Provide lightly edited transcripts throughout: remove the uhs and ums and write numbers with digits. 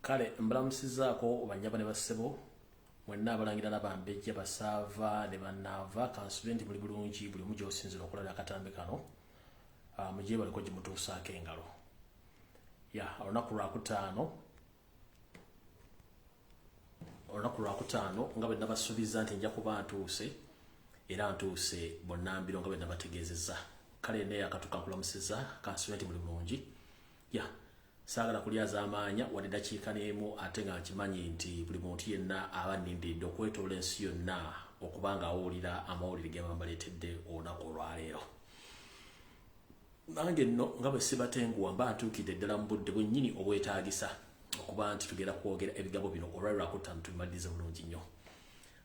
Kale mbalamusizaako banyaba ne bassebo mwenna abalangira n'abambejja basava ne bannava kansubenti buli bulungi buli omu gy'osinzira okulala akatambe kano mujye baliko gimutuusaako engalo olunaku lwakutaano nga bwe nabasuubiza nti nja kuba ntuuse era ntuuse bonnambiro nga bwe nabategeezezza. Kale naye akatuka nkulamusiza kansubenti buli bulungi saagala kulyaza amaanya wadde dakiika n'emu ate nga nkimanyi nti buli muntu yenna aba nnindiridde okwetoola ensi yonna okuba nga awulira amawulire ge bambaleetedde olunaku olwaleero. Nange nno nga bwe sibatenguwa mba ntuukidde ddala mu budde bwennyini obwetaagisa okuba nti tugenda kwogera ebigambo bino olwali lwakutaano tubimalirize bulungi nnyo.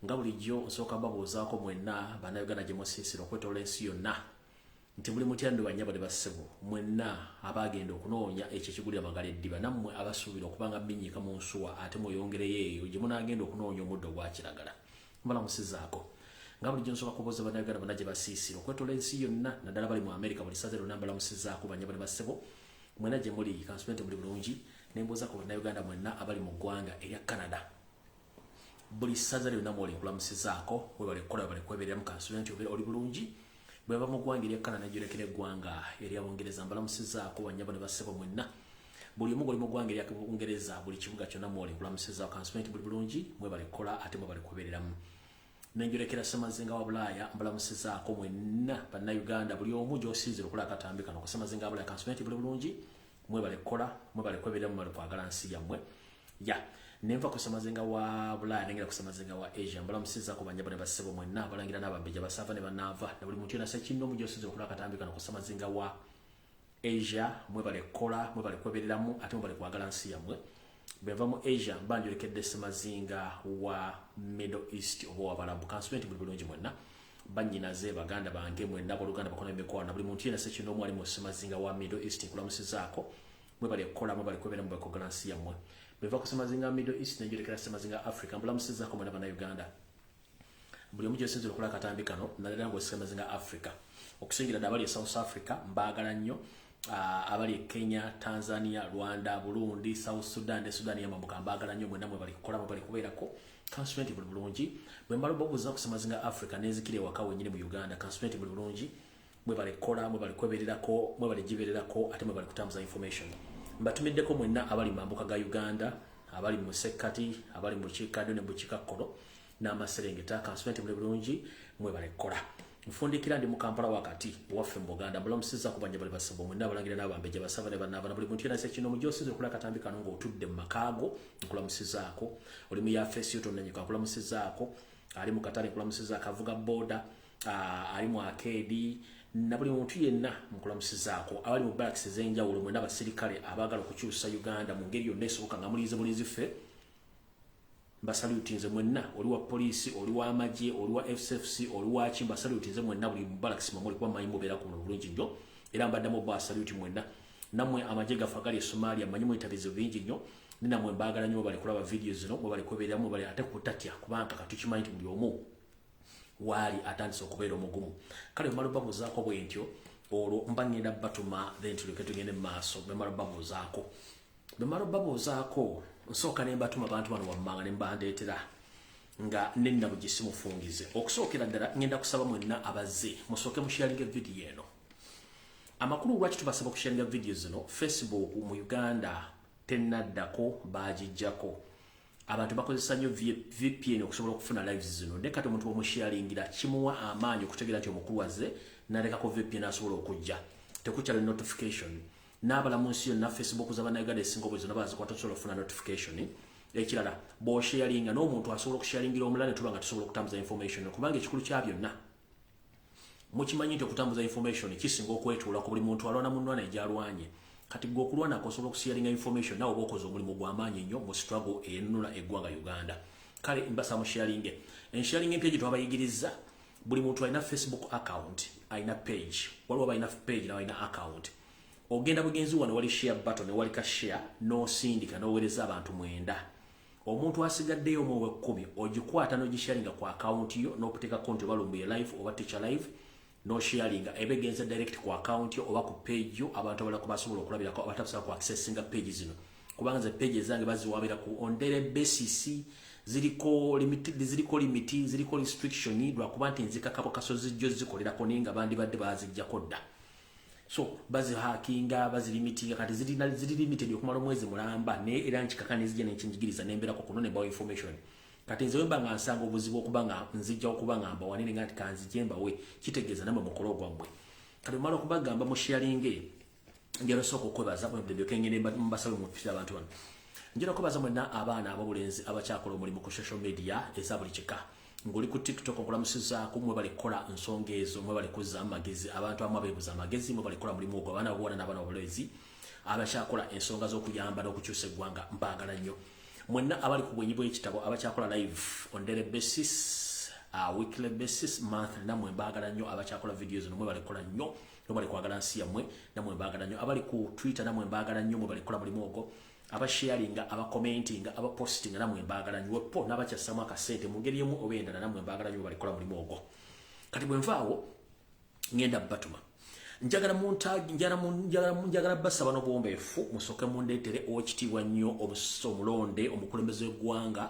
Nga bulijjo nsooka mbabuuzaako mwenna bannayuganda gye musiisira okwetoola ensi yonna nti buli mutyando banyaba ne bassebo mwenna abagenda okunoonya ekyo ekigulira amagala eddiba nammwe abasuubira okubanga minyiika mu nsuwa ate mweyongereyo eyo gye munaagenda okunoonya omuddo ogwa kiragala mbalamusizaako. Nga bulijjo nsooka kubuuza bannayuganda bonna gye basiisira okwetoola ensi yonna naddala bali mu Amerika buli ssaza lyonna mbalamusizaako banyaba ne bassebo mwenna gye muli kansubenti buli bulungi ne mbuuza ku bannayuganda mwenna abali mu ggwanga erya Canada buli ssaza lyonna mwoli nkulamusizaako webale kukola webale kwebeereramu kansubenti obeera oli bulungi bwe bava mu ggwanga erya Canada nejjolekera eggwanga erya Bungereza mbalamusizaako banyaba ne bassebo mwenna buli omu goli mu ggwanga erya Bungereza buli kibuga kyonna mwoli nkulamusizaako kansubenti buli bulungi mwebale kukola ate mwebale kwebeereramu. Nenjolekera Ssemazinga wa Bulaaya mbalamusizaako mwenna bannayuganda buli omu gy'osinzira okola akatambi kano ku Ssemazinga wa Bulaaya kansubenti buli bulungi mwebale kukola mwebale kwebeereramu mwebale kwagala nsi yammwe nenva ku Ssemazinga wa Bulaaya nengera ku Ssemazinga wa Asia mbalamusizaako banyaba ne bassebo mwenna abalangira n'abambejja basava ne banaava na buli muntu yenna ssekinno omu gy'osinzira okola akatambi kano ku Ssemazinga wa Asia mwebale kukola mwebale kwebeereramu ate mwebale kwagala nsi yammwe. Bweva mu Asia mbanjolekedde Ssemazinga wa Middle East oba w'Abarabu kansubenti buli bulungi mwenna bannyinaze baganda bange mwenna abooluganda bakola emikwana na buli muntu yenna ssekinno omu ali mu Ssemazinga wa Middle East nkulamusizaako mwebale kukola mwebale kwebeera mwebale kwagala nsi yammwe. Bweva ku Ssemazinga wa Middle East nenjolekera Ssemazinga Africa mbulamusizaako mwenna bannayuganda buli omu gy'osinzira okola akatambi kano naddala nga Ssemazinga Africa okusingira ddala abali e South Africa mbaagala nnyo abali e Kenya, Tanzania, Rwanda, Burundi, South Sudan ne Sudan y'amambuka mbaagala nnyo mwenna mwebali kukola mwebali kubeerako kansubenti buli bulungi. Bwe mbala obuuza ku Ssemazinga Africa n'enzikira ewaka wennyini mu Uganda kansubenti buli bulungi mwebali kukola mwebali kwebeererako mwebali gibeererako ate mwebali kutambuza information. Mbatumiddeko mwenna abali mu mambuka ga Uganda abali mu Sekkati abali mu bukiikaddyo ne bukiikakkono n'Amaserengeta kansubenti buli bulungi mwebale kukola. Nfundikira ndi mu Kampala wakati waffe mu Buganda mbulamusizaako banyaba ne bassebo mwenna abalangira n'abambejja basava ne banaava na buli muntu yenna ssekinno mu gy'osinzira okola akatambi kano ng'otudde mu makaago nkulamusizaako oli mu yafeesi yo tonnanyika nkulamusizaako ali mu katale nkulamusizaako avuga booda ali mu akeedi na buli muntu yenna nkulamusizaako abali mu barracks ez'enjawulo mwenna abasirikale abaagala okukyusa Uganda mu ngeri yonna esoboka nga muliize buliizi ffe mbasalutinze mwenna oli wa poliisi oli wa amagye oli wa FCFC oli wa ki mbasalutinze mwenna buli barracks mamuli kuba manyi mubeera kuno bulungi nnyo era mbaddamu basaluti mwenna nammwe amagye gaffe agali e Somalia manyi mwetabizo bingi nnyo ninammwe mbaagala nnyo bali kulaba video zino mwebali kwebeeramu bali ate kutatya kubanga katukimanyi nti buli omu waali atandise okubeera omugumu. Kale bwemala babuuzaako bwe ntyo olwo mba ngenda batuma then tulyoke tugende mu maaso bwemala babuuzaako nsooka ne mbatuma abantu bano wammanga ne mbandeetera nga nenna bugisi mufungize. Okusookera ddala ngenda kusaba mwenna abazze musooke musharinga vidiyo eno. Amakulu lwaki tubasaba okusharinga vidiyo zino Facebook mu Uganda tennaddako baagijjako abantu bakozesa nnyo VPN okusobola okufuna lives zino ne kati omuntu omusharingira kimuwa amaanyi okutegeera nti omukulu wazze n'alekako VPN asobola okujja tekukyali notification n'abala mu nsi yonna Facebook z'abannayuganda esinga obwezo nabazikwata tusobola okufuna notification. Ekirala bw'osharinga n'omuntu asobola okusharingira omulala ne tuba nga tusobola okutambuza information kubanga ekikulu kya byonna mukimanyi nti okutambuza information kisinga okwetuula ku buli muntu alwana munnwana egyalwanye kati gwe okulwanako osobola okusharinga information nawe oba okoze omulimu gw'amaanyi nnyo mu struggle eyennula eggwanga Uganda. Kale mbasa musharinge ensharinga empya gye twabayigiriza buli muntu alina Facebook account alina page waliwo abalina page n'abalina account ogenda bugenzi wano wali share button ne wali ka share n'osindika n'oweereza abantu 9 omuntu asigaddeyo mu 10 ogikwata n'ogisharinga ku account yo n'okuteeka konti oba Lumbuye live oba Teacher live no sharinga ebegenza direct ku account yo oba ku page yo abantu abala kubasobola okulabirako abatabusa ku accessinga page zino kubanga ze pages zange baziwabira ku on daily basis ziliko limiti ziliko restriction lwa kubanti nzika kapo kasozi jjo zikolera koninga bandi badde bazijja kodda so bazi hackinga bazi limitinga kati ziri limited okumala mwezi mulamba ne era nchikakanizi ne nchinjigiriza nembera ko kunone ba information kati nze wemba nga nsanga obuzibu okubanga nzijja okubanga mba wanene ngati kanzijemba we kitegeza namwe mukolo gwabwe kati mala okubagamba mu sharing ngero soko kwebaza mu byo kengene mbasabe mu pita abantu bano njira kubaza mwenna abaana ababulenzi abakyakola omulimu ku social media ezabuli kika ngoli ku TikTok okulamusiza kumwe bali kola nsonga ezo mwe bali kuza amagezi abantu amabebuza amagezi mwe bali kola mulimu ogwo abaana obwana n'abaana abalenzi abakyakola ensonga z'okuyamba n'okukyusa eggwanga mbagala nnyo mwenna abali ku bwenyi bw'ekitabo abakyakola live on daily basis weekly basis monthly namwe mbagala nnyo abakyakola videos nomwe bali kola nnyo nomwe bali kwagala nsi yammwe namwe mbagala nnyo abali ku Twitter namwe mbagala nnyo mwe bali kola mulimu ogwo aba sharinga aba commenting aba posting namwe mbagala nnyo po n'abakyasamu akasente mu ngeri emu obendana namwe mbagala nnyo bali kola mulimu ogwo kati bwe nvaawo ngenda batuma njagala basaba n'obuwombeefu musoke mundeetere owekitiibwa nnyo omulonde omukulembeze w'eggwanga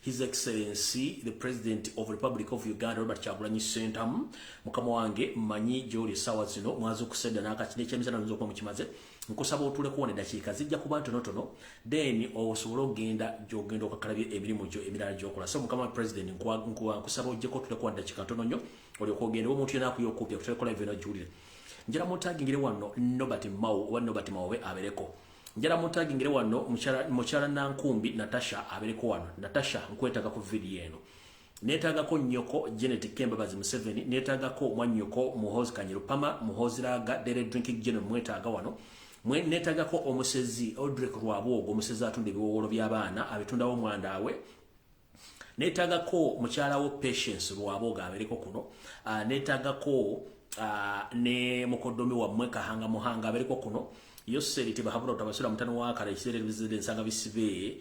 His Excellency the President of the Republic of Uganda Robert Kyagulanyi Ssentamu mukama wange mmanyi gy'oli essaawa zino mwaza okusedda n'akakine eky'emisana nzo okuba mukimaze nkusaba otule kuwona eddakiika zijja kuba ntonotono then osobola okugenda gy'ogenda okakalabya emirimu gyo emirala gy'okola so mukama President nkusaba ojjeko otule kuwona eddakiika ntono nnyo olyoka ogenda oba omuntu yenna akuyokupya kuterekola ebyo najulire njala mutagingire wano Nobert Mawe abereko njala mutagingire wano mukyala Nankumbi Natasha abereko wano Natasha nkwetaga ku video eno netagako nyoko Janet Kembabazi Museveni netagako mwanyoko Muhozi Kanyirupama Muhozi Raga Dere Drinking General mwetaga wano netagako omusezi Odrek Rwabwogo omusezi atunda ebiwowolo by'abaana abitundawo mwandawe netagako mukyala wo Patience Rwabwogo abereko kuno netagako ne mukodomi wa mweka hanga muhanga abereko kuno yoseri tibahabura utabasura mutano wakala ekirere bizide nsanga bisibe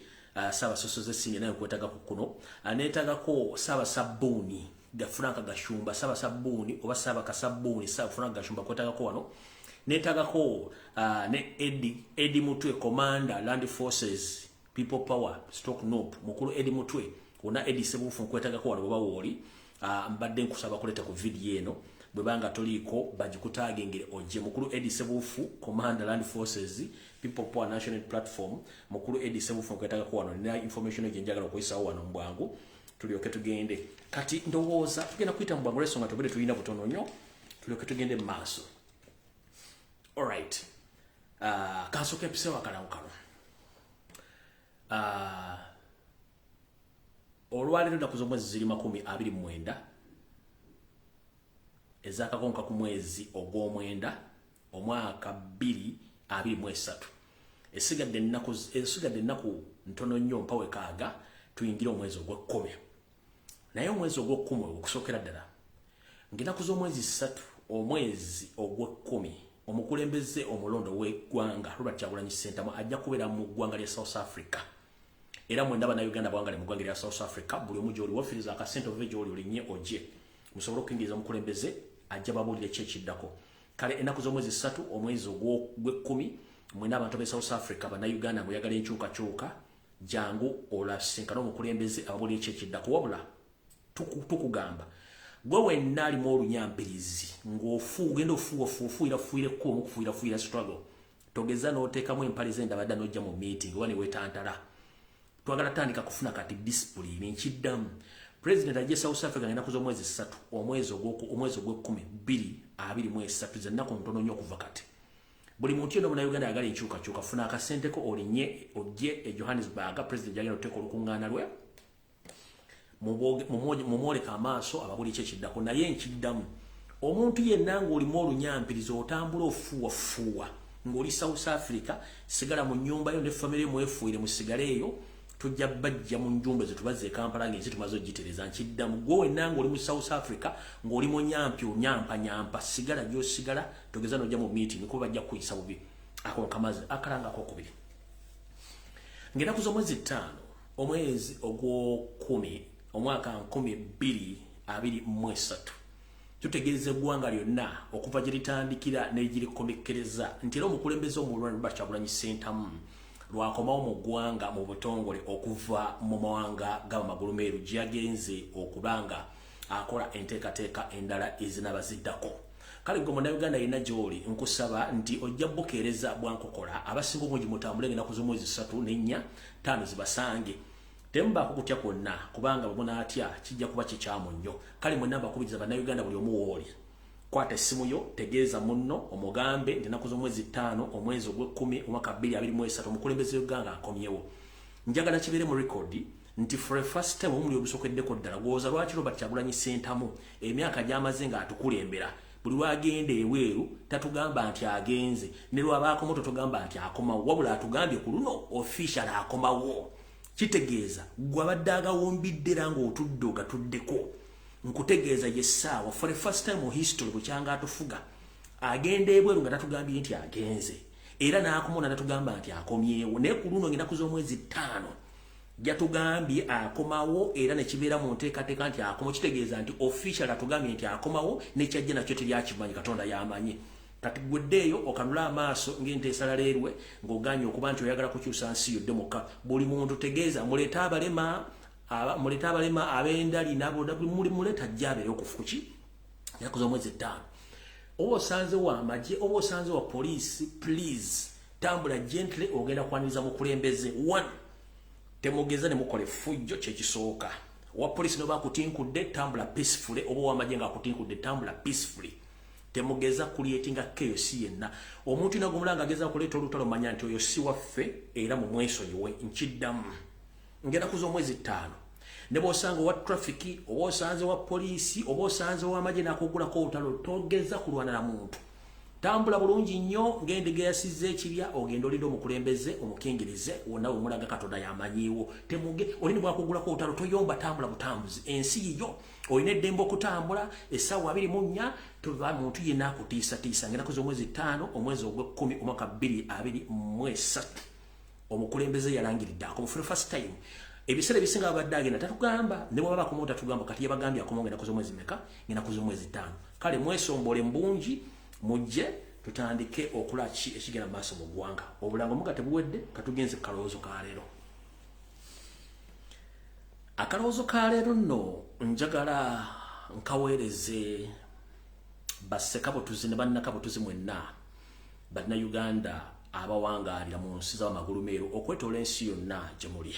saba sosoze sinye nayo kwetaga kuno anetaga ko saba sabuni da Franka Gashumba saba sabuni oba saba kasabuni saba Franka Gashumba kwetaga ko wano netaga ko ne Eddie Mutwe Commander Land Forces People Power Stock Nope mukuru Eddie Mutwe una Eddie Sebufu kwetaga ko wano baba woli mbadde nkusaba kuleta ku video eno bwebanga toliko bagikutagengere oje mukuru Eddie Sebufu Commander Land Forces People Power National Platform mukuru Eddie Sebufu kwetaga ko wano na information ejenjagala okuyisa wano mbwangu tulioke tugende kati ndowooza tugenda kwita mbwangu leso nga tobere tulina butono nnyo tulioke tugende maaso alright kansoke episewa kalankalo olwaliro ndakuzo mwezi ziri 29 ezakakonka ku mwezi ogw'omwenda omwaka 2023 esigadde ennaku ntono nnyo mpawe kaaga tuyingira omwezi ogw'ekumi naye omwezi ogw'ekumi okusookera ddala ng'ennaku z'omwezi 3 omwezi ogw'ekumi omukulembeze omulondo w'eggwanga Robert Kyagulanyi Ssentamu ajja kubeera mu ggwanga lya South Africa era mwenda bannayuganda bwanga mu ggwanga lya South Africa buli omu gy'oli wafiriza akasente ove gy'oli olinye oje musobole okuyingiriza omukulembeze ajja babuulire kyekiddako kale ennaku z'omwezi 3 omwezi ogw'ekumi mwena abantu be South Africa bannayuganda muyagala enkyukakyuka jangu olasinkana omukulembeze ababuulire kyekiddako wabula tukugamba gwe wenna alimu olunyampirizi ng'ogenda ofuuyirafuuyireko omukufuuyirafuuyira struggle togeza n'oteekamu empale z'endabadda n'ojja mu meeting oba ne weetantala twagala tandika kufuna kati discipline nkiddamu President ajje South Africa ng'ennaku z'omwezi 3 omwezi ogw'ekumi 2023 zennaku ntono nnyo okuva kati buli muntu yenna munnayuganda ayagala enkyukakyuka funa akasenteko olinye ojje e Johannesburg President gyagenda oteeka olukuŋŋaana lwe mumwoleka amaaso ababuli kyekiddako naye nkiddamu omuntu yenna ng'olimu olunyampirizo otambula ofuuwafuuwa ng'oli South Africa sigala mu nnyumba yo ne famire mwefuire musigale eyo tujja bajja mu njumbe ze tubaze e Kampala ng'ensi tumaze ogitereza nkiddamu gwe wenna ng'oli mu South Africa ng'oli mu nyampa sigala gy'osigala togeza n'ojja mu meeting kuba bajja kuyisa bubi ako nkamaze akalanga akokubiri ng'ennaku z'omwezi 5 omwezi ogw'okumi omwaka 2023 tutegeeza eggwanga lyonna okuva gye litandikira n'egirikomekkereza nti era omukulembeze omulwana Robert Kyagulanyi Ssentamu lwakomawo mu ggwanga mu butongole okuva mu mawanga g'amagulu meeru gyagenze okubanga akola enteekateeka endala ezinabaziddako. Kale gwe munnayuganda yenna gy'oli nkusaba nti ojja bukeereza bwankokola abasinga obungi mutambule ng'ennaku z'omwezi 3, 4, 5 zibasange. Temubaako kutya kwonna kubanga bwe munaatya kijja kuba kikyamu nnyo. Kale mwenna mbakubiriza bannayuganda buli omu wooli. Kwata essimu yo, tegeeza munno omugambe nti ennaku z'omwezi 5 omwezi ogw'Ekkumi omwaka 2023 omukulembeze w'eggwanga akomyewo. Njagala kibeere mu rekodi nti for a first time omuli ogusokeddeko ddala gw'oza lwaki Robert Kyagulanyi Ssentamu emyaka gy'amaze ng'atukulembera buli lwagenda eweeru tatugamba nti agenze ne lwabaakomo totugamba nti akomawo wabula atugambye ku luno official akomawo. Kitegeeza gwe abadde agawumbidde era ng'otudde ogatuddeko nkutegeeza yessaawa for the first time mu history bukyanga atufuga agenda ebweru nga tatugambye nti agenze era n'akomawo natugamba nti akomyewo naye ku luno ng'ennaku z'omwezi 5 jatugambye akomawo era ne kibeera mu nteekateeka nti akomawo. Kitegeeza nti official atugambye nti akomawo nekyajja nakyo teryakimanyi Katonda yamanyi. Kati gweddeeyo okanula amaaso ng'ente esalaleerwe ng'oganye okuba nti oyagala kukyusa nsi yodde mukka. Buli muntu tegeeza muleete abalema ab'endali nabo muleeta ajja abeere okufuki ennaku z'omwezi 5. Oba osanze wa amagye oba osanze wa poliisi, please tambula gently ogenda kwaniriza mukulembeze. 1 temugeza ne mukole fujjo kyekisooka. Wa poliisi no bakutinkudde tambula peacefully oba wamagye nga akutinkudde tambula peacefully. Temugeza kulietinga chaos yenna. Omuntu nagumulanga ageza kuleeta olutalo manya nti oyo si waffe era mu mwesonyiwe nkiddamu. Ngenda kuza omwezi 5 ne bosanga wa traffic oba osanze wa poliisi oba osanze wa amagye nakugulako olutalo togeza kulwana na muntu. Tambula bulungi nnyo ng'endiga yasizza ekibya ogenda olidde omukulembeze omukingirize wonna omulaga Katonda yamanyiiwo. Temuge olini bwakugulako olutalo toyomba tambula butambuzi. Ensi yiyo olina eddembe okutambula essaawa 24 tuba muntu yenna akutiisatiisa. Ng'ennaku z'omwezi 5 omwezi ogw'Ekkumi omwaka 2023 omukulembeze yalangiridde ako for the first time. Ebiseera ebisinga abadde agenda tatugamba ne bwaba bakomawo tatugamba kati yabagambye akomawo ng'ennaku z'omwezi meka ng'ennaku z'omwezi 5. Kale mwesombole mbungi mujje tutandike okola ki ekigenda mu maaso mu ggwanga. Obulango muga tebuwedde katugenze ku kalowoozo ka leero. Akalowoozo ka leero nno njagala nkaweereze bassekabutuzi ne bannakabutuzi mwenna bannayuganda abawangaalira mu nsi z'amagulu meeru okwetoola ensi yonna gye muli.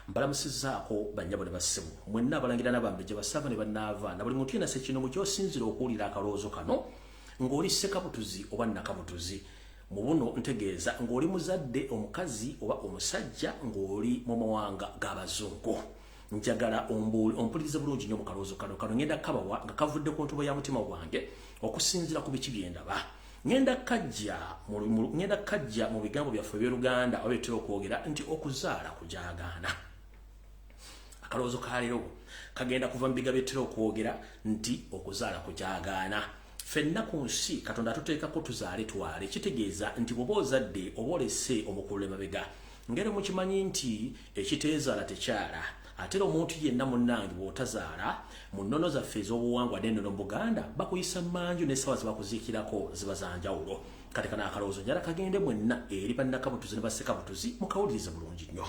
Mbalamusizaako bannyabo ne bassebo mwenna abalangira n'abambe gye basava ne bannaava na buli muntu yenna sekino mu kyosinzira okuwulira akalowoozo kano ng'oli ssekabutuzi oba nnakabutuzi. Mu buno ntegeeza ng'oli muzadde omukazi oba omusajja ng'oli mu mawanga g'abazungu. Njagala ompulirize bulungi nnyo mu kalowoozo kano ngenda kabawa nga kavudde ku ntobo ya mutima gwange okusinziira ku biki bye ndaba. Ngenda kajja mu bigambo byaffe eby'Oluganda oba byetera okwogera nti okuzaala kujaagaana. Akalowoozo ka leero kagenda kuva mu bigambo byetera okwogera nti okuzaala kujaagaana. Ffenna ku nsi Katonda atuteekako tuzaale twale. Kitegeeza nti bw'oba ozadde oba olese omukulu emabega ngero mukimanyi nti ekiteezaala tekyala. Ate omuntu yenna munnange bw'otazaala mu nnono zaffe ez'obuwangwa n'ennono mu Buganda bakuyisa manju n'essaawa zebakuziikirako ziba za njawulo. Kati kana akalowoozo njala kagende mwenna eri bannakabutuzi ne bassekabutuzi mukawulirize bulungi nnyo.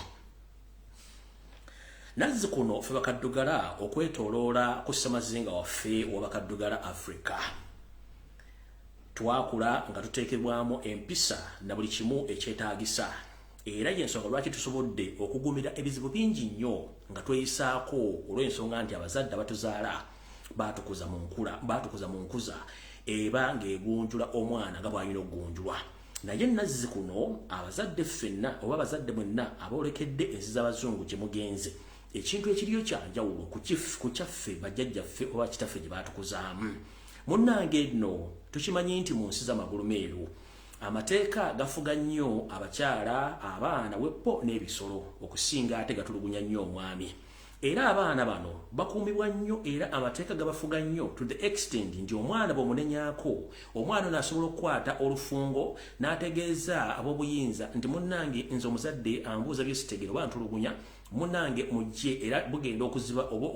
Nazzi kuno ffe bakaddugala okwetooloola ku ssemazinga waffe wa bakaddugala Africa. Twakula nga tuteekebwamu empisa na buli kimu ekyetaagisa. Era y'ensonga lwaki tusobodde okugumira ebizibu bingi nnyo nga tweyisaako olw'ensonga nti abazadde abatuzaala baatukuza mu nkuza eba ng'egunjula omwana nga bw'alina okugunjulwa. Naye nazzi kuno abazadde ffenna oba abazadde mwenna aboolekedde ensi z'abazungu gye mugenze ekintu ekiriyo kya njawulo ku kyaffe bajjajjaffe oba kitaffe gye baatukuzaamu. Munnange nno tukimanyi nti mu nsi z'amagulu meeru amateeka gafuga nnyo abakyala abaana weppo n'ebisolo okusinga ate gatulugunya nnyo omwami. Era abaana bano bakuumibwa nnyo era amateeka gabafuga nnyo to the extent nti omwana bw'omunenyaako omwana n'asobola okukwata olufungo n'ategeeza ab'obuyinza nti munnange nze omuzadde ambuuza byesitegera oba ntulugunya munnange mujje era bugenda okuziba oba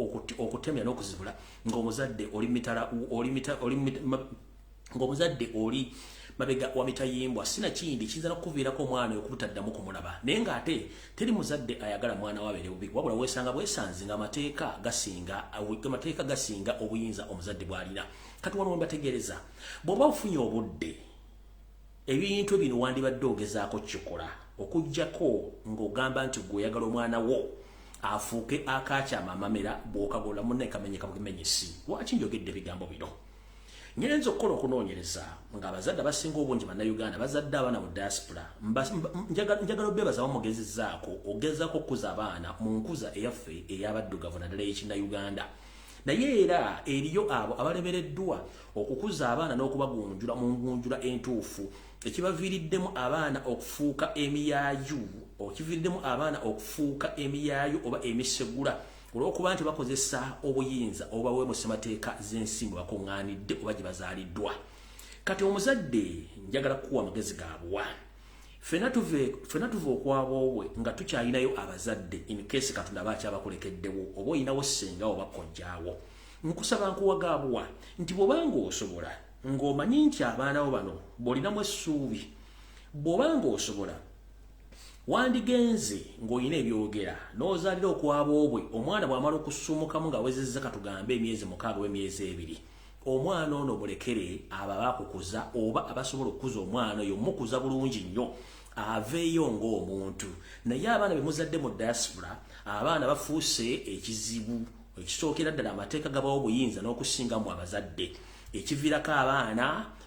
okutemya n'okuzibula ng'omuzadde oli mabega wa mitayimbwa sina kindi kiyinza n'okuviirako omwana okubutaddamu kumulaba naye ng'ate teri muzadde ayagala mwana we abeere bubi wabula weesanga bwesanze ng'amateeka gasinga obuyinza omuzadde bw'alina kati wano we mbategeereza bw'oba ofunye obudde ebintu bino wandibadde ogezaako kikola okuggyako ng'ogamba nti gwe oyagala omwana wo afuuke akakyama amamera bw'okagola munne kamenyeka bukimenyesi lwaki njogedde ebigambo bino nyenza okukola okunoonyereza ng'abazadde abasinga obungi bannayuganda bazadde abaana mu diaspora njagala obeebaza bamugezezzaako ogezaako okukuza abaana mu nkuza eyaffe ey'abaddugavu naddala ey'ekinnayuganda naye era eriyo abo abalemereddwa okukuza abaana n'okubagunjula mu ngunjula entuufu ekibaviiriddemu abaana okufuuka emiyaayu oba emisegula olw'okuba nti bakozesa obuyinza obubawe mu ssemateeka z'ensimbu bakuŋŋaanidde oba gye bazaaliddwa kati omuzadde njagala kukuwa amagezi gaabwa ffenna tuve okwaboobwe nga tukyalinayo abazadde in case katonda aba akyabakolekeddewo oba oyinawo ssengawo oba kojjaawo nkusaba nkuwagaabwa nti bw'obanga osobola ng'omanyi nti abaana bo bano bw'olinamu essuubi bw'obanga osobola wandigenze ng'olina ebyogera n'ozaalira okwaboobwe omwana bw'amala okusumukamu ng'awezezza katugambe emyezi 6 oba emyezi 2 omwana ono mulekere abo abakukuza oba abasobola okukuza omwana oyo mukuza bulungi nnyo aveeyo ng'omuntu naye abaana be muzadde mu diaspora abaana bafuuse ekizibu ekisookera ddala amateeka gabawo obuyinza n'okusingamu abazadde ekiviirako abaana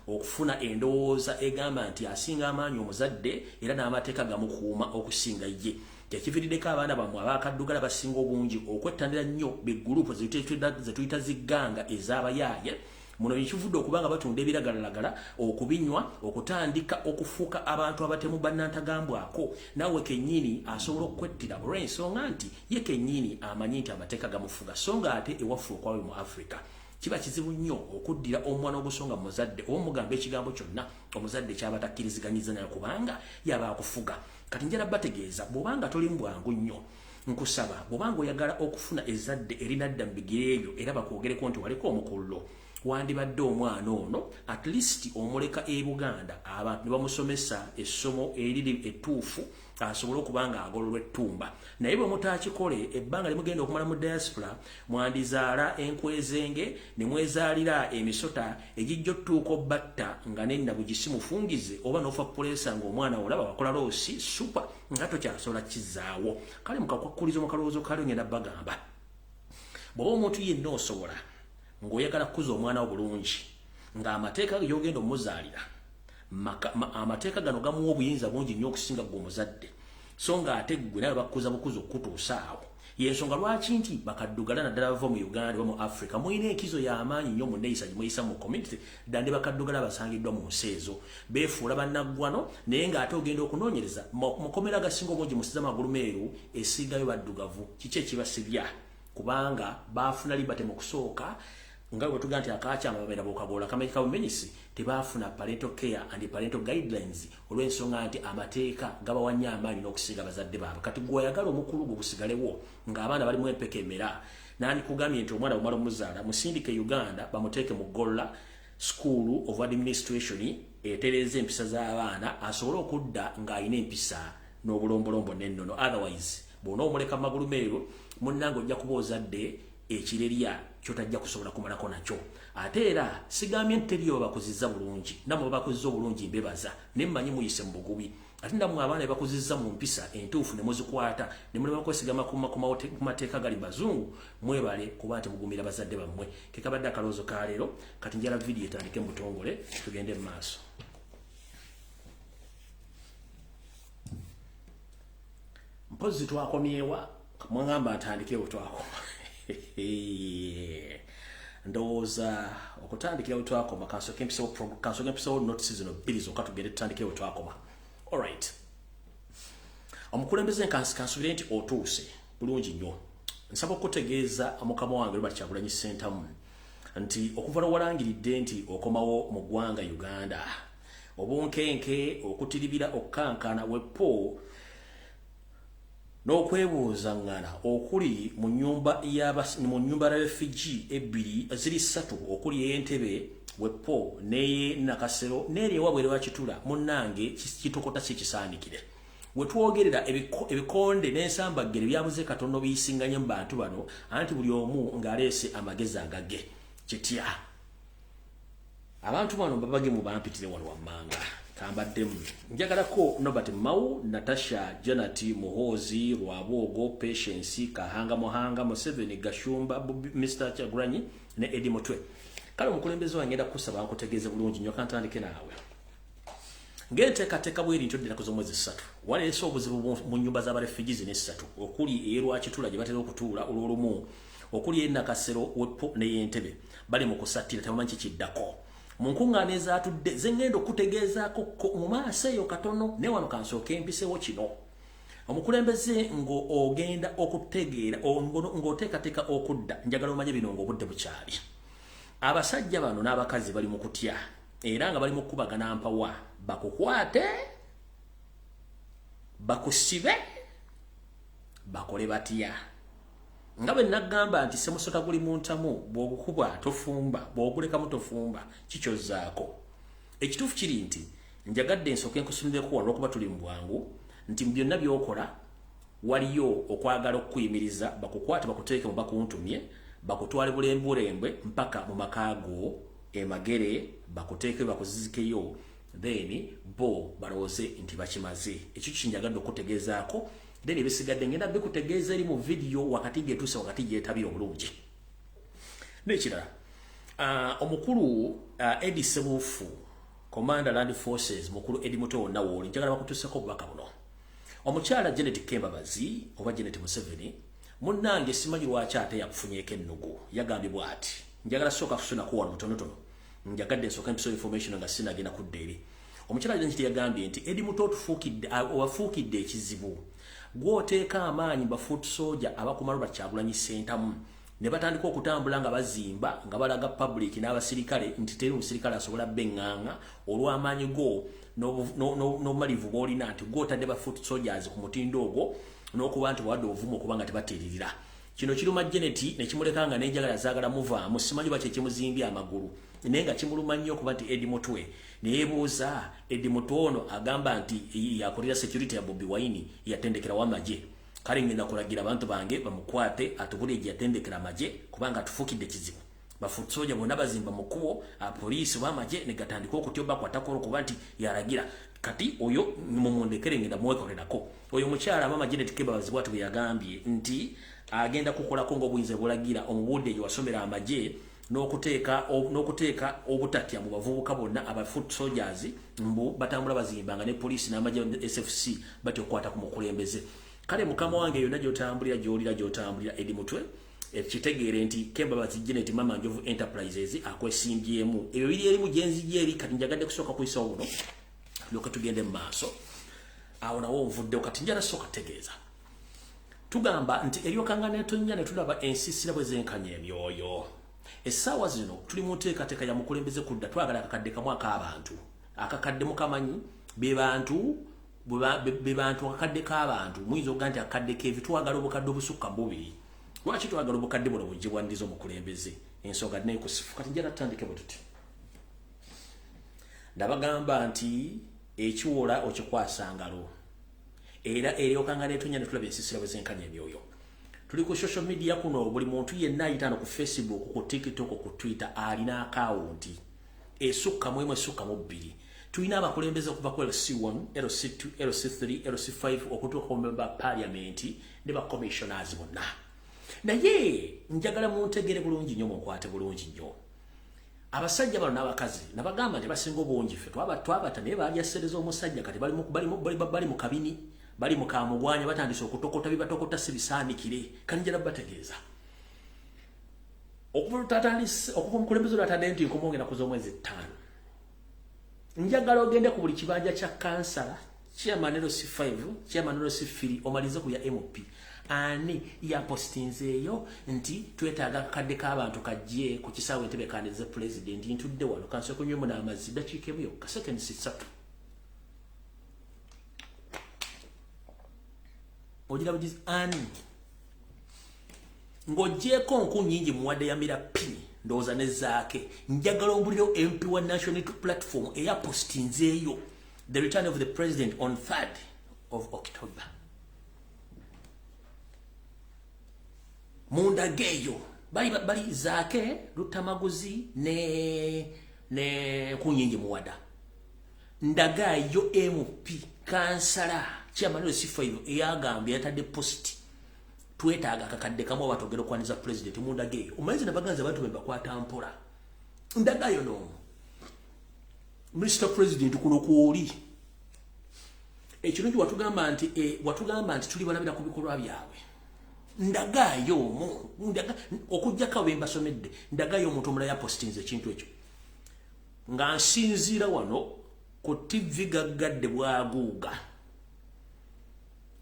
okufuna endowooza egamba nti asinga amaanyi omuzadde era n'amateeka gamukuuma okusinga ye kyekiviiriddeko abaana bammwe abakaddugala basinga obungi okwettandira nnyo begurupu zetuyita zigganga ez'abayaaye muno ekivudde okubanga batunda ebiragalalagala okubinywa okutandika okufuuka abantu abatemu bannantagambwako naawe kennyini asobola okwettira olw'ensonga nti ye kennyini amanyi nti amateeka gamufuga so nga ate ewaffe okwawe mu Africa kiba kizibu nnyo okuddira omwana ogusonga muzadde oba omugamba ekigambo kyonna omuzadde kyaba takkiriziganyiza naye kubanga yaba akufuga kati njala bategeeza bw'obanga toli mbwangu nnyo nkusaba bw'obanga oyagala okufuna ezzadde erinadda mu bigere ebyo era bakwogereko nti waliko omukullo wandibadde omwana ono at least omuleka e Buganda abantu ne bamusomesa essomo eriri ettuufu asobole okubanga agololwa ettumba naye bwe mutaakikole ebbanga limugenda okumala mu diaspora mwandizaala enkwezenge ne mwezaalira emisota egijja ottuuka obbatta nga nennabu gisimufungize oba n'ofa puleesa ng'omwana olaba wakola loosi supa nga tokyasobola kizaawo kale mukakwakuliza mu kalowoozo kali ngenda bagamba bw'oba omuntu yenna osobola ng'oyagala kukuza omwana wo bulungi ng'amateeka gy'ogenda omuzaalira amateeka gano gamuwa obuyinza bungi nnyo okusinga gwe omuzadde so ng'ate gwe nawe bakukuza bukuza okutuusa awo yensonga lwaki nti bakaddugala naddala bava mu Uganda oba mu Africa mulina enkizo y'amaanyi nnyo mu nneeyisa gye muyisa mu community ddande bakaddugala basangiddwa mu nsi ezo beefuula bannaggwano naye ng'ate ogenda okunoonyereza mukomera agasinga obungi musiza magulumeeru esingayo baddugavu kiki ekibasibya kubanga baafuna libate mu kusooka nga bwe tugaa nti akakyama babeera bw'okagola kamanyika bumenyisi tebaafuna parental care and parental guidelines olw'ensonga nti amateeka gabawa nnyo amaanyi n'okusinga abazadde baabwe kati gweoyagala omukulu gwe busigalewo ng'abaana balimu empeka emera nani kugambye nti omwana bw'omala omuzaala musindike Uganda bamuteeke mu Golla School of Administration etereeza empisa z'abaana asobole okudda ng'alina empisa n'obulombolombo n'ennono otherwise bw'onoomuleka mu magulumeeru munnange ojja kuba ozadde ekirerya kyotajja kusobola kumalako nakyo ate era sigambye nti teriyo bakuzizza bulungi namwe bakuzizza obulungi mbebaza ne mmanyi muyise mu bugubi ate ndamwe abaana bakuzizza mu mpisa entuufu ne muzikwata ne mulema kwesigama ku mateeka gali bazungu mwebale kuba nti mugumira bazadde bammwe kekabadde akaloozo ka leero kati njala vidiyo etandike mu butongole tugende mu maaso mpozi twakomyewa mwangamba atandikewo twakoma ndowooza okutandikira wetwakoma kansoke empisawo notices zino bbiri zokka tugende tutandikewo twakoma alright omukulembeze kansubire nti otuuse bulungi nnyo nsaba okutegeeza mukama wange Robert Kyagulanyi Ssentamu nti okuva lwalangiridde nti okomawo mu ggwanga Uganda obunkenke okutiribira okukankana wepo n'okwebuuza ngana okuli mu nnyumba ya refugee ebbiri ziri ssatu okuli Entebbe wepo neye nakasero nere wabwere wakitula munnange kitokota kikisaanikire wetwogerera ebikonde n'ensambagere byabuze katono biyisinganye mu bantu bano anti buli omu ng'aleese amagezi agage kitya abantu bano babage mu bampitire wano wammanga kambaddemu njagalako Nobert Mau, Natasha Janati Muhozi Rwabogo Patience Kahanga Muhanga Museveni Gashumba Mr. Chaguranyi ne Eddie Mutwe kale omukulembeze wangenda kusaba nkutegeeze bulungi nnyo kantandike naawe ng'enteekateeka bw'erinto ddala z'omwezi 3 waleese obuzibu mu nnyumba z'abarefugees n'essatu okuli ey'Erwakitula gye batera okutuula olw'olumu okuli ey'Nakasero Wepo n'ey'Entebbe bali mu kusattira tebamanyi kikiddako mu nkuŋŋaana ezaatudde ze ngenda okutegeezaako mu maaso eyo katono ne wano kansooka empisewo kino omukulembeze ng'ogenda okutegeera ng'oteekateeka okudda njagala omanye bino ng'obudde bukyali abasajja bano n'abakazi bali mu kutya era nga bali mu kubagana mpawa bakukwate bakusibe bakole batya nga bwe nagamba nti semusota guli muntamu bw'ogukuba tofumba bw'ogulekamu tofumba kikyozzaako ekituufu kiri nti njagadde ensooka enkusumireku wano okuba tuli mu bwangu nti byonna by'okola waliyo okwagala okukuyimiriza bakukwate bakuteeke mu bakuntumye bakutwale bulembulembwe mpaka mu makaago emagere bakuteeke bakuzizikeyo then bo balowooze nti bakimaze ekyo kinjagadde okutegeezaako then ebisigadde ngenda bikutegeeza eri mu video wakati getuuse wakati gyetabira obulungi n'ekirala omukulu Eddie Sebufu Commander Land Forces mukulu Eddie Muto Nawoli njagala bakutuuseko obubaka buno omukyala Janet Kembabazi oba Janet Museveni munnange simanyi lwaki ate yakufunyeeko ennugu yagambye bw'ati njagala sooka kusunako wano mutonotono njagadde nsooka empiso information nga sinagenda kudda eri omukyala Janet yagambye nti Eddie Muto owafuukidde ekizibu gw'oteeka amaanyi bafoot soldier abakumalwa Kyagulanyi Ssentamu ne batandika okutambula nga bazimba nga balaga public n'abasirikale nti teri omusirikale asobola bbeŋŋaŋa olw'amaanyi go n'omumalivu bw'olina nti gw'otadde bafoot soldiers ku mutindo ogwo n'okuba nti wadde obuvumu okuba nga tebatiririra kino kiruma Janet ne kimuleka nga n'enjagala zaagala muvaamu simanyi baki ekimuzimbye amagulu naye nga kimuluma nnyo okuba nti Eddie Mutwe ne yeebuuza Eddie Mutwe ono agamba nti yakolera security ya Bobi Wine yatendekera w'amagye kale ngenda kulagira abantu bange bamukwate atubule gye yatendekera amagye kubanga atufuukidde kizibu bafuusoja bonna bazimba mu kkubo apoliisi b'amagye ne gatandika okutyoba kwatakolo kuba nti yalagira kati oyo mumundekere ngenda muwekolerako oyo mukyala mama Janet Kembabazi bw'atu bwe yagambye nti agenda kukolako ng'obuyinza bulagira omubudde gye wasomera amagye n'okuteeka obutatya mu bavubuka bonna aba foot soldiers mbu batambula bazimbanga ne poliisi n'amagye SFC batyo okukwata ku mukulembeze kale mukama wange yonna gy'otambulira gy'olira gy'otambulira Eddie Mutwe ekitegeere nti Kembabazi Janet Mama Njovu Enterprises akwesimbyemu ebyo biri erimu gyenzijje eri kati njagadde kusooka kuyisawo buno lyoka tugende mu maaso awo nawo nvuddewo kati njala sooka tegeeza tugamba nti eryokaŋŋaana etonnya ne tulaba ensiisira bwe zenkanya emyoyo essaawa zino tuli mu nteekateeka ya mukulembeze kudda twagala akakadde kamu ak'abantu akakadde mukamanyi be bantu akakadde k'abantu muyinza okuga nti akakadde k'evi twagala obukadde obusukka mu bubiri lwaki twagala obukadde buno bugibwaniriza omukulembeze ensonga neekusifu kati njala tutandike bwe tuti ndabagamba nti ekiwola okikwasa ngalo era eryokaŋŋaana etonnya ne tulaba ensiisira bwe zenkanya emyoyo tuli ku social media kuno buli muntu yenna ayitano ku Facebook ku TikTok ku Twitter alina akawunti esukka mu emu esukka mu bbiri tulina abakulembeze okuva ku LC1 LC2 LC3 LC5 okutuuka ku member parliament ne ba commissioners bonna naye njagala muntegere bulungi nnyo munkwate bulungi nnyo abasajja bano n'abakazi nabagamba nti basinga obungi ffe twabata naye balyasereza omusajja kati bali mu kabini bali mu kamugwanya batandise okutokota bibatokota si bisaanikire kanjala bategeeza okuva omukulembeze lwatadde nti nkomongera kuza omwezi 5 njagala ogende ku buli kibanja kya kansala chairman LC5 chairman LC3 omalize ku ya MP ani yapostinzeeyo nti twetaaga akakadde k'abantu kajje ku kisaawe Entebbe kandize president ntudde wano kansooka kunywemu n'amazzi dakiika emu yokka seconds 3 ogira bugizi ani ng'oggyeko nku nnyingi muwadde yamira pini ndoza ne zaake njagala ombuliro MP wa National Platform eya postinzeeyo the return of the president on 3rd of October. Munda geyo bali zaake Lutamaguzi ne Kunyingi Muwada ndagayo MP kansala chairman C5 eyagambye yatadde post twetaaga kakadde kamwe batogero kwaniza president munda geyo umanzi nabaganza abantu bemba kwata mpola ndagayo no Mr. President kuno kuoli ekirungi watugamba nti tuli balabira ku bikolwa byawe ndagayo okujja kawe mbasomedde ndagayo omuntu omulala ya postinze ekintu ekyo nga nsinziira wano ku TV gaggadde bwaguuga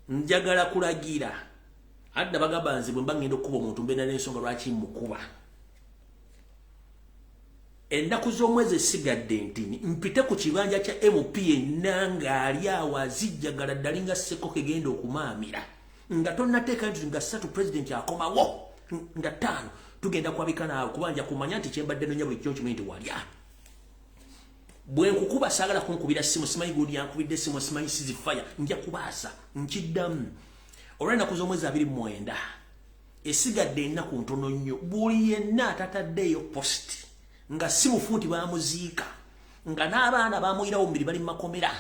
njagala kulagira adda bagamba nze bwe mbangenda okuba omuntu mbeera n'ensonga lwaki mukuba ennaku z'omwezi esigadde ntini mpite ku kibanja kya MP enanga ali awo azijjagala ddali nga sseko kegenda okumaamira nga tonnateeka nti nga 3 president akomawo nga 5 tugenda kwabika naawe kubanja kumanya nti kyembadde nonya buli kyonkimanyi nti walya bwe nkukuba saagala kunkubira simu simanyi guli yankubidde simu simanyi sizifaya nja kubaasa nkiddamu olw'ennaku z'omwezi 29 esigadde ennaku ntono nnyo buli yenna atataddeeyo post nga si mufunti bamuziika nga n'abaana bamuyirawo mubiri bali makomera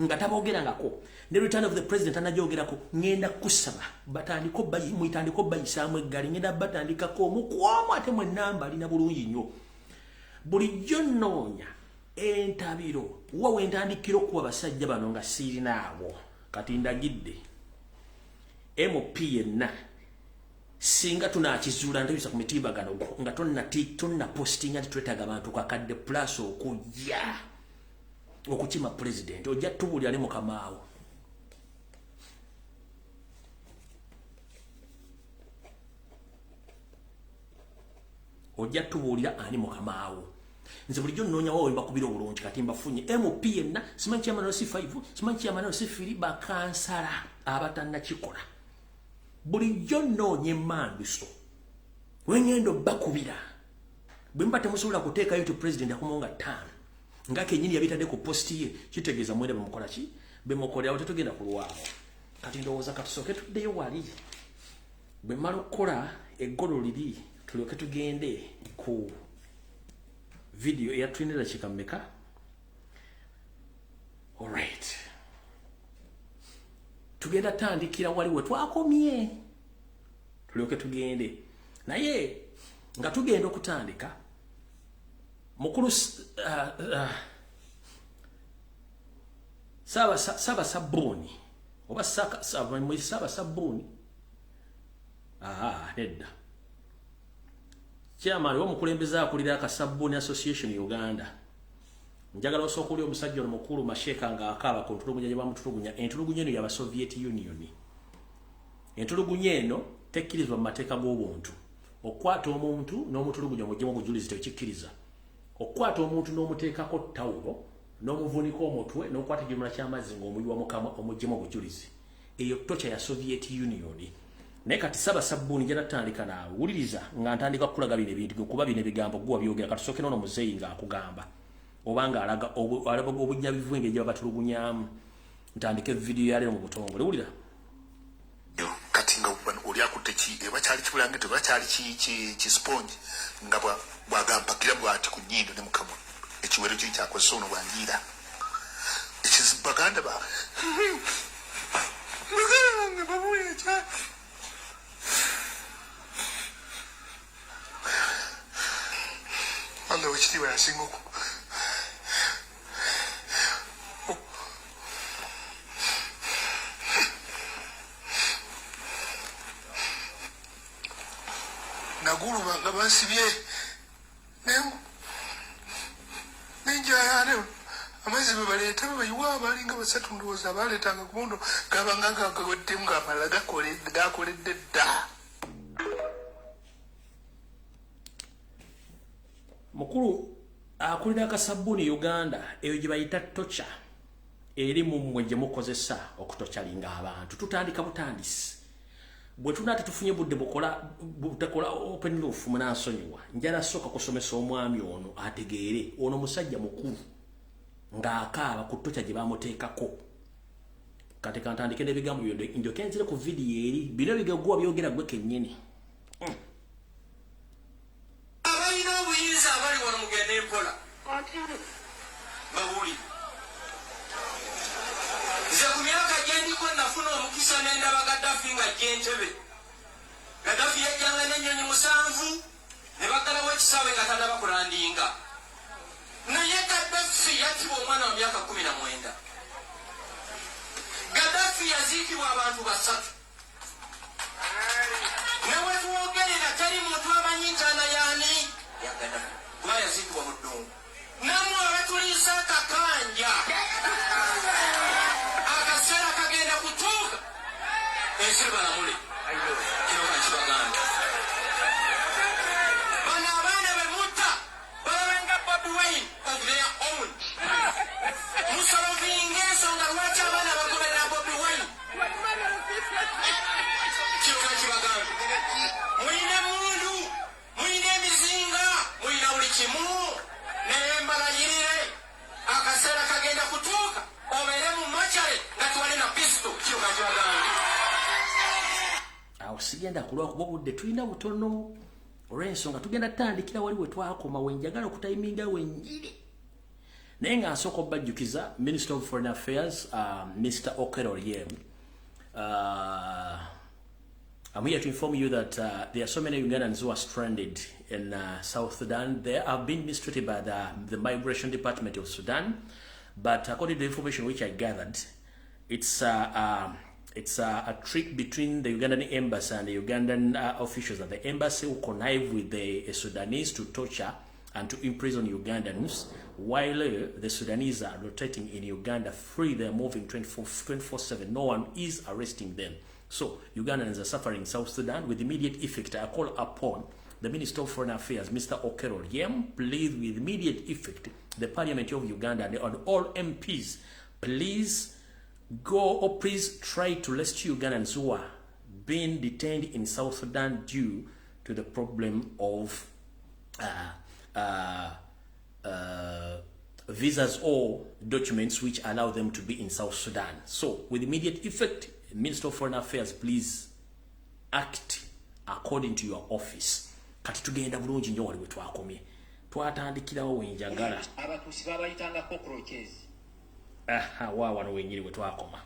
nga tabogerangako ne return of the president anajogerako ngenda kusaba batandiko muyitandiko bayisaamu eggali ngenda batandikako omukwamu ate mwenamba alina bulungi nnyo bulijjo nnoonya entabiro wawe ntandikira okuba basajja bano nga sirinaawo kati ndagidde MP yenna singa tunakizuula ndabisa ku mitimbagano nga tonna postinga nti twetaaga abantu kakadde plus okujja okukima president ojja tubulira ne Mukamaawo ojja tubuulira ani Mukamaawo nze bulijjo nnoonya wawe mbakubira obulungi kati mbafunye MP yenna simanyi chairman C5 simanyi chairman C3 bakansala abatannakikola bulijjo nnoonya emmanduso wengendo bakubira bwe mba temusobola kuteekayo ti president akumonga 5 nga kenyini yabitadde ku posti ye kitegeeza mwenda bemukola ki bemukolera awo tetugenda kulwawo kati ndowooza katusooke tuddeyo wali bwe mmala okukola eggolo liri tulyoke tugende ku video eyatwinira kikammeka alright tugenda tandikira waliwe twakomye tulyoke tugende naye nga tugenda okutandika mukulu saba sabuni oba saba sabuni nedda chairman w'omukulembeze akulira akasabuni association Uganda njagala osooka oli omusajja omukulu Masheka nga akaaba ku ntulugunya gye bamutulugunya entulugunya eno yaba Soviet Union entulugunya eno tekkirizwa mu mateeka g'obuntu okwata omuntu n'omutulugunya omuggyemu obujulizi tekikkiriza okwata omuntu n'omuteekako ttawulo n'omuvunika omutwe n'okwata ekimula ky'amazzi ng'omuyiwa mukama omuggyemu obujulizi eyo tocha ya Soviet Union naye kati saba sabuni njala tandika naawe wuliriza nga ntandika kukulaga bino ebintu kuba bino ebigambo gwe wabyogera katusooke n'ono muzeeyi ng'akugamba obanga alaga obujjabivu engeri gye babatulugunyamu ntandika evidiyo yaleero mu butongole wulira kati nga oli akutte eba kyali kibulange teba kyali kisponge nga bwagampakira bwati ku nnyindo ne mukamwa ekiwero kiri kyakozesa ono bwanjiira ekizibaganda ba Allah wekitiibwa yasinga oku nagulu banga bansibye nenjayane amazzi bwe baleeta babayiwa abalinga basatu ndowooza abaleetanga ku mundo gabanga gagaweddemu ng'amalala gakoledde dda mukulu akulira akasabuni Uganda eyo gye bayita tocha eri mu mmwe gye mukozesa okutokyalinga abantu tutandika butandisi bwe tunate tufunye budde butekola open roof munasonyiwa njala soka kusomesa omwami ono ategeere ono musajja mukulu ng'akaaba ku tocha gye bamuteekako kati kantandike n'ebigambo byo ndio kenzire ku video eri bino bigagwa byogera gwe kennyini abalina obuyinza abali wano mugende empola bawuli nze ku myaka gyendiko nafuna omukisa n'endaba Gaddafi nga gyentebe Gaddafi yajjanga n'ennyonyi 7 ne baggalawo ekisaawe nga tannaba kulandinga naye Gaddafi yattibwa omwana wa myaka 19 Gaddafi yaziikibwa abantu 3 newe tuwogerera teri muntu amanyi ntaana yaani ya Gaddafi kuba yaziikibwa mu ddungu namwe abatulisa akakanja akaseera kagenda kutuuka ensi balamule kino kakibaganda bano abaana be mutta balabenga Bobi Wine of their own musolovinga ensonga lwaki abaana bagoberera Bobi Wine kino kakibaganda muyina emundu muyina emizinga muyina buli kimu naye mbalayirire akaseera kagenda kutuuka obeere mu machare nga tuwali na pisto kino kakibaganda awo sigenda kulwa kuba budde tulina butono olw'ensonga tugenda tutandikira wali we twakoma wenjagala okutayiminga wenjire naye nga nsooka obbajjukiza Minister of Foreign Affairs Mr. Ayawukanyemu I'm here to inform you that there are so many Ugandans who are stranded in South Sudan. They have been mistreated by the Migration Department of Sudan, but according to the information which I gathered, it's a trick between the Ugandan embassy and the Ugandan officials. That the embassy will connive with the Sudanese to torture and to imprison Ugandans, while the Sudanese are rotating in Uganda free. They're moving 24/7. No one is arresting them. So Ugandans are suffering in South Sudan with immediate effect. I call upon the Minister of Foreign Affairs, Mr. Ayawukanyemu, please with immediate effect, the Parliament of Uganda and all MPs, please go or please try to rescue Ugandans who are being detained in South Sudan due to the problem of visas or documents which allow them to be in South Sudan. So with immediate effect, Minister of Foreign Affairs, please act according to your office. Kati tugenda bulungi nnyo wali we twakomye. Twatandikirawo wenjagala. abatuusi babayitanga cockroaches Wano wenyiri we twakoma.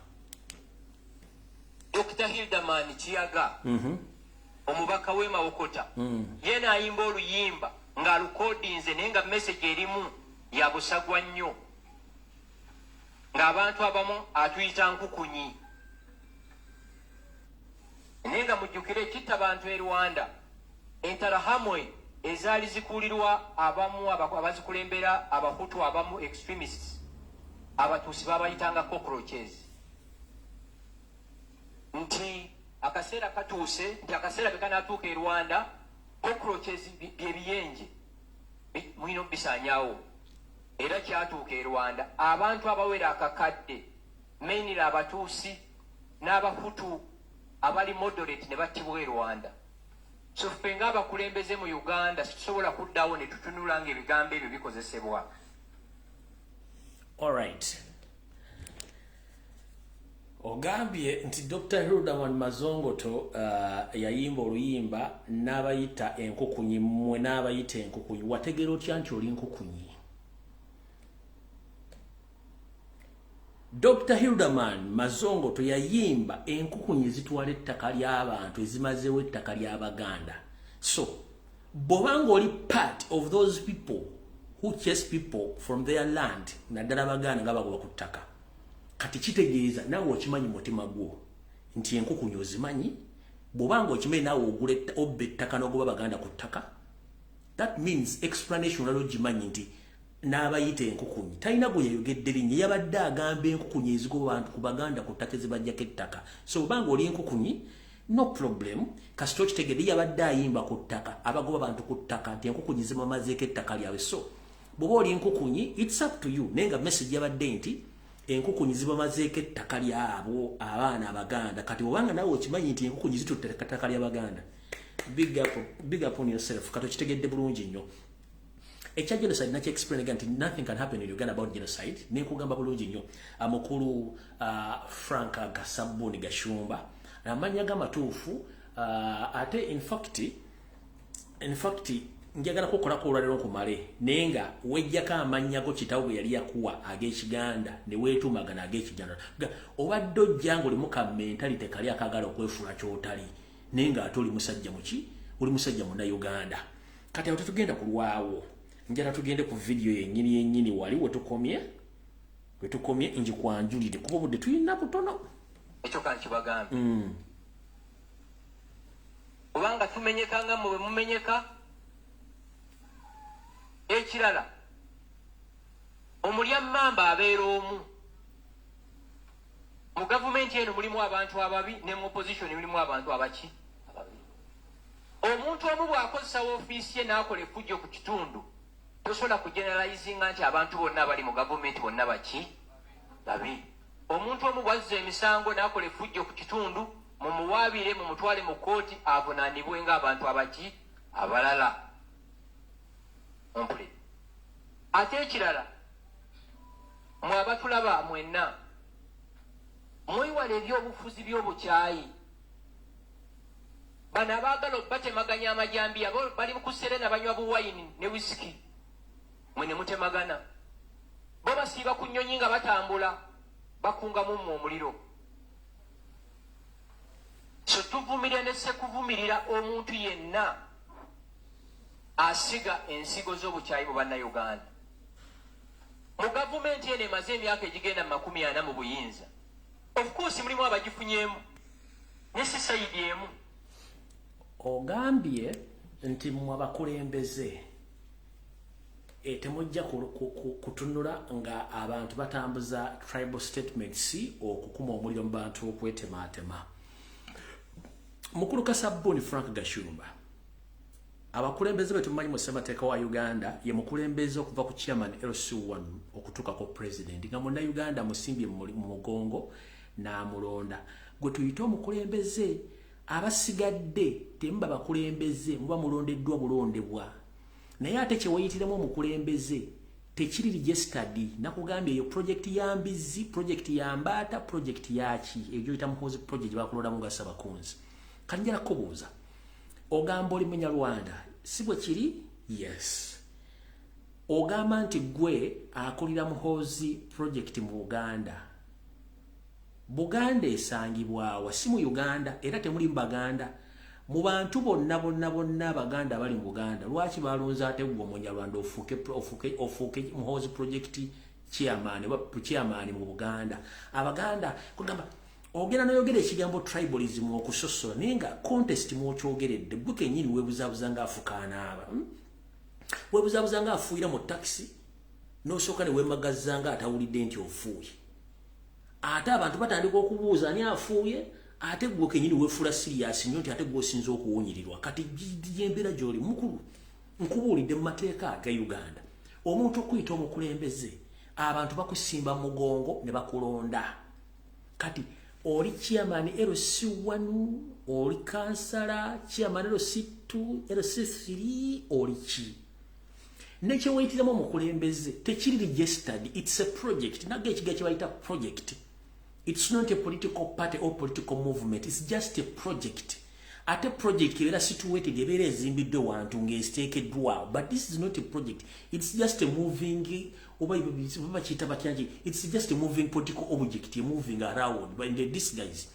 Dr. Hildaman Kiyaga omubaka w'e Mawokota yena ayimba oluyimba ng'alukodinze naye nga message erimu ya busagwa nnyo ng'abantu abamu atuyita nkukunyi naye nga mujjukire kitta bantu e Rwanda entalahamwe ezaali zikuulirwa abamu abazikulembera abahutu abamu extremists abatuusi babayitanga cockroaches nti akaseera katuuse nti akaseera kekanatuuka e Rwanda cockroaches byebiyenje mwino bisaanyaawo era kyatuuka e Rwanda abantu abawera akakadde mainly abatuusi n'abahutu abali moderate ne battibwa e Rwanda. So ffe ng'abakulembeze mu Uganda situsobola kuddawo ne tutunula ng'ebigambo ebyo bikozesebwa. All right. Ogambye nti Dr. Hildaman Mazongoto yayimba oluyimba n'abayita enkukunyi mmwe n'abayita enkukunyi wategera otya nti oli nkukunyi? Dr. Hildaman Mazongoto yayimba enkukunyi zitwala ettaka ly'abantu ezimazeewo ettaka ly'Abaganda. So bw'obanga oli part of those people who chase people from their land naddala Abaganda nga bagoba ku ttaka, kati kitegeeza naawe okimanyi mutima gwo nti enkukunyi ozimanyi. Bw'obanga okimanyi naawe obba ettaka n'ogoba Baganda ku ttaka, that means explanation lalo ogimanyi nti n'abayita enkukunyi talina gwe yayogedde linnya, yabadde agamba enkukunyi ezigoba abantu ku Baganda ku ttaka ezibajjako ettaka. So bw'obanga oli enkukunyi no problem, kasita okitegedde yabadde ayimba ku ttaka abagoba abantu ku ttaka nti enkukunyi zimamazeeko ettaka lyabwe. So bw'oba oli enkukunyi it's up to you, naye nga message yabadde nti enkukunyi zibamazeeko ettaka lyabo abaana abaganda kati obanga nawe okimanyi nti enkukunyi zitutte ettaka ly'abaganda big up on yourself kati okitegedde bulungi nnyo ekya genocide nakyo explain again nti nothing can happen in Uganda about genocide nenkugamba bulungi nnyo amukulu Frank Gasabuni Gashumba amanya gamatuufu ate in fact njagala kukolako olwalero nkumale naye nga wejjako amanya go kitabu bwe yali yakuwa ag'ekiganda ne weetumagana ag'ekiganda obadde ojja ng'olimu ka mentality kali akagala okwefuula kyotali naye nga ate oli musajja muki oli musajja munnayuganda kati awo tetugenda kulwawo njala tugende ku video yennyini wali wetukomye njikwanjulire kuba obudde tulina butono ekyo kankibagambe kubanga tumenyeka nga mwe mumenyeka ekirala omulya mmamba abeera omu mu gavumenti eno mulimu abantu ababi ne mu opposition mulimu abantu ababi omuntu omu bw'akozesa woofiisi ye n'akola effujjo ku kitundu tosobola kugeneralizinga nti abantu bonna abali mu gavumenti bonna babi omuntu omu bw'azza emisango n'akola effujjo ku kitundu mumuwaabire mumutwale mu kooti avunaanibwe ng'abantu abalala ompule ate ekirala mwe abatulaba mwenna mwewala ebyobufuzi by'obukyayi bano abaagala okubatemaganya amajambiya bali ku serena banywa buwayini ne wisiki mwe ne mutemagana bo basiiba ku nnyonyi nga batambula bakungamu mmwe omuliro so tuvumirira ne sekuvumirira omuntu yenna asiga ensigo z'obukyayi mu bannayuganda mu gavumenti eno emaze emyaka egigenda mu 40 mu buyinza of course mulimu abagifunyeemu ne society emu ogambye nti mwe abakulembeze temujja kutunula nga abantu batambuza tribal statements okukuma omuliro mu bantu okwetematema mukulu Kasabuni Frank Gashumba abakulembeze betu tumanyi mu ssemateeka wa Uganda ye mukulembeze okuva ku chairman LC1 okutuuka ko president nga monna Uganda musimbye mu mugongo n'amulonda gwe tuyita omukulembeze abasigadde temba bakulembeze muba mulondeddwa bulondebwa naye ate kye wayitiramu omukulembeze tekiri registered nakugambye eyo project ya Mbizi project ya Mbata project yaki ejo ita muhozi project bakulonda mu gasa bakunzi kanjala kubuuza ogamba oli munyarwanda si bwe kiri yes ogamba nti gwe akulira muhozi project mu Buganda esangibwawa si mu Uganda era temuli Baganda mu bantu bonna Baganda bali mu Buganda lwaki balonza ate gwe munyarwanda ofuke muhozi project chairman mu Buganda abaganda kugamba ogera noyogera ekigambo tribalism okusosola ninga contest mu okyogeredde gwe kenyini webuzabuza nga afukaana aba webuzabuza nga afuira mu taxi nosoka ne wemagaza nga atawulidde nti ofuuye ate abantu batandika okubuuza ani afuuye ate gwe kenyini wefula serious nnyo nti ate gwe osinza okuwunyirirwa kati gyembeera gy'oli mukulu nkubuulidde mu mateeka aga Uganda omuntu okuyita omukulembeze abantu bakusimba mu mugongo ne bakulonda kati oli chairman LC1 oli kansala chairman LC2 LC3 oli ki nekye wayitiramu omukulembeze tekiri registered it's a project nage ekiga kye bayita project it's not a political party or political movement it's just a project ate project ebeera situated ebeera ezimbiddwe wantu ng'eziteekeddwawo but this is not a project it's just a moving it's just a moving political object moving around but in the disguise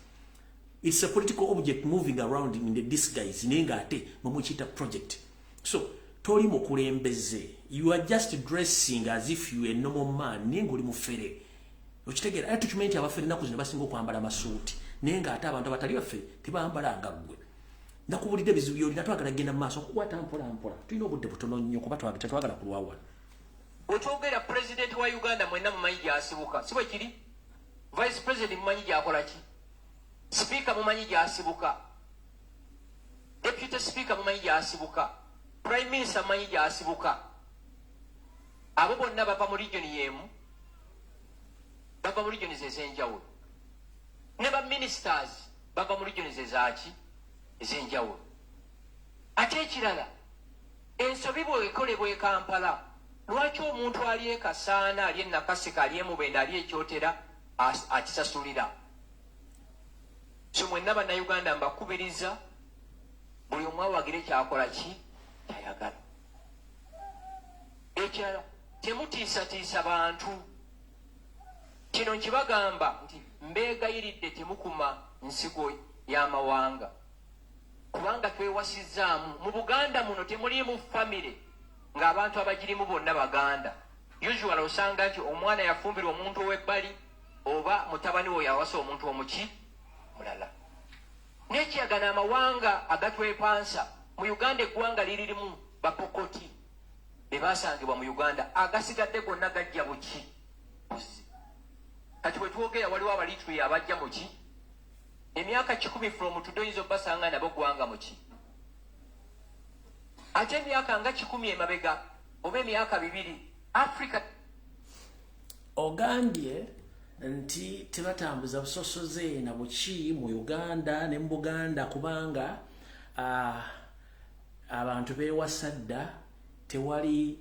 it's a political object moving around in the disguise nenga ate mumukita project so toli mukulembeze you are just dressing as if you are a normal man nenga oli mufere okitegera ate tukimanyi nti abafere ennaku zino basinga okwambala masuuti nenga ate abantu abatali baffe tebambala nga ggwe nakubulidde ebizibu byolina twagala genda mu maaso okukwata mpola tulina obudde butono nnyo kuba tetwagala kulwawa otwogera president wa Uganda mwenna mumanyi gyasibuka si bwe kiri vice president mumanyi gyakola ki speaker mumanyi gyasibuka deputy speaker mumanyi gyasibuka prime minister mumanyi gyasibuka abo bonna bava mu region yemu bava mu regions ez'enjawulo ne ba ministers bava mu regions ez'enjawulo ate ekirala ensobi bw'ekolebwa e Kampala lwaki omuntu ali e Kasaana ali e Nakaseka ali e Mubende ali e Kyotera akisasulira? So mwenna bannayuganda mbakubiriza buli omu awagire kyakola ki kyayagala. Ekirala temutiisatiisa bantu. Kino nkibagamba nti mbeegayiridde temukuma nsigo y'amawanga kubanga twewasizaamu. Mu Buganda muno temuliimu famire ng'abantu abagirimu bonna Baganda. Usually osanga nti omwana yafumbirwa omuntu ow'ebbali oba mutabani we yawasa omuntu omuki mulala. N'ekiyagana amawanga agatwepansa mu Uganda eggwanga liririmu Bapokoti be baasangibwa mu Uganda agasigadde gonna gajja buki buzi. Kati bwe twogera waliwo abalitwe abajja muki emyaka 10 from today oyinza obbasanga nabo gwanga muki ate emyaka nga 10 emabega oba emyaka 2 Africa. Ogambye nti tebatambuza busosoze na buki mu Uganda ne mu Buganda kubanga abantu beewasadda tewali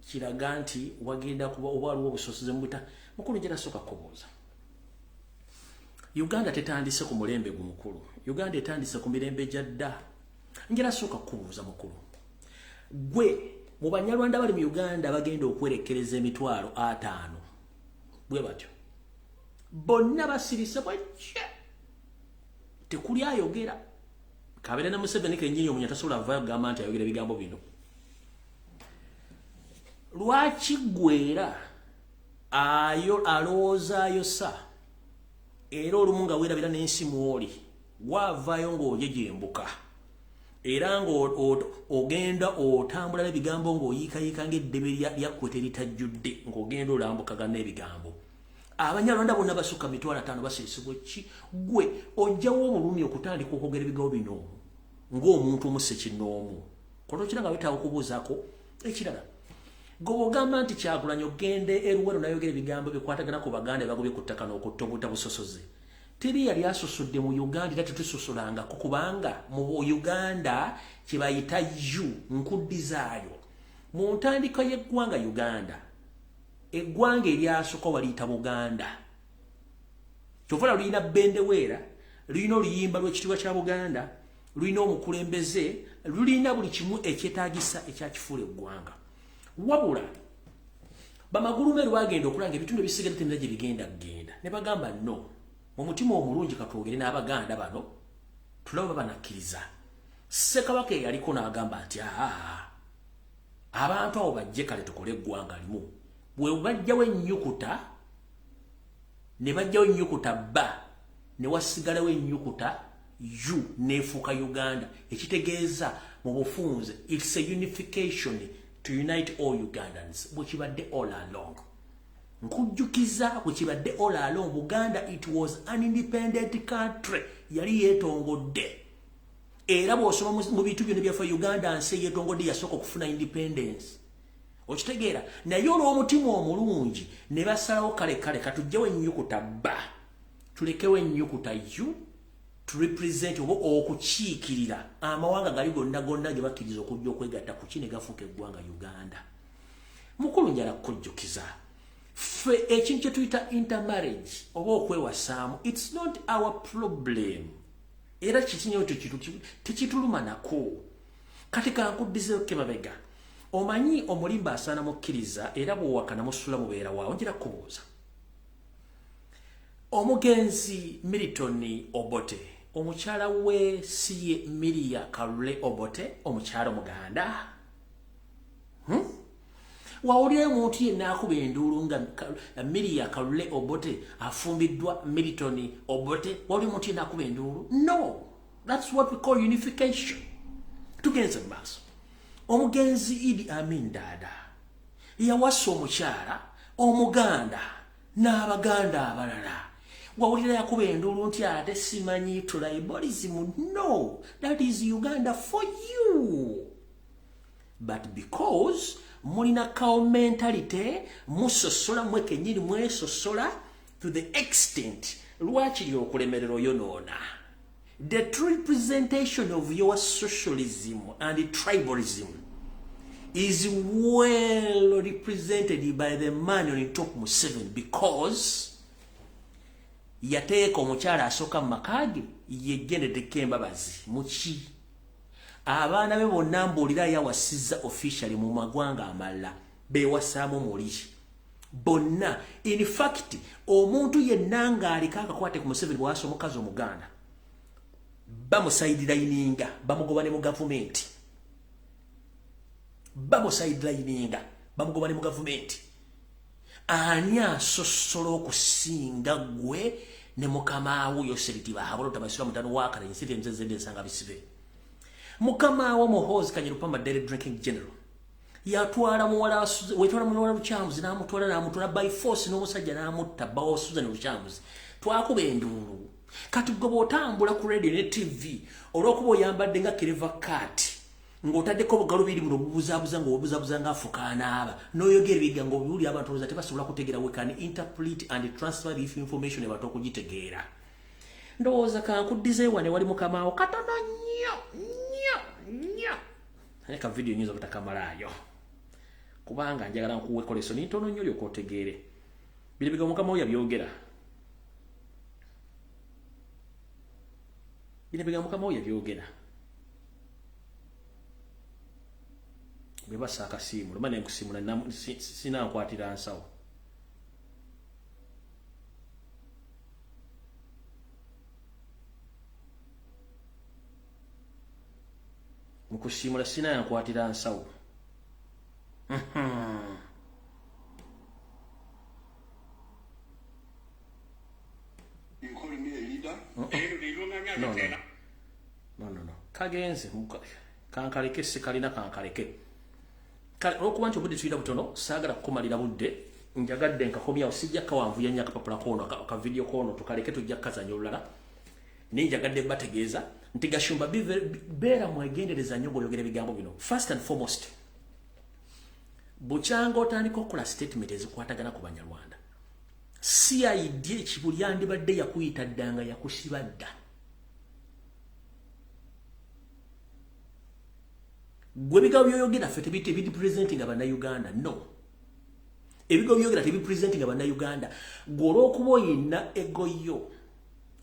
kiraga nti wagenda kuba oba waliwo obusosoze mubuta. Mukulu njera soka kubuuza. Uganda tetandise ku mulembe gumukulu. Uganda etandise ku mirembe jadda. Njera soka kubuuza mukulu. Gwe mu Banyarwanda bali mu Uganda bagenda okwerekereza emitwalo 5. Bwe batyo. Bonna basirise bwajja. Tekuli ayogera. Kabere na Museveni kenyinyi omunyatasobola avayo gamba nti ayogera bigambo bino. Lwaki gwera ayo alowoozayo sa era olumu nga weerabira n'ensi mwoli wavaayo ng'ogyejembuka era ng'ogenda otambula n'ebigambo ng'oyiikayiika ng'eddebe lyakkwe teritajjudde ng'ogenda olambukaga n'ebigambo. Abanyarwanda bonna basukka mitwalo 5 basirisibwa ki? Gwe ojjawo omulumi okutandika okwogera ebigambo bino ng'omuntu omusekinnoomu. Kono kiranga bitaawo okubuuzaako ekirala. Gobogamba nti Kyagulanyi ogende eruwero nayogera ebigambo bikwatagana ku Baganda bagobye ku ttaka n'okutta busosoze. Teri yali asusudde mu Uganda era tetususulanga kubanga mu Uganda kibayita nkuddizaayo. Mu ntandika y'eggwanga Uganda eggwanga eryasooka waliyita Buganda. Kyova lulina bendeweera, lulina oluyimba lw'ekitiibwa kya Buganda, lulina omukulembeze, lulina buli kimu ekyetaagisa ekyakifuula eggwanga. Wabula bamagulume lwagenda okulanga ebitundu ebisigadde tendera gye bigenda kugenda ne bagamba no mu mutima omulungi katwogere n'Abaganda bano tulaba banakkiriza. Ssekabaka yaliko n'agamba nti abantu abo bajje kale tukole eggwanga limu. Bwe bajjawo ennyukuta ne bajjawo ennyukuta ba ne wasigalawo ennyukuta yu neefuuka Uganda ekitegeeza mu bufunze it's a unification to unite all Ugandans. Bwekibadde all along. Nkujjukiza bwekibadde all along Buganda it was an independent country. Yali yeetongodde. Era bw'osoma mu bintu byonna byaffe Uganda nsi yeetongodde yasooka okufuna independence. Okitegeera naye olw'omutima omulungi ne basalawo kale katugyewo ennyukuta ba tulekewo ennyukuta yu to represent oba okukiikirira amawanga gali gonna gye bakkiriza okujja okwegatta ku kine gafuuka eggwanga Uganda. Mukulu njala kujjukiza ffe ekintu kye tuyita intermarriage oba okwewasaamu it's not our problem era kitinyo tekituluma nako. Kati kankuddizeyo kemabega omanyi omulimba asaana mukkiriza era bw'owakana musula mubeera waawo. Njira kubuuza omugenzi Milton Obote omukyala we siye Miria Kalule Obote omukyala Omuganda wawulira omuntu yenna akuba enduulu nga Miria Kalule Obote afumbiddwa Milton Obote wawulira omuntu yenna akuba enduulu? No, that's what we call unification. Tugenze mu maaso. Omugenzi Idi Amin Dada yawasa omukyala Omuganda n'Abaganda abalala. Wawulira yakuba enduulu nti ate simanyi tribalism. No, that is Uganda for you. But because mulina cow mentality musosola mwekenyiri mwesosola to the extent lwaki okulemerero yonoona. The true representation of your socialism and tribalism is well represented by the man on top Museveni, because yateeka omukyala asooka mu makage yegendedde Kembabazi muki abaana be bonna mbuulira yawasiza officially mu magwanga amalala bewasaamu muli bonna. In fact omuntu yenna ng'aliko akakwate ku Museveni bw'asa omukazi omuganda bamusaidirayininga bamugoba ne mu gavumenti, bamugoba ne mu gavumenti. Ani asosola okusinga gwe ne Mukamaawo Yoseriti bahabula otabasira mutano wakala nsiri emzezende ensanga bisibe. Mukamaawo Muhoozi Kanyerupamba Daily Drinking General yatwala muwala wetwala muwala Lucyamuzi n'amutwala by force n'omusajja n'amutta Bawo Susan Lucyamuzi. Twakuba enduulu kati gwe bw'otambula ku radio ne TV olw'okuba oyambadde nga Clever Cat ng'otaddeko obugalo biri buno obubuzaabuza ng'obubuzaabuza ng'afukaanaaba n'oyogera ebigambo biwuli abantu olowooza tebasobola kutegeera. We can interpret and transfer this information abantu okugitegeera. Ndowooza kankuddize wane wali Mukamaawo katono nnyo. Ka video nyinza obutakamalayo kubanga njagala nkuweko leso nitono nnyo lyokka otegeere bino bigambo Mukamaawo yabyogera. Bwebasa akasiimu luma nenkusiimula sinankwatira nsawo. Mukusiimula sinankwatira nsawo. No. Kagenze kankaleke sikalina kankaleke. Okuba nti obudde tuyina butono saagala kukumalira budde njagadde nkakomyawo sijja kawanvuya nnyo akapapula koono ka video koono tukaleke tujja kukazanya olulala. Naye njagadde bategeeza nti Gashumba beera mwegendereza nnyo ng'oyogera ebigambo bino. First and foremost, bukyanga otandika okukola statement ezikwatagana ku Banyarwanda, CID ekibuli yandibadde yakuyita ddanga yakusiba dda. Gwe ebigambo byoyogera ffe tebirepresenting Abannayuganda, no. Ebigambo byogera tebirepresenting Abannayuganda. Gwe olw'okuba oyina egoyo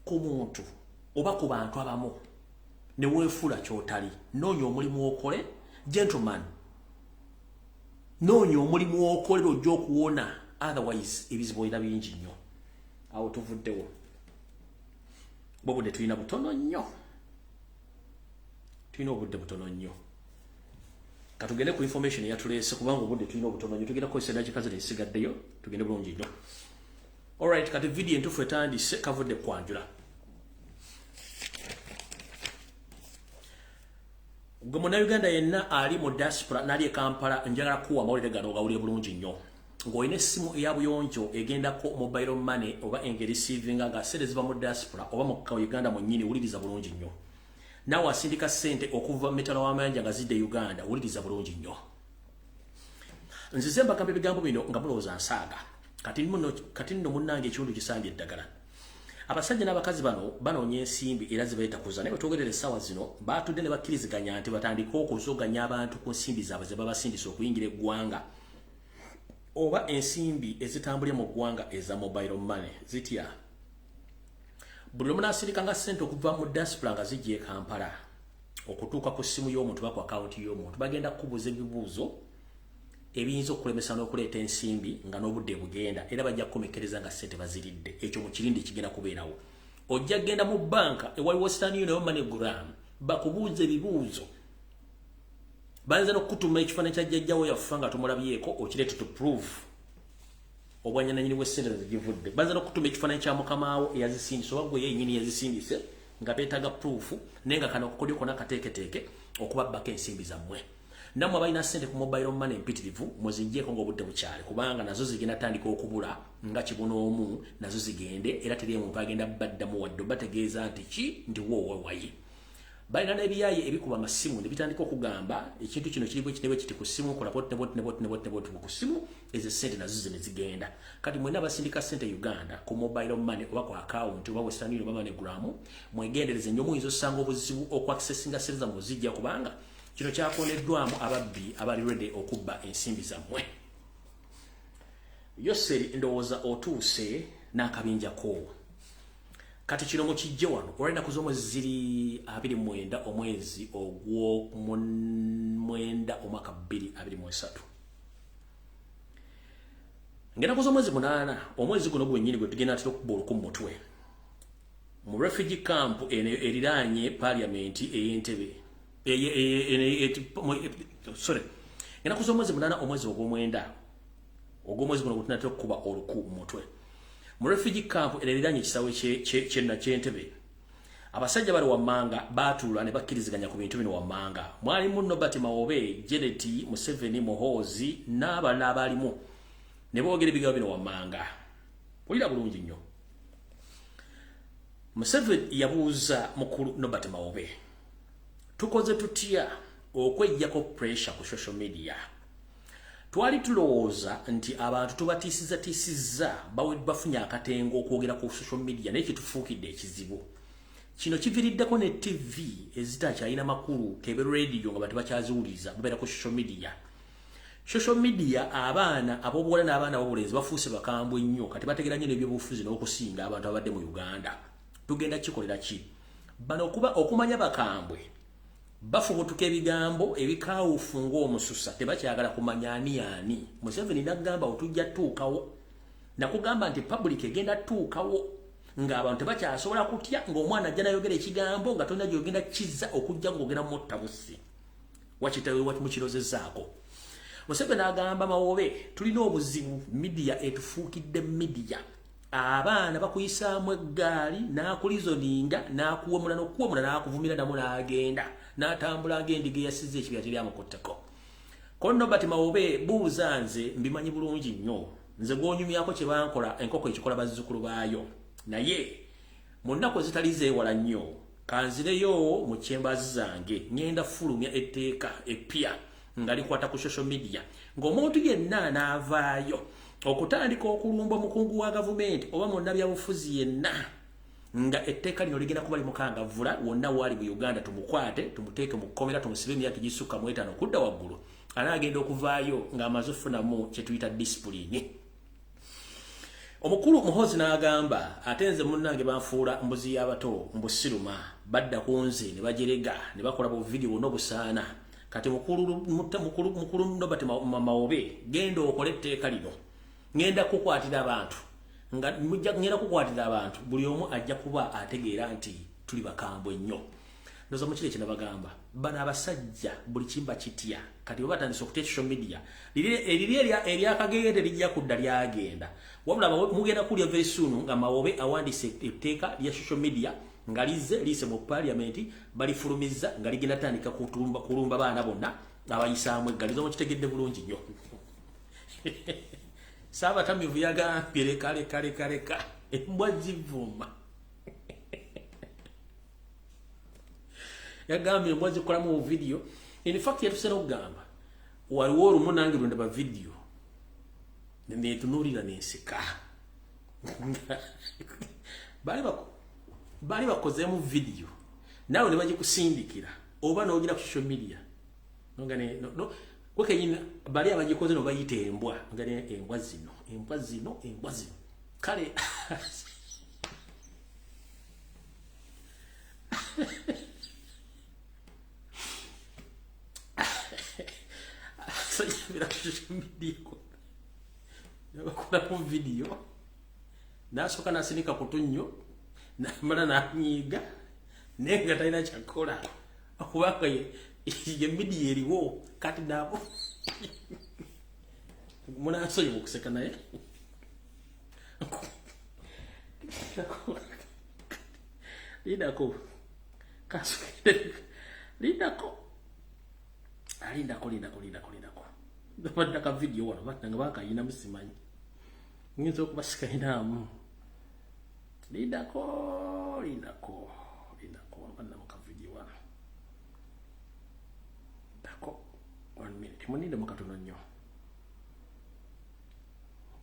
ku muntu oba ku bantu abamu ne weefuula ky'otali, noonya omulimu okole. Gentleman, noonya omulimu okolera ojja okuwona, otherwise ebizibu olina bingi nnyo. Awo tuvuddewo. Bwobudde tulina butono nnyo. Tulina obudde butono nnyo. Katugende ku information eyatuleese kubanga obudde tulina obutono nnyo. Tugenda kukozesa dakika ezisigaddeyo tugende bulungi nnyo. Alright, kati video entuufu etandise kavudde kwanjula. Gwe Munnayuganda yenna ali mu diaspora n'ali e Kampala njagala kuwa amawulire gano ogawulire bulungi nnyo. Ng'olina essimu eya buyonjo egendako mobile money oba engeri receiving nga ssente ziva mu diaspora oba mu Uganda mwennyini, wuliriza bulungi nnyo. Naawe asindika ssente okuva mu mitala w'amayanja nga zidde Uganda, wuliriza bulungi nnyo. Nzize mbagamba ebigambo bino nga mulowooza nsaaga. Kati nno munnange ekiwundu kisambye eddagala. Abasajja n'abakazi bano banoonya ensimbi era zibayita kuza, naye bwetwogerera essaawa zino baatudde ne bakkiriziganya nti batandike okuzoganya abantu ku nsimbi zaabwe ze babasindisa okuyingira eggwanga oba ensimbi ezitambulira mu ggwanga eza mobile money zitya. Buli omu n'asirika nga ssente okuva mu diaspora nga zijja e Kampala okutuuka ku ssimu y'omuntu oba ku akawunti y'omuntu, bagenda kubuuza ebibuuzo ebiyinza okulemesa n'okuleeta ensimbi nga n'obudde bugenda, era bajja kukomekereza nga ssente baziridde. Ekyo mu kirindi kigenda kubeerawo. Ojja genda mu banka ewali Western Union MoneyGram bakubuuza ebibuuzo, bayinza n'okutuma ekifaananyi kya jjajjawo yaffe nga tumulabyeko okireete to prove obwannannyini bw'essente zigivudde. Bayinza n'okutuma ekifaananyi kya Mukamaawo eyazisindise oba gwe yennyini yazisindise nga beetaaga proof, naye nga kano akakodyo konna kateeketeeke okubabbako ensimbi zammwe. Nammwe abalina ssente ku mobile money empitirivu muzingyeko ng'obudde bukyali, kubanga nazo zigenda tandika okubula nga kibunoomu, nazo zigende era teri omuntu agenda baddamu wadde bategeeza nti ki ndi woowe wayi. balina n'ebiyaye ebikuba amasimu ne bitandika okugamba ekintu kino kiri bwe kiti ku ssimu kola bot ku ssimu ezo sente nazo ne zigenda kati mwena abasindika sente Uganda ku mobile money oba ku account oba Western Union oba MoneyGram mwegendereze nnyo muyinza osanga obuzibu okwaccessinga sente zammwe zijja kubanga kino kyakoneddwamu ababbi abali ready okubba ensimbi zammwe. Yoseri ndowooza otuuse n'akabinjako kati kino mukijje wano olwenda ku z'omwezi ziri 29 omwezi ogw'omwenda omwaka 2023 ngenda ku z'omwezi 8 omwezi guno gwennyini gwe tugenda atera okuba oluku mu mutwe mu refugee camp eriraanye parliament ey'Entebbe ngenda ku z'omwezi 8 omwezi ogw'omwenda ogw'omwezi guno gwe tunatera okuba oluku mu mutwe mu refugee camp eriraanye ekisawe ky'Entebbe abasajja bali wammanga baatuula ne bakkiriziganya ku bintu bino wammanga mwalimu Nobert Mawobe, Janet Museveni, Muhoozi n'abalala abalimu ne boogera ebigambo bino wammanga. Wulira bulungi nnyo. Museveni yabuuza mukulu Nobert Mawobe, tukoze tutya okwejjako pressure ku social media? Twali tulowooza nti abantu tubatiisizza bafunye akatengo okwogera ku social media naye kitufuukidde ekizibu. Kino kiviriddeko ne TV ezitakyalina makulu kebe radio nga bantu bakyaziwuliza babeera ku social media. Social media abaana abobuwala n'abaana abobulenzi bafuuse bakambwe nnyo kati bategera nnyo n'ebyobufuzi n'okusinga abantu abadde mu Uganda. Tugenda kikolera ki? Bano okuba okumanya bakambwe bafubutuka ebigambo ebikaawufu ng'omususa tebakyagala kumanya ani. Museveni n'agamba otujja tuukawo. Nakugamba nti public egenda tuukawo ng'abantu tebakyasobola kutya ng'omwana ajja nayogera ekigambo nga tonna gyogenda kizza okujja ng'ogenda mutta busi. Wakitawe mukirozezaako. Museveni agamba Mawobe tulina obuzibu media etufuukidde media. Abaana bakuyisaamu eggaali n'akulizoninga n'akuwemula n'okuwemula n'akuvumira namu n'agenda n'atambula ag'endiga eyasizza ekibira teryamukutteko. Ko Nobert Mawobe buuza nze mbimanyi bulungi nnyo nze gw'onyumyako kye bankola enkoko ekikola bazzukulu baayo naye mu nnaku ezitali zeewala nnyo kanzireyo mu kyembaazi zange ngenda fulumya etteeka eppya nga likwata ku social media ng'omuntu yenna n'avaayo okutandika okulumba omukungu wa gavumenti oba munnabyabufuzi yenna nga etteeka lino ligenda kuba limukangavvula wonna waali mu Uganda tumukwate tumuteeke mu kkomera tumusibe emyaka egisukka mu 5 okudda waggulu anaagenda okuvaayo ng'amaze okufunamu kye tuyita disipulini. Omukulu Muhoozi n'agamba ate nze munnange banfuula mbuzi y'abato mbusiruma badda ku nze ne bajerega ne bakola bu video n'obusaana kati mukulu Nobert Mawobe genda okole etteeka lino ngenda kukwatira abantu ngenda kukwatira abantu buli omu ajja kuba ategeera nti tuli bakambwe nnyo. Ndoza mu kire kye nabagamba bana abasajja buli kimba kitya kati bwe batandise okutya social media eryakagende lijja kudda lyagenda wabula mugenda kulya very soon nga Mawobe awandise etteeka lya social media nga lise mu parliament balifulumiza nga ligenda tandika kulumba baana bonna abayisaamu eggalizo mu kitegedde bulungi nnyo. Saabatamivu yagambye leka embwa zivuma yagambye embwa zikolamu video. In fact yatusera okugamba waliwo olumu nange lwe ndaba video netunuulira nenseka bali bakozeemu video naawe ne bagikusindikira oba n'ogira ku social media wekenyina bali abagikoze no bayita embwa nga embwa zino kale nabakola mu video nasooka nasinika kutunnyo namala nanyiiga naye nga talina kyakola okubanga ye media eriwo kati nabo munasonyiwa okuseka naye lindako baddaka video wano battanga bakayina musimanyi ngeza okubasikayinamu lindako bannamuka video wano muninde mukatono nnyo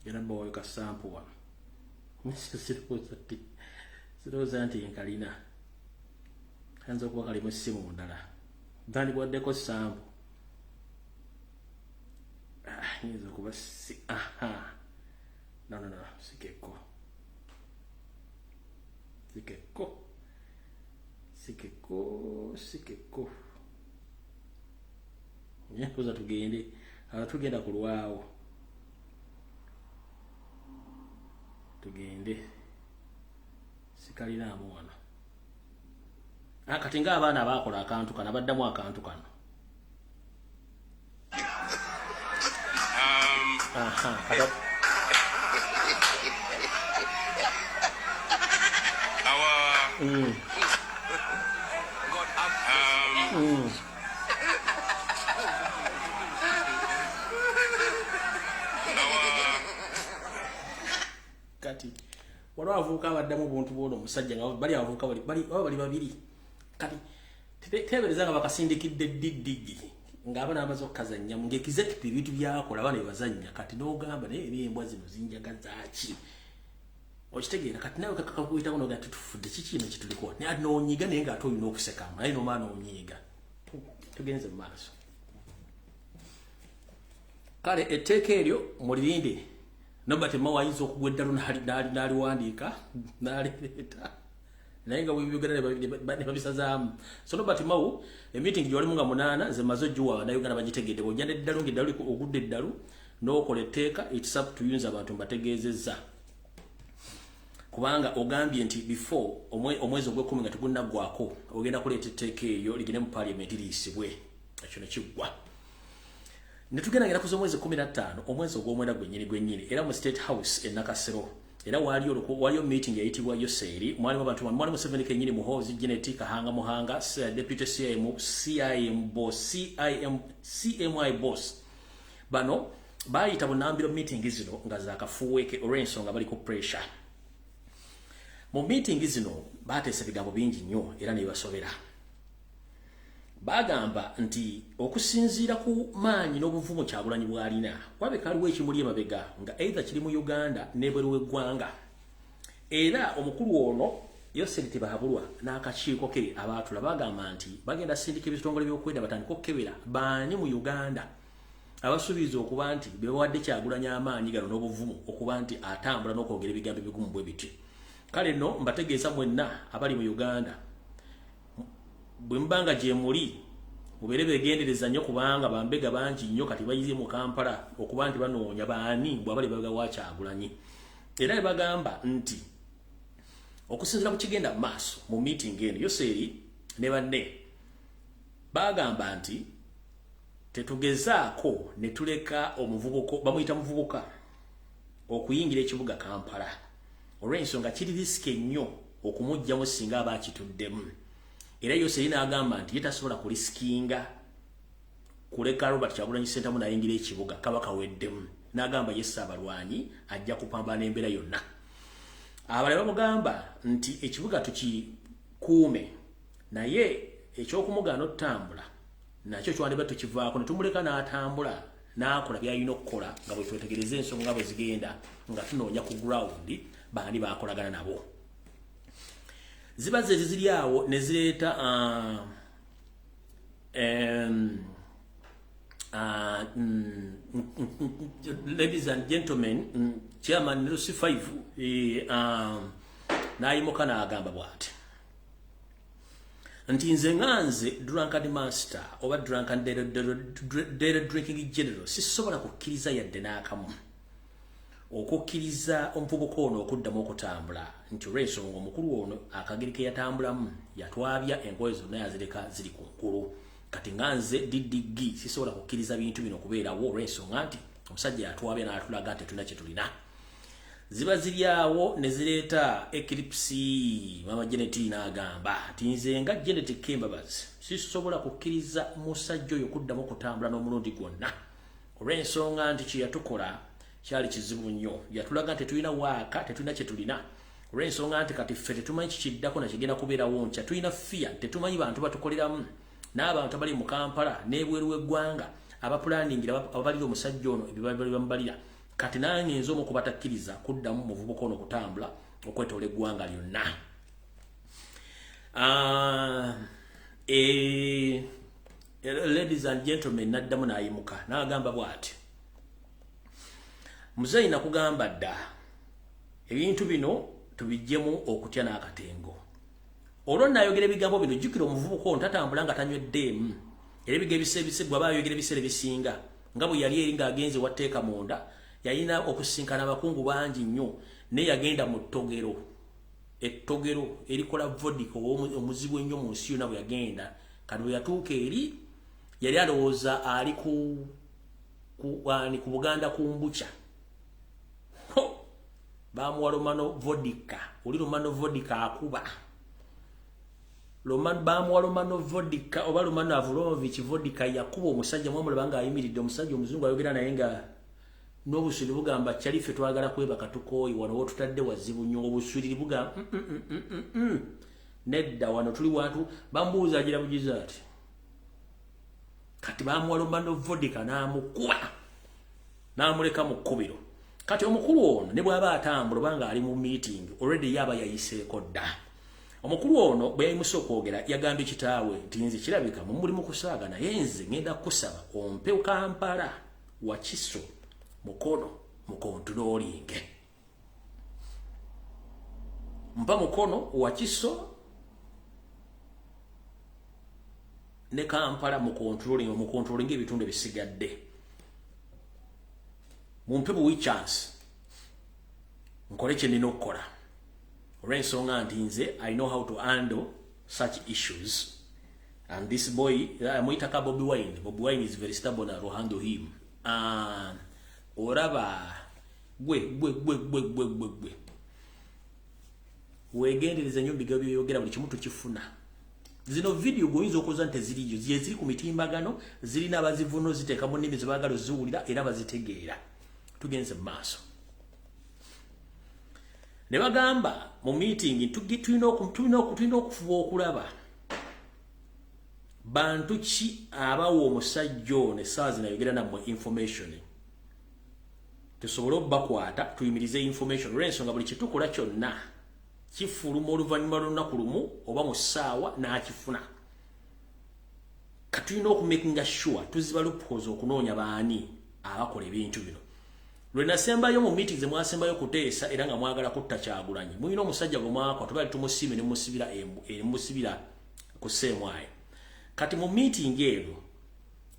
era bawayo kasampu wano sirowooza nti nkalina kayinza okuba kalimu essimu mundala tandikwaddeko sampu yinza okuba no sikekko nyakoza tugende tugenda kulwawo tugende sikaliraamu wano kati ng'abaana abaakola akantu kano abaddamu akantu kano kati waliwo avubuka abaddamu obuntu bw'ono omusajja nga bali abavubuka bali babiri kati tebereza nga bakasindikidde didigi ng'abaana bamaze okukazannya ng'executive ebintu byakola abaana bebazannya kati n'ogamba naye ebyembwa zino zinjagazaaki okitegeera kati nawe kakakuyitako noga tutufudde kikino kituliko naye noonyiga naye ng'ate olina okusekamu naye nomaa noonyiga tugenze mu maaso kale etteeka eryo mulirinde nobate mawa ayinza okugwa eddalu n'aliwandiika n'alireeta naye nga bwebyogera ne babisazaamu so nobate mawu emitingi gyewalimu nga 8 zemaze ogiwa bannayuganda bagitegedde bwojja neddalu ng'eddalu ogudde eddalu n'okola etteeka etisabu tuyunza abantu mbategeezezza kubanga ogambye nti before omwezi ogw'ekumi nga tegunnaggwako ogenda kuleeta etteeka eyo ligende mu paliamenti liisibwe ekyo ne kiggwa ne tugenda ngera kuza omwezi 15 omwezi ogw'omwenda gwennyini era mu State House e Nakasero era waliyo meeting yayitibwa Yoseeri mwalimu abantu mwalimu Museveni kennyini Muhoozi Genetic Kahanga Muhanga Deputy CIM CMI boss bano bayita bunambiro meeting zino nga zakafuweke olw'ensonga bali ku pressure mu meeting zino bateesa ebigambo bingi nnyo era ne basobera bagamba nti okusinziira ku maanyi n'obuvumu Kyagulanyi bw'alina wabeka aliwo ekimuli emabega nga either kiri mu Uganda n'ebweru w'eggwanga era omukulu ono Yoseeri Tibahabulwa n'akakiiko ke abaatula bagamba nti bagenda sindika ebitongole by'okwenda batandika okukebera baani mu Uganda abasuubiza okuba nti bebawadde Kyagulanyi amaanyi gano n'obuvumu okuba nti atambula n'okwogera ebigambo ebigumu bwe biti kale nno mbategeeza mwenna abali mu Uganda bwe mbanga gye muli mubeere beegendereza nnyo kubanga bambega bangi nnyo kati bayize mu Kampala okuba nti banoonya baani bw'abali baga wa Kyagulanyi era ne bagamba nti okusinziira ku kigenda mu maaso mu meeting eno Yoseeri ne banne bagamba nti tetugezaako ne tuleka omuvubuka bamuyita muvubuka okuyingira ekibuga Kampala olw'ensonga kiri risiki ennyo okumugjamu singa aba akituddemu era Yoseeri n'agamba nti yetasobola kulisikinga kuleka Robert Kyagulanyi Ssentamu n'ayingira ekibuga kaba kaweddemu n'agamba ye Ssaabalwanyi ajja kupambana embeera yonna abalala bamugamba nti ekibuga tukikuume naye eky'okumugaana okutambula nakyo kyandiba tukivaako ne tumuleka n'atambula n'akola by'alina okukola nga bwe twetegereza ensonga bwe zigenda nga tunoonya ku ground baani baakolagana nabo ziba ze ziri awo ne zireeta ladies and gentlemen chairman Lucy 5 n'ayimuka n'agamba bw'ati nti nze nganze drunkard master oba drunkard drinking general sisobola kukkiriza yadde n'akamu okukkiriza omuvubuka ono okuddamu okutambula nti olw'ensonga omukulu ono akageri ke yatambulamu yatwabya engoye zonna yazireka ziri ku nkulu kati nganze didigi sisobola kukkiriza bintu bino okubeerawo olw'ensonga nti omusajja yatwabya n'atulaga nti tulina kye tulina ziba ziri awo ne zireeta eclipse mama Janet n'agamba nti nze nga Janet Kembabazi sisobola kukkiriza musajja oyo okuddamu okutambula n'omulundi gwonna olw'ensonga nti kye yatukola kyali kizibu nnyo yatulaga nti tulina waaka tetulina kye tulina olw'ensonga nti kati ffe tetumanyi kikiddako nakigenda kubeerawo nkya tulina fiya tetumanyi bantu batukoleramu n'abantu abali mu Kampala n'ebweru w'eggwanga aba planning abalira omusajja ono ebibambalira kati nange nzo mukubatakkiriza kuddamu muvubuka ono kutambula okwetoola eggwanga lyonna. Ladies and gentlemen, naddamu nayimuka n'agamba bw'ati, Muzeyi nakugamba dda ebintu bino tubijjemu okutya n'akatengo. Olwo nayogera ebigambo bino jjukira omuvubuka ono tatambula nga tanyweddeemu era ebiga ebisebise bw'aba ayogera ebiseera ebisinga nga bwe yali eri ng'agenze watteeka munda yalina okusinkana abakungu bangi nnyo naye yagenda mu ttogero, ettogero erikola vodika omuzibu ennyo mu nsi yonna bwe yagenda kati bwe yatuuka eri yali alowooza ali ku Buganda ku Mbucha. Bamuwa Romano vodika, oli Romano vodika akuba. Bamuwa Romano vodika oba Romano Avromovich vodika yakuba omusajja mwamulaba nga ayimiridde, omusajja omuzungu ayogera naye nga n'obuswiri bugamba kyalife twagala kwebaka tukooyi wano wotutadde wazibu nnyo. Obuswiri buga nedda wano tuli wantu bambuuza agira bugiza ati kati bamuwa Romano vodika n'amukuba n'amuleka mu kkubiro. Kati omukulu ono ne bw'aba atambula obanga ali mu meeting already yaba yayiseeko dda. Omukulu ono bwe yayimusa okwogera yagambye kitaawe nti nze kirabika mu mulimu kusaaga naye nze ngenda kusaba ompe Kampala Wakiso mukono mu controlling. Mpa mukono Wakiso ne Kampala mu controlling ebitundu ebisigadde. Mumpe buwi chance nkole kye nina okukola olw'ensonga nti nze I know how to handle such issues and this boy amuyitaka Bobi Wine is very stubborn and will handle him. Oraba gwe wegendereza nnyo bigambo by'oyogera buli kimu tukifuna. Zino video goyinza okoza nte ziriyo ziri ku mitimbagano zirina abazivuno ziteeka mu nnimi ze baagala oziwulira era bazitegeera. Tugenze maaso ne bagamba mu meeting tulina okufuba okulaba bantu ki abawa omusajja ono essaawa zinayogera nammwe information tusobole obbakwata tuyimirize information olw'ensonga buli kitukola kyonna kifuluma oluvannyuma lw'olunaku lumu oba mu ssaawa n'akifuna. Katulina okumakinga sure tuziba loopholes okunoonya baani abakola ebintu bino. Lwe nasembayo mu meeting ze mwasembayo kuteesa era nga mwagala kutta Kyagulanyi mulina omusajja gwe mwakwa tubali tumusiime ne musibira ku Ssemwayo. Kati mu meeting eno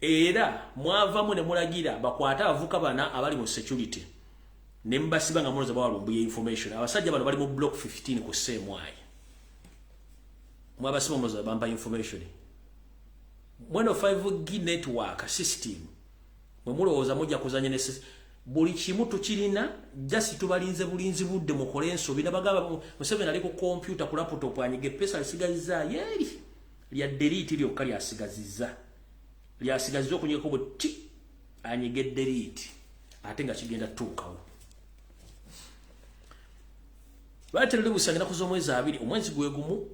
era mwavamu ne mulagira bakwata abavuka bana abali mu security ne mbasiba nga muloza bawa Lumbuye information. Abasajja bano bali mu block 15 ku Ssemwayo. Mwabasiba muloza bamba information. Mweno 5G network system mwe mulowooza mujja kuzanya ne buli kimu tukirina just tubalinze bulinzi budde mukole ensobi nabagamba Museveni ali ku computer ku laptop anyige pesa alisigazizza yeri lya delete lyokka lyasigaziza okunyeko buti anyige delete ate nga kigenda tuukawo. Baterere busangana kuzomwezi 2 omwezi gwe gumu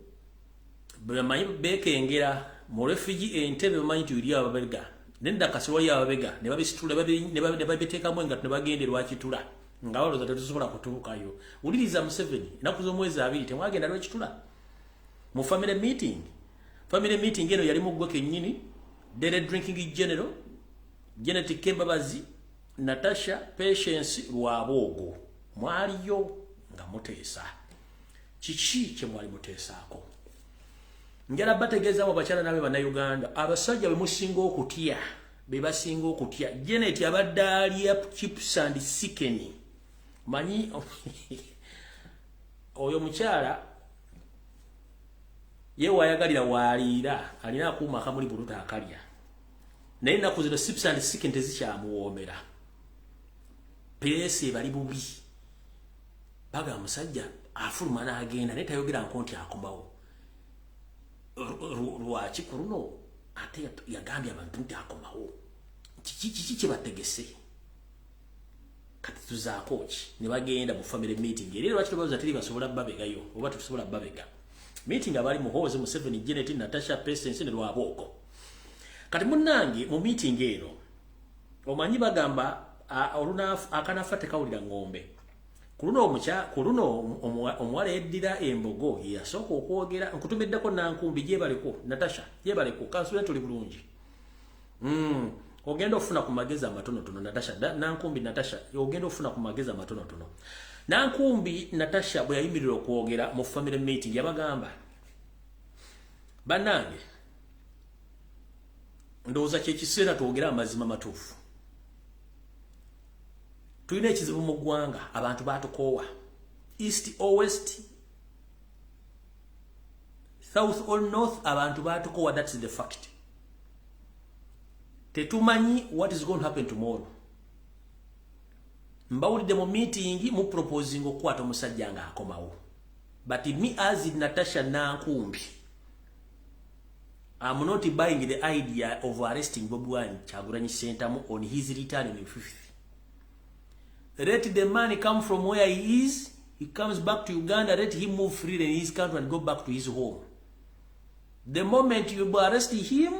bamanyi bekengera mu refugee Entebbe bamanyi tuyiri ababega nenda kasiwa ya babega ne babisitula ne babiteekamu nga tebagende lwakitula nga baloza tetusobola kutuukayo. Uliriza Museveni nakuzo omwezi 2 temwagenda lwakitula mu family meeting eno yali muggwe kennyini Dere Drinking General Genetic Kembabazi Natasha Patience Lwaboogo mwaliyo nga muteesa kiki kye mwali muteesaako. Njala bategeeza mu bakyala nabe bannayuganda abasajja be musinga okutya be basinga okutya Janet abadde alya chips and chicken manyi oyo mukyala ye wayagalira waliira alina akuuma akamuli buluta akalya naye ennaku zino chips and chicken tezikyamuwoomera peesi bali bubi baga musajja afuluma n'agenda naye tayogera nkonti akomawo lwaki ku luno ate yagambye abantu nti akomawo kiki kye bategese kati tuzaako ki ne bagenda mu family meeting era lwaki tubabuza teri basobola babegayo oba tusobola babega meeting abali muhoze Museveni Janet Natasha Patience ne Lwaboogo. Kati munnange mu meeting eno omanyi bagamba oluna akanafa tekawulira ngombe kuluno omuwala eddira embogo yasooka okwogera nkutumiddeko nankumbi gyebaleko Natasha gyebaleko kansula tuli bulungi ogenda ofuna ku magezi amatonotono Natasha nankumbi Natasha ogenda ofuna ku magezi amatonotono nankumbi Natasha bwe yayimirira okwogera mu family meeting yabagamba banange ndowooza kyekiseera twogera amazima matuufu tulina ekizibu mu ggwanga abantu batukoowa east or west south or north abantu batukoowa that's the fact tetumanyi what is going to happen tomorrow mbawulidde mu meeting mu proposing okukwata omusajja nga akomawo but me as Natasha Nankumbi I'm not buying the idea of arresting Bobi Wine Kyagulanyi Ssentamu on his return on the 5th. Let the man come from where he is. He comes back to Uganda. Let him move freely in his country and go back to his home. The moment you arrest him,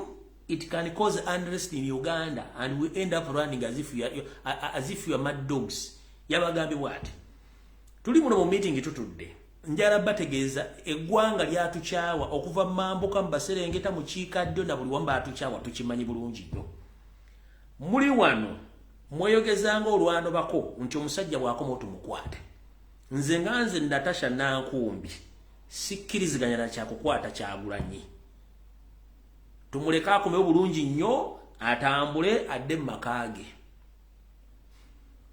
it can cause unrest in Uganda, and we end up running as if you are mad dogs. Yabagambi what? Tuli muno mu meeting tutudde. Njala bategeeza eggwanga lyatuchawa okuva mambuka mbaserengeta mu kiikaddyo na buli wamba atuchawa tukimanyi bulungi nnyo. Muli wano mweyogezanga olwano bako nti omusajja bw'akoma tumukwate. Nze nganze Natasha Nankumbi sikkiriziganya na kyakukwata Kyagulanyi. Tumuleka akomewo bulungi nnyo atambule adde mu makaage.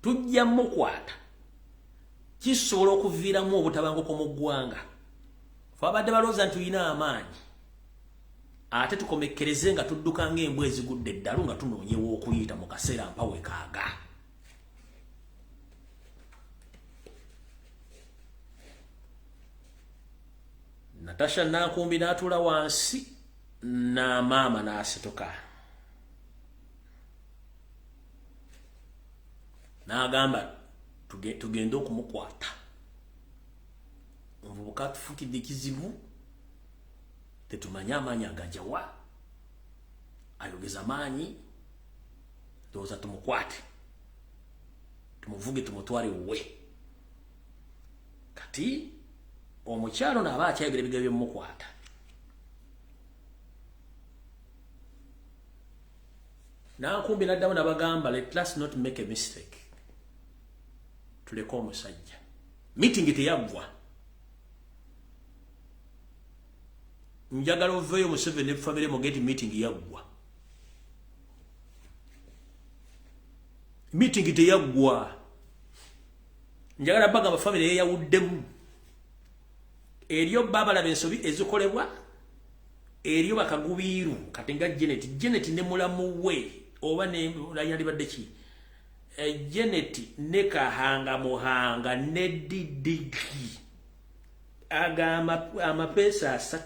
Tujja mukwata kisobola okuviiramu obutabanguko mu ggwanga. Fe abadde balooza nti tulina amaanyi ate tukomekkereze nga tudduka ng'embwa ezigudde eddalu nga tunoonyewo okuyita mu kaseera mpawe kaaga. Natasha Nankumbi n'atuula wansi na maama n'asituka n'agamba tugende okumukwata. Omuvubuka tufukidde ekizibu tetumanya amaanyi agajawa ayogeza maanyi ndowooza tumukwate tumuvuge tumutwale wuwe. Kati omukyalo n'aba akyayogera ebigambo by'omukwata. Nankumbi n'addamu n'abagamba let us not make a mistake. Tuleke omusajja. Meeting teyaggwa. Njagala oveeyo Museveni family mugeti meeting yaggwa. Meeting teyaggwa. Njagala bagamba family yeyawuddemu. Eriyo babala bensobi ezikolebwa. Eriyo bakagubiiru katenga Janet ne mulamu we oba ne yalibadde ki. Janet ne Kahanga Muhanga ne Didigi agama amapesa 3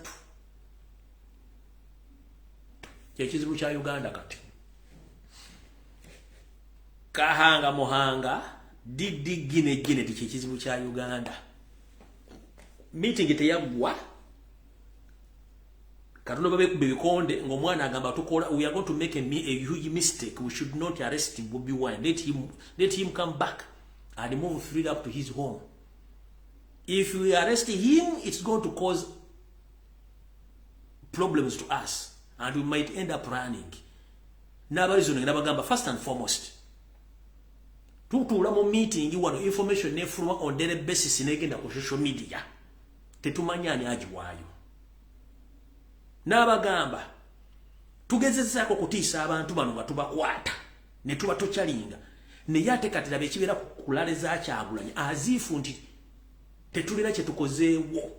kyekizibu kya Uganda kati. Kahanga Muhanga Didigi ne Janet kyekizibu kya Uganda. Meeting teyaggwa katuno babe kubikonde ng'omwana agamba tukola we are going to make a huge mistake. We should not arrest Bobi Wine. Let him come back and move freely up to his home. If we arrest him, it's going to cause problems to us and we might end up running. Nabagamba first and foremost tutuula mu meeting wano information nefuluma on daily basis negenda ku social media tetumanyani agiwaayo. Nabagamba tugezezaako kutiisa abantu bano batubakwata ne tuba tokyalinga ne yate kati labe kibeera kulaleza Kyagulanyi azifu nti tetulina kye tukozeewo.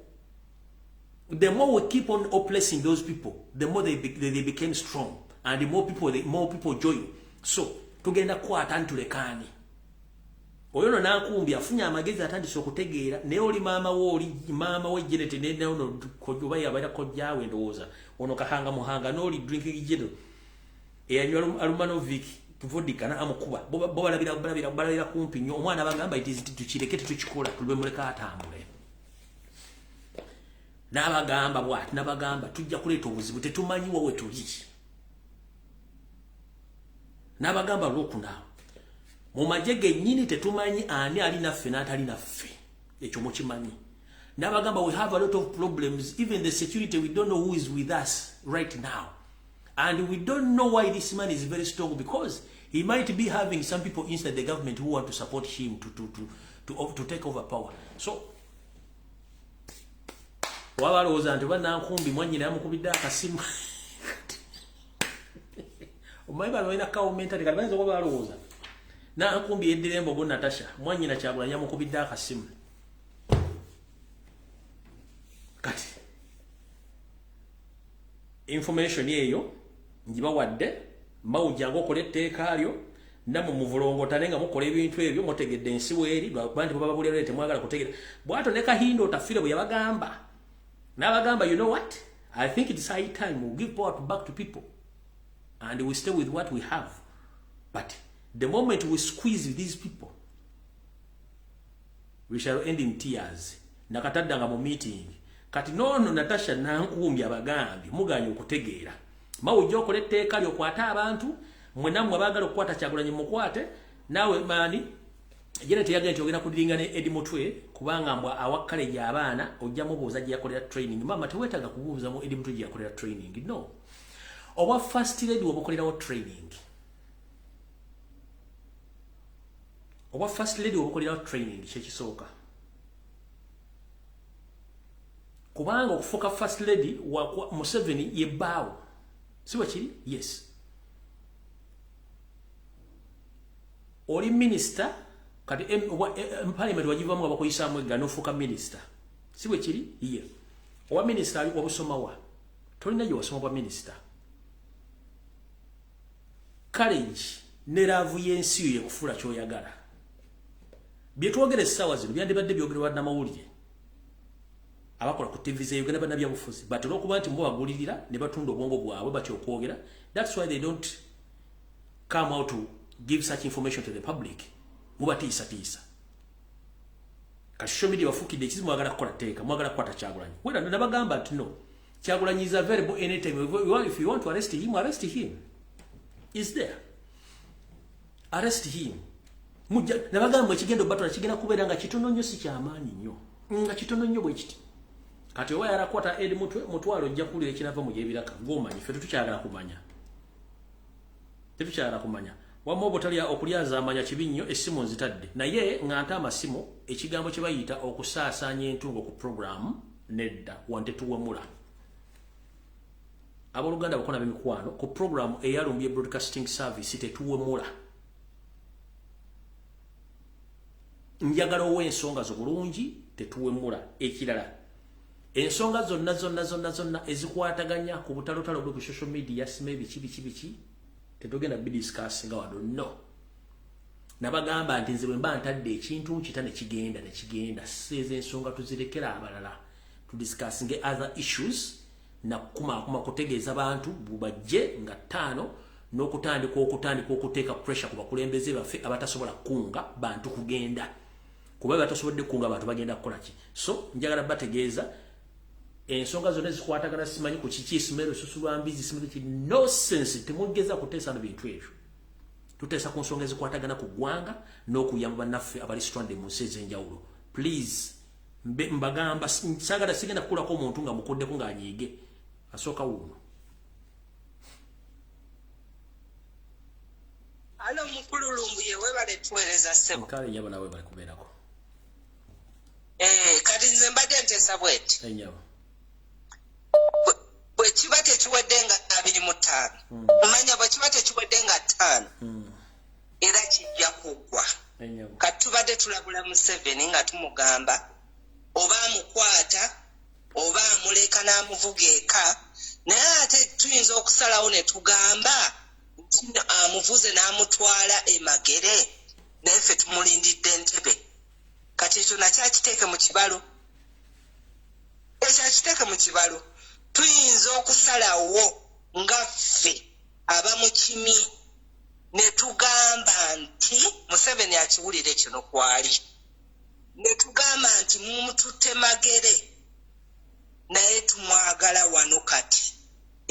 The more we keep on oppressing those people, the more they became strong and the more people join. So tugenda kwata ntulekaani. Oyono Nankumbi afunya amagezi atandise okutegeera naye oli maama we Janet ne ono kojuba yabaya kojjawe ndowooza ono Kahanga Muhanga n'oli drinking gin eyanywa Alumanovic vodka na amukuba bo balabira kumpi nnyo omwana bagamba iti tukireke tukikola tulwe muleka atambule. N'abagamba bwati n'abagamba tujja kuleeta obuzibu tetumanyi wowe tuli. n'abagamba lwokuna mu majege nyini tetumanyi ani ali naffe n'atali naffe ekyo mukimanyi n'abagamba we have a lot of problems even the security we don't know who is with us right now and we don't know why this man is very strong because he might be having some people inside the government who want to support him to take over power so wabalowooza nti bannankumbi mwannyina yamukubidde akasimu omanyi balina kawumentali kati bayinza okuba balowooza nankumbi yeddirembo bo Natasha mwannyina Kyagulanyi yamukubidde akasimu kati information eyo ngibawadde mawujjangu okola etteeka lyo namwe muvulongotane nga mukola ebintu ebyo mutegedde ensi weeri lwakuba nti bwebababulira temwagala kutegera bwato ne Kahindo Otafire bwe yabagamba n'abagamba you know what I think it's high time we give power back to people and we stay with what we have but the moment we squeeze these people we shall end in tears nakataddanga mu meeting kati nono Natasha nankumbi abagambi muganye okutegeera mawujja okola etteeka lyokwata abantu mwenamwe abagala okukwata Kyagulanyi mukwate nawe mani Janet yagenti ogenda kudiringa ne Edi Mutwe kubanga mbwa awakale ya abaana ojja mubuuza gye yakolera training mama tewetaga kubuuza mu Edi Mutwe gye yakolera training no oba first lady obukolerawo training oba first lady obukolerawo training kyekisooka kubanga okufuuka first lady wa Museveni yebbaawo siwe kiri yes oli minister kati parliament wajivamu abakoyisamu egano fuka minister siwe kiri ye owa minister ali wabusoma wa tolina gye wasoma bwa minister courage ne laavu y'ensi yo kufuula ky'oyagala bye twogera essaawa zino byandibadde byogerwa namawulire abakola ku TV ze Uganda bannabyabufuzi but olwokuba nti mbawagulirira ne batunda obwongo bwabwe batyo okwogera that's why they don't come out to give such information to the public mubatiisa ka social media bafukidde ekizibu mwagala kukola teeka mwagala kukwata Kyagulanyi wera nabagamba nti no Kyagulanyi is available anytime if you want to arrest him is there arrest him mujja nabagamba ekigendo batula kigenda kubeera nga kitono nnyo si kyamaanyi nnyo nga kitono nnyo bwe kiti kati oba yarakwata Edi Mutwalo ojja kuwulira ekinava mu gyebiraka ng'omanyi ffe tetukyagala kumanya wamma obutaliya okulyaza amanya kibi nnyo essimu nzitadde naye ng'anta amasimu ekigambo kye bayita okusaasaanya entungo ku programu nedda wante tuwemula abooluganda bakona b'emikwano ku programu eya Lumbuye Broadcasting Service tetuwemula njagala ow'ensonga zo bulungi tetuwemula ekirala ensonga zonna ezikwataganya ku butalotalo bwe ku social media sime biki tetugenda bidiscuss nga wado no nabagamba nti nze bwe mba ntadde ekintu nkita ne kigenda seeze ensonga tuzirekera abalala to discuss nge other issues na kuma kutegeeza abantu bubajje nga ttaano n'okutandika okuteeka pressure ku bakulembeze baffe abatasobola kunga bantu kugenda kuba batasobodde kunga abantu bagenda kukola ki so njagala bategeeza ensonga zonna zikwatagana simanyi ku kiki isomero susulwa mbizi simiro ki no sense temugeza kuteesa no bintu ebyo tuteesa ku nsonga ezikwatagana ku ggwanga n'okuyamba bannaffe abali stranded mu nsi ez'enjawulo please mbagamba sagala sigenda kukulako omuntu nga mukuddeko ng'anyiige asooka wuuno alo mukulu Lumbuye webale tuweereza ssebo kale nyabo nawe bali kubeerako kati nze mbadde nteesa bweti enyabo bwe kiba tekiwedde nga 25 omanya bwe kiba tekiwedde nga 5 era kijja kuggwa kati tubadde tulabula Museveni nga tumugamba oba amukwata oba amuleka n'amuvuga eka naye ate tuyinza okusalawo ne tugamba amuvuze n'amutwala emagere naye ffe tumulindidde Entebbe kati ekyo nakyakiteeke mu kibalo tuyinza okusalawo nga ffe abamukimi ne tugamba nti Museveni akiwulire kino kwali ne tugamba nti mumututte magere naye tumwagala wano kati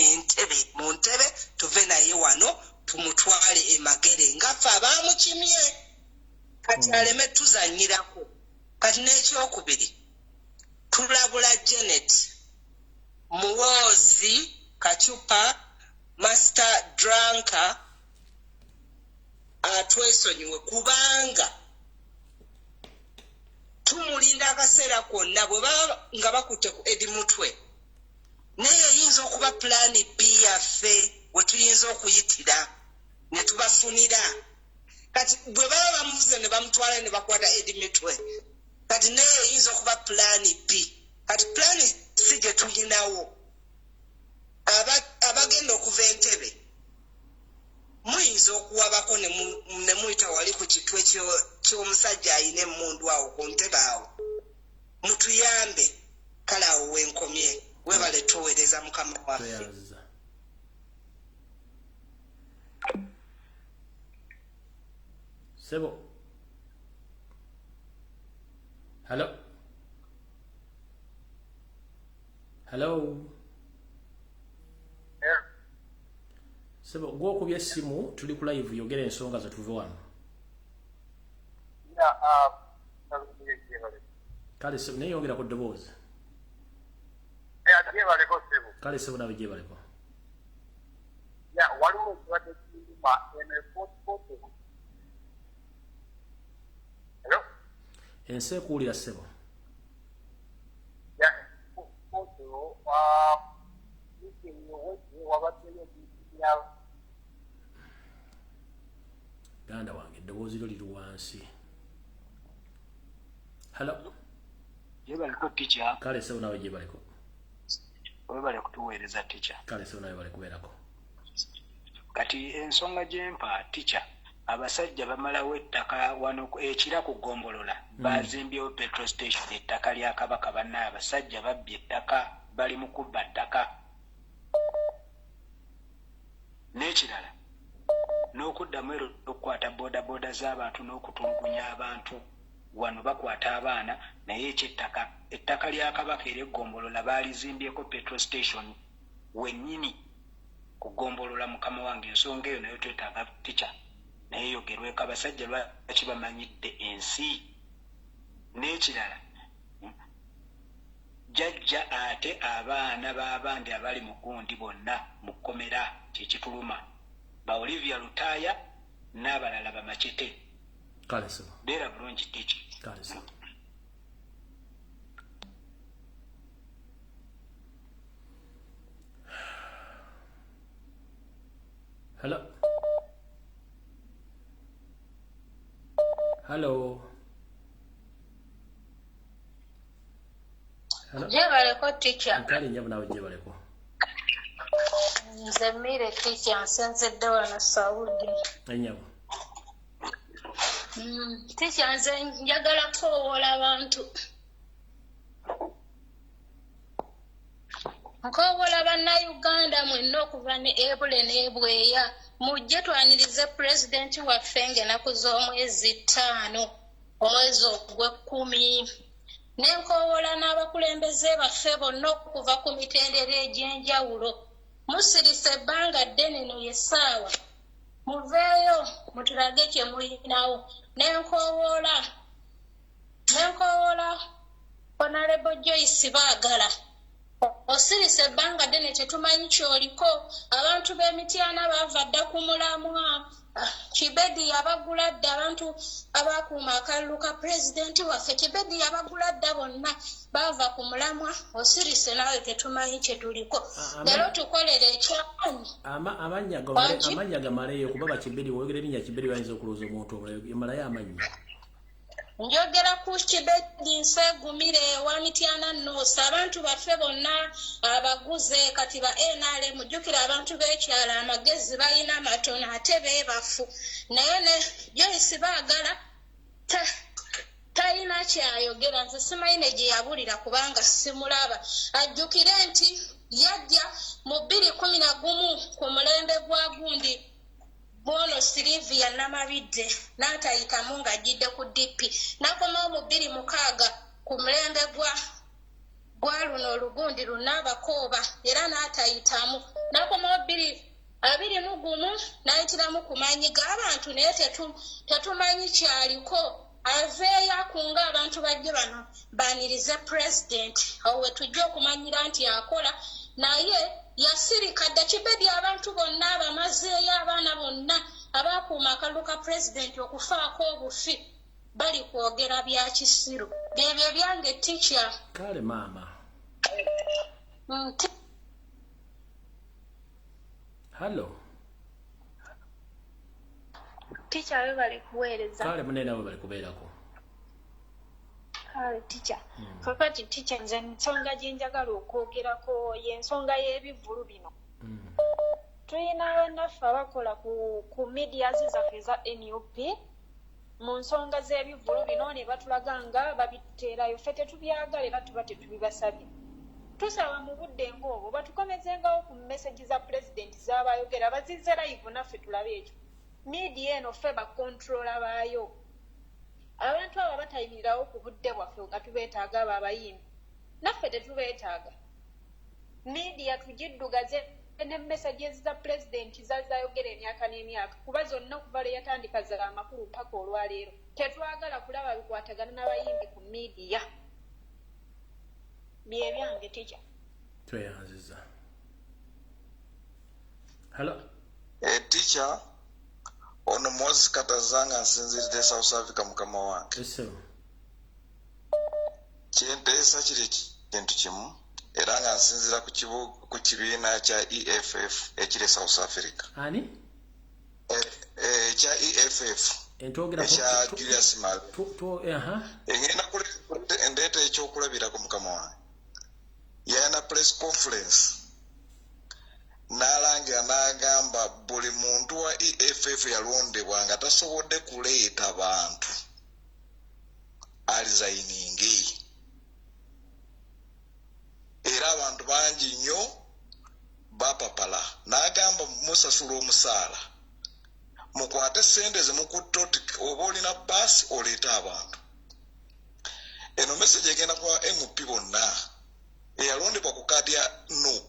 Entebbe mu Ntebbe tuve naye wano tumutwale emagere ngaffe abamukimye kati aleme tuzanyirako. Kati n'ekyokubiri tulabula Janet Muwozi Kachupa Master Dranka atwesonyiwe kubanga tumulinda akaseera konna bwe baba nga bakutte ku edimutwe naye eyinza okuba pulaani B yaffe we tuyinza okuyitira ne tubafunira. Kati bwe baba bamuvuze ne bamutwala ne bakwata edimitwe kati naye eyinza okuba pulaani B. Kati pulaani si gye tulinawo abagenda okuva Entebbe muyinza okuwabako ne muyita wali ku kitwe ky'omusajja ayina emmundu awo ku ntebe awo mutuyambe. Kale awo wenkomye webale tuweereza mukama waffe. Sebo. Hello. Hello. Sebo gwokubye essimu tuli ku live yogera ensonga ze tuve wano. Kale sebo naye yongera ku ddoboozi. Kale sebo nawe gye baleko. Waliwo ekibadde kiruma enefotofoto. Hello? Ensi ekuwulira sebo. Ganda wange eddoboozi lyo liri wansi. Hello. Gye baliko teacher. Kale sebo nawe gye baliko. Webale kutuweereza teacher. Kale sebo nawe bale kubeerako. Kati ensonga gyempa teacher abasajja bamalawo ettaka wano ekira ku Gombolola bazimbyewo petrol station ettaka lya Kabaka banna abasajja babbye ettaka bali mu kubba ttaka. N'ekirala n'okuddamu ero okukwata bodaboda z'abantu n'okutulugunya abantu wano bakwata abaana naye ekyettaka ettaka lya Kabaka ery'Egombolola baalizimbyeko petrol station wennyini ku Gombolola mukama wange. Ensonga eyo nayo twetaaga teacher naye yogerweko abasajja lwaki bamanyidde ensi. N'ekirala jjajja ate abaana b'abandi abali mu gundi bonna mu kkomera kyekituluma ba Olivia Lutaaya n'abalala bamacete. Kale sebo. Beera bulungi teacher. Kale sebo. Hello. Hello. Hello. Gye baleko teacher. Kale nnyabo nawe gye baleko. Nze mmire teacher nsenzedde wano Saudi. Ennyabo. Teacher nze njagala kwowola abantu. Nkoowola bannayuganda mwenna okuva ne Ebule n'Ebweya mujje twanirize pulezidenti waffe ng'ennaku z'omwezi 5 omwezi ogw'Ekkumi. Ne nkoowola n'abakulembeze baffe bonna okuva ku mitendera egy'enjawulo. Musirise ebbanga ddene eno y'essaawa. Muveeyo mutulage kye mulinawo. Ne nkoowola Honorable Joyce Baagala. Osirise ebbanga ddene tetumanyi kyoliko. Abantu b'Emityana baava dda ku mulamwa. Kibedi yabagula dda abantu abakuuma akalulu ka pulezidenti waffe. Kibedi yabagula dda bonna baava ku mulamwa. Osirise nawe tetumanyi kye tuliko. Leero tukolere ekyamanyi. Amanya gamaleyo kuba bakibedi woyogera erinnya Kibedi bayinza okulooza omuntu omulayo emalayo amannya. Njogera ku Kibedi Nsegumire wa Mityana North. Abantu baffe bonna abaguze kati ba NRM mujjukira abantu b'ekyala amagezi balina matono ate beebafu. Naye ne Joyce Baagala talina kyayogera. Nze simanyi ne gye yabulira kubanga simulaba. Ajjukire nti yajja mu 2011 ku mulembe gwa gundi Bono Silivia Namabidde n'atayitamu ng'ajjidde ku DP. N'akomawo mu 2006 ku mulembe gwa luno olugundi Lunaabakooba era n'atayitamu. N'akomawo 2025 bugumu n'ayitiramu kumanyiga abantu naye tetumanyi kyaliko aveeyo akunga abantu bajje bano baanirize pulezidenti awo we tujja okumanyira nti akola naye yasirika dda kibedi abantu bonna abamazeeyo abaana bonna abakuuma akalulu ka pulezidenti okufaako obufi bali kwogera bya kisiru byebyo byange tica kale maama hallo tica we bali kuweereza kale munene abo bali kubeerako kale tica kakati tica nze ensonga gye njagala okwogerako y'ensonga y'ebivvulu bino tulina bannaffe abakola ku medias zaffe za NUP mu nsonga z'ebivvulu bino ne batulaga nga babiteerayo ffe tetubyagala era tuba tetubibasabye tusaba mu budde ng'obwo batukomezengawo ku message za pulezidenti z'abayogera bazizze live naffe tulabe ekyo media eno ffe bakontrola baayo abantu abo batayimirirawo ku budde bwaffe nga tubeetaaga abo abayimbi naffe tetubeetaaga media tugiddugaze ne messages za pulezidenti zazayogera emyaka n'emyaka kuba zonna okuva lwe yatandika za amakulu mpaka olwaleero tetwagala kulaba bikwatagana n'abayimbi ku media bye byange tica tweyanziza hallo tica ono Moses Katazanga nsinziride South Africa mukama wange kyenteesa kiri kintu kimu era nga nsinzira ku kibiina kya EFF ekiri South Africa ani ekya EFF ekya Julius Malema engenda ndeeta ekyokulabirako mukama wange yana press conference n'alangira n'agamba buli muntu wa EFF yalondebwa nga tasobodde kuleeta bantu alizayiningi era abantu bangi nnyo bapapala n'agamba musasula omusaala mukwate sente zimukutta oba olina baasi oleeta abantu eno message egenda kwa MP bonna eyalondebwa ku kaadi ya NUP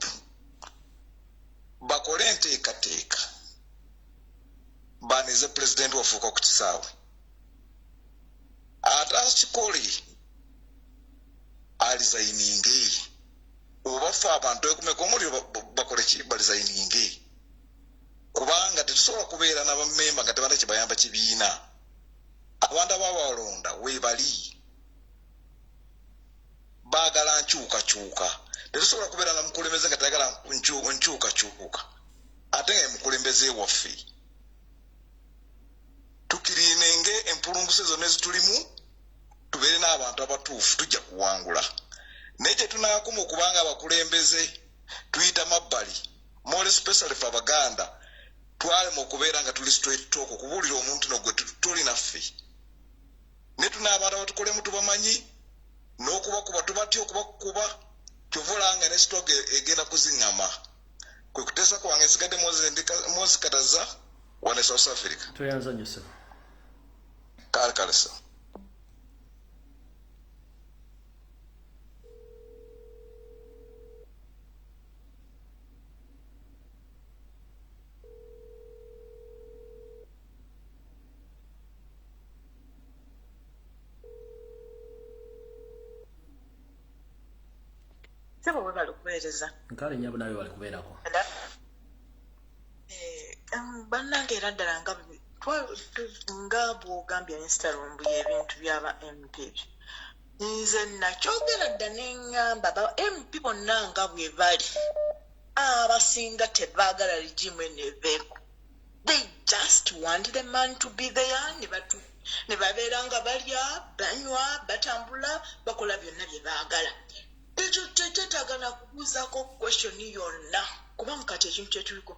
bakole enteekateeka banize pulezidenti wafuuka ku kisaawe ate akikole alizayiningi oba ffe abantu ekumeka omuliro bakole ki balizayiningi kubanga tetusobola kubeera n'abamemba nga tebana kibayamba kibiina abantu ababalonda weebali baagala nkyukakyuka tetusobola kubeera na mukulembeze nga tayagala nkyukakyuka ate nga mukulembeze waffe tukirinenge empulunguse zonna ezitulimu tubeere n'abantu abatuufu tujja kuwangula naye kye tunaakuma okubanga abakulembeze tuyita mabbali more especially fe abaganda twalema okubeera nga tuli straight talk okubuulira omuntu no gwe tuli naffe ne tunaabantu abatukolemu tubamanyi n'okubakuba tubatya okubakuba kyovulanga ne sitoke egenda kuziŋŋama kwe kuteesa kwange nsigadde Moses Kataza wane South Africa tweyanza nnyo ssebo kale sa sebo we bali kuweereza nkale nnyabo nawe bali kubeerako bannange era ddala nga bwogambye Mr. Lumbuye ebintu byaba MP nze nakyogera dda neŋŋamba ba MP bonna nga bwe bali abasinga tebaagala ligimu eneeveeko they just want the man to be there ne babeera nga balya banywa batambula bakola byonna bye baagala ekyo tekyetagana kubuuzaako question yonna kubanga kati ekintu kyetuliko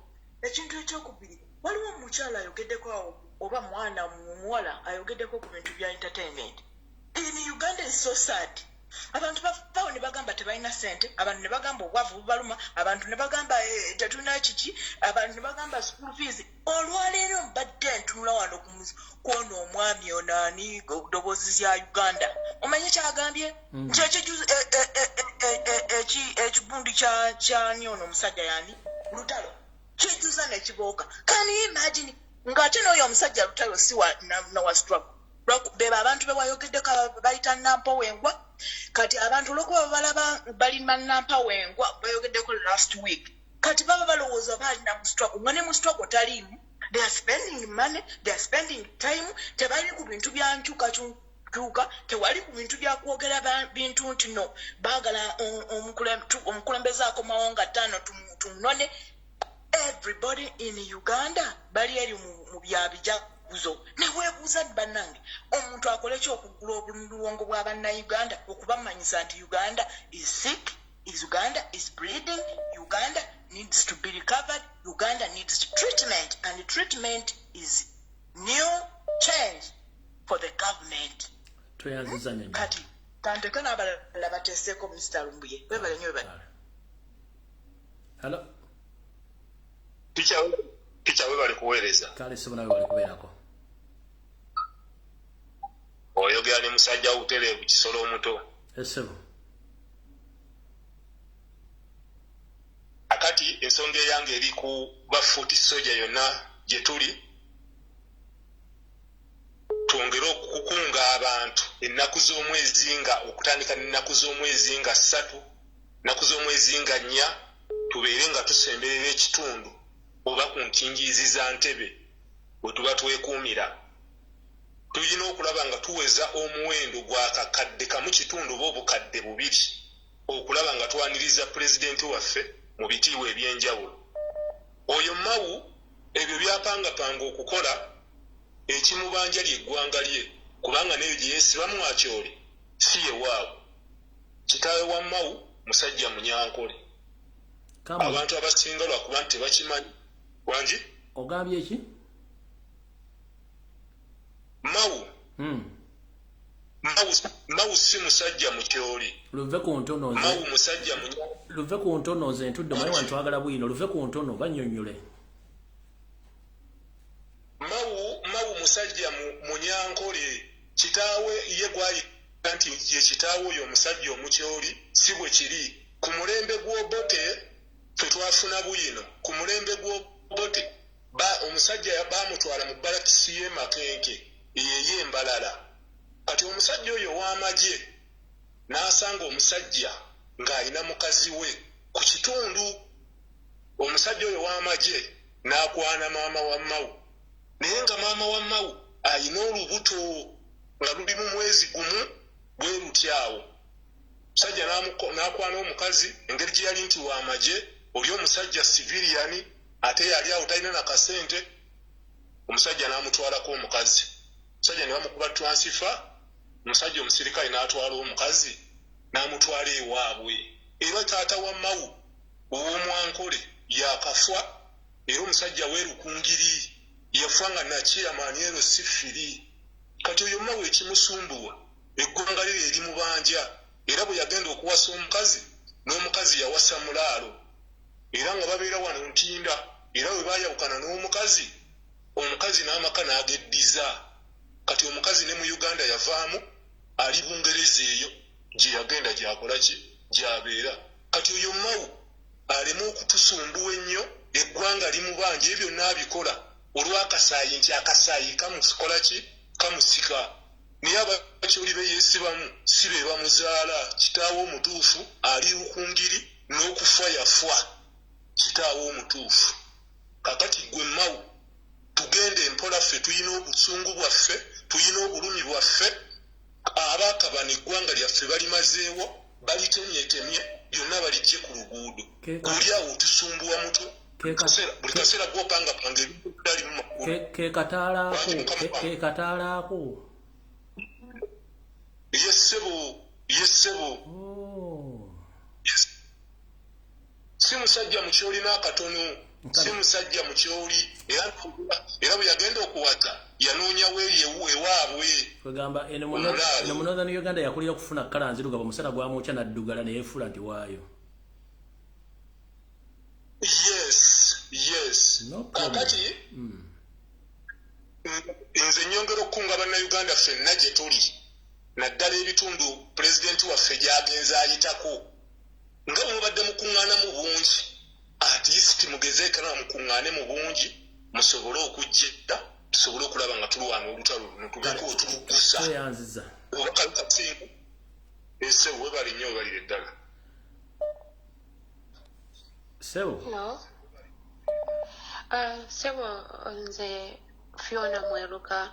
ekintu ekyokubiri waliwo omukyala ayogeddeko awo oba mwana muwala ayogeddeko ku bintu bya entertainment in Uganda is so sad abantu bafawo ne bagamba tebalina sente abantu ne bagamba obwavu bubaluma abantu ne bagamba tetulina kiki abantu ne bagamba school fees olwaleero mbadde ntunula wano kwona omwami onaani ddoboozi zya Uganda omanyi kyagambye ekibundi kyani ono omusajja yani lutalo kijuza ne kibooka. Can you imagine ng'ate n'oyo omusajja lutayo si wa struggle beba abantu be wayogeddeko bayita nampawengwa kati abantu olwokuba balaba bali nampawengwa bayogeddeko last week kati baba balowooza balina mu struggle nga ne mu struggle taliimu. They are spending money, they are spending time, tebali ku bintu bya nkyuka tewali ku bintu bya kwogera bintu nti no baagala omukulembeze Akomawo nga ttaano tumunone. Everybody in Uganda bali eri mu byabijaguzo neweebuuza bannange omuntu akole ki okugula obulungo bwa bannayuganda okubamanyisa nti Uganda is sick, Uganda is bleeding, Uganda needs to be recovered, Uganda needs treatment, and the treatment is new change for the government. Kati tandeka n'abalala bateeseeko Mr. Lumbuye webale nnyo bali. Hello. Picha we bali kuweereza. Kale sebo nawe bali kubeerako. Oyogera ne musajja utereevu kisolo omuto. Esebo. Akati ensonga eyange eri ku bafuuti soja yonna gye tuli twongere okukunga abantu ennaku z'omwezi nga okutandika n'ennaku z'omwezi nga 3 ennaku z'omwezi nga 4 tubeere nga tusemberera ekitundu oba ku nkingiizi za Ntebe bwe tuba twekuumira. Tulina okulaba nga tuweza omuwendo gwa kakadde kamu kitundu oba obukadde 2 okulaba nga twaniriza pulezidenti waffe mu bitiibwa ebyenjawulo. Oyo Mawu ebyo byapangapanga okukola ekimubanja ly'eggwanga lye kubanga nayo gye yeesibamu akyoli si ye waawo. Kitaawe wa Mawu musajja munyankole. Abantu abasinga lwakuba nti tebakimanyi. Wangi? Ogambye ki? Mawu. Mawu si musajja mu kyoli. Luve ku ntonoze. Mawu musajja munyankole. Luve ku ntonoze ntudde manyi wantu twagala bwino. Luve ku ntono bannyonnyole. Mawu musajja munyankole. Kitaawe ye gwali nti ye kitaawe oyo omusajja omukyoli si bwe kiri. Ku mulembe gw'Obote ffe twafuna buyino. Ku mulembe gw'Obote omusajja baamutwala mu balakisi y'e Makenke ey'e Mbalala. Kati omusajja oyo w'amagye n'asanga omusajja ng'alina mukazi we ku kitundu. Omusajja oyo w'amagye n'akwana maama wa Mawu. Naye nga maama wa Mawu alina olubuto nga luli mu mwezi gumu bwe lutyawo. Omusajja n'akwana omukazi engeri gye yali nti w'amagye oli omusajja civilian ate yali awo talina na kasente. Omusajja n'amutwalako omukazi. Omusajja ne bamukuba transfer. Omusajja omusirikale n'atwala omukazi n'amutwala ewaabwe. Era taata wa Mawu ow'omwankole yakafa era omusajja weerukungiri yafa nga nakiyamaani eno si ffiri. Kati oyo Mawu ekimusumbuwa eggwanga lye eri mu banja era bwe yagenda okuwasa omukazi n'omukazi yawasa mulaalo era nga babeera wano Ntinda era bwe baayawukana n'omukazi omukazi n'amaka n'ageddiza. Kati omukazi ne mu Uganda yavaamu ali Bungereza eyo gye yagenda gy'akola ki gy'abeera. Kati oyo Mawu aleme okutusumbuwa ennyo eggwanga limubanja ebyo n'abikola olw'akasaayi nti akasaayi kamukola ki kamusika. Naye abakyoli be yeesibamu si be bamuzaala. Kitaawe omutuufu ali lukungiri n'okufa yafa kitaawe omutuufu. Kakati gwe Mawu tugende empola ffe tuyina obusungu bwaffe tuyina obulumi bwaffe. Abaakabana eggwanga lyaffe balimazeewo balitemyetemye byonna balijje ku luguudo. Oli awo otusumbuwa mutwe buli kaseera gw'opangapanga ebintu byali mu makulu. Ke kataalaako. Yessebo. Si musajja mu kyoli n'akatono. Si musajja mu kyoli era bwe yagenda okuwata yanoonyawo ewaabwe. Kwegamba eno mu Northern Uganda yakulira kufuna kkala nzirugavu omusana gwamwokya n'addugala ne yeefuula nti waayo. Yes. Kakati nze nyongera okukunga bannayuganda ffenna gye tuli naddala ebitundu pulezidenti waffe gy'agenza ayitako nga bwe mubadde mukuŋŋaana mu bungi at least mugezeeko na mukuŋŋaane mu bungi musobole okujja tusobole okulaba nga tulwana olutalo luno tuleko otulugusa obakalukasingu ese webali nnyo webalire eddala Sebo Sebo nze Fiona Mweruka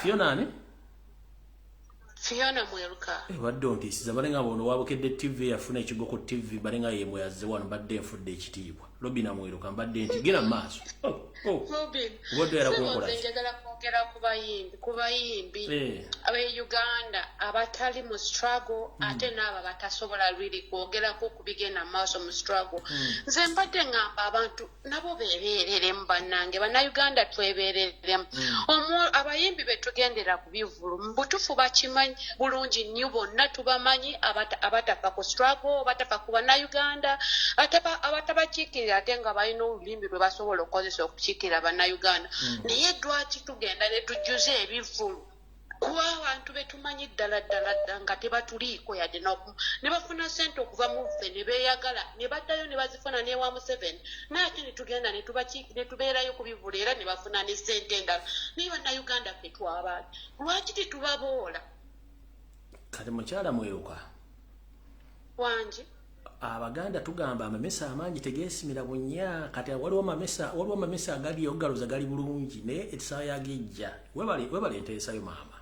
Fiona ani? Fiona Mweruka badde ontiisiza balenga bono wabukedde TV yafuna ekigo ku TV balenga yemwe yazze wano badde enfudde ekitiibwa Robina Mweruka mbadde nti gira maaso Robin njagala kwogera ku bayimbi abe Uganda abatali mu struggle ate n'abo batasobola really kwogerako ku bigenda maaso mu struggle nze mbadde ngamba abantu nabo beebereremu bannange bannayuganda twebereremu abayimbi betugendera ku bivulu mu butuufu bakimanyi bulungi nnyo bonna tubamanyi abatafa ku struggle batafa ku bannayuganda abatabakiikirira ate nga balina olulimi lwe basobola okukozesa okukiikirira bannayuganda naye lwaki tugenda ne tujjuza ebivulu kuba abantu betumanyi ddala nga tebatuliiko yadde ne bafuna ssente okuva mu ffe ne beeyagala ne baddayo ne bazifuna n'ewa Museveni naye ate ne tugenda ne tubeerayo ku bivulu era ne bafuna ne ssente endala naye bannayuganda ffe twabaali lwaki tetubaboola kati mukyala Mweruka wangi abaganda tugamba amamesa amangi tegeesimira bunnya kati waliwo amamesa agali okugaluza gali bulungi naye essaawa yagejja webale enteesayo maama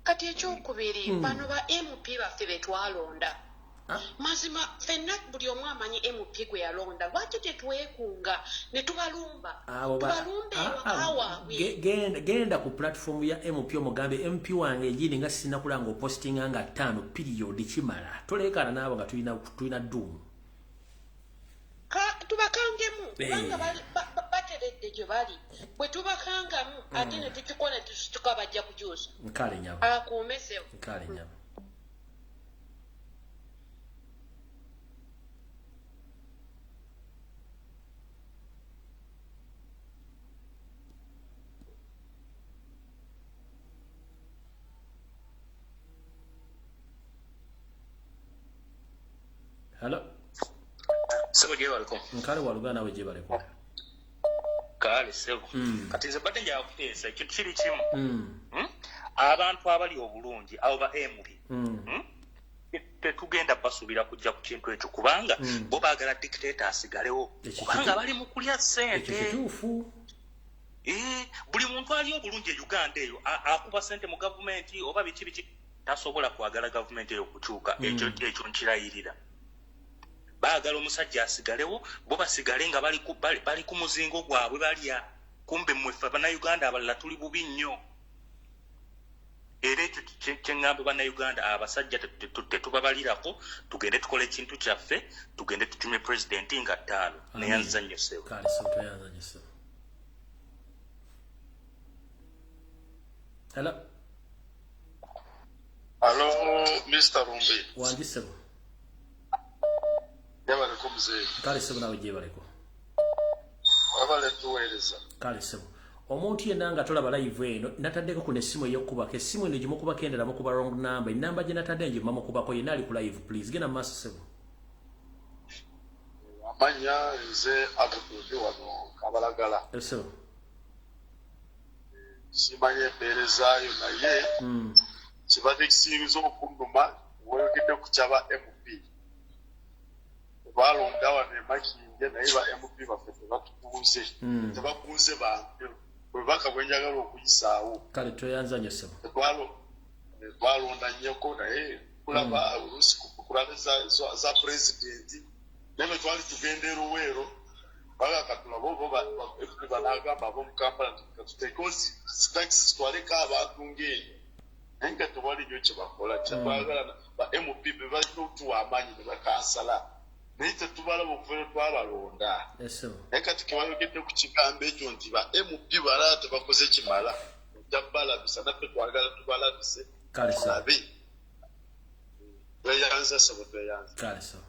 kati ekyokubiri bano ba MP baffe betwalonda mazima ffenna buli omu amanyi MP gwe yalonda lwaki tetwekunga ne tubalumba ewaka waabwe genda ku platform ya MP omugambe MP wange egiri nga sinakulanga opostinga nga 5 period kimala tolekana naabo nga tulina ddumu tubakangemu kubanga bateredde gye bali bwe tubakangamu ate ne tukikola tusituka bajja kukyusa nkale nyabo akuumesewo nkale nyabo Hello. Sebo je waliko. Nkale walugana we je baliko. Kale sebo. Kati nze badde nja kuteesa ekintu kiri kimu. Abantu abali obulungi abo ba MP. Tetugenda basubira kujja ku kintu ekyo kubanga bo baagala dictator asigalewo. Kubanga bali mu kulya ssente. Ekituufu. Buli muntu ali obulungi e Uganda eyo akuba ssente mu gavumenti oba biki tasobola kwagala gavumenti eyo kukyuka ekyo nkirayirira. Baagala omusajja asigalewo bo basigale nga bali ku muzingo gwabwe balya kumbe mmwe bannayuganda abalala tuli bubi nnyo era ekyo kyeŋŋamba bannayuganda abasajja tetubabalirako tugende tukole ekintu kyaffe tugende tutume pulezidenti nga ttaano neyanziza nnyo sewo Hello, Mr. Lumbuye. Wandisebo. Yabaleko muzee. Kale sebo nawe je baleko. Wabale tuweereza. Kale sebo. Omuntu yenna nga tolaba live eno nataddeko ku nessimu ey'okubako essimu eno gimukubako endala mukuba wrong number enamba gye natadde nje mamukubako yenna ali ku live please genda maaso sebo. Amanya nze Abududi wano Kabalagala. Sebo. Simanye empeerezaayo naye kibadde kisinze okunnuma weeyogedde ku kyaba MP. Balonda wano e Makinge naye ba MP baffe tebatukuuze tebakuuze bantu bwebaka bwe njagala okuyisaawo kale toyanza nnyo sebo twalonda nnyoko naye kulaba oluusi kulaba za pulezidenti naye twali tugenda eruweero baga katulaba obo banaagamba ab'omu Kampala katuteekeo takisi twaleko abantu ng'eyo naye nga tewali nnyo kye bakola kyetwagala ba MP be balina otuwa amaanyi ne bakansala naye tetubalaba okuva twabalonda naye kati kebayogedde ku kigambo ekyo nti ba MP balala tebakoze kimala ojja balabisa naffe twagala tubalabise tulabe tweyanza sebo tweyanza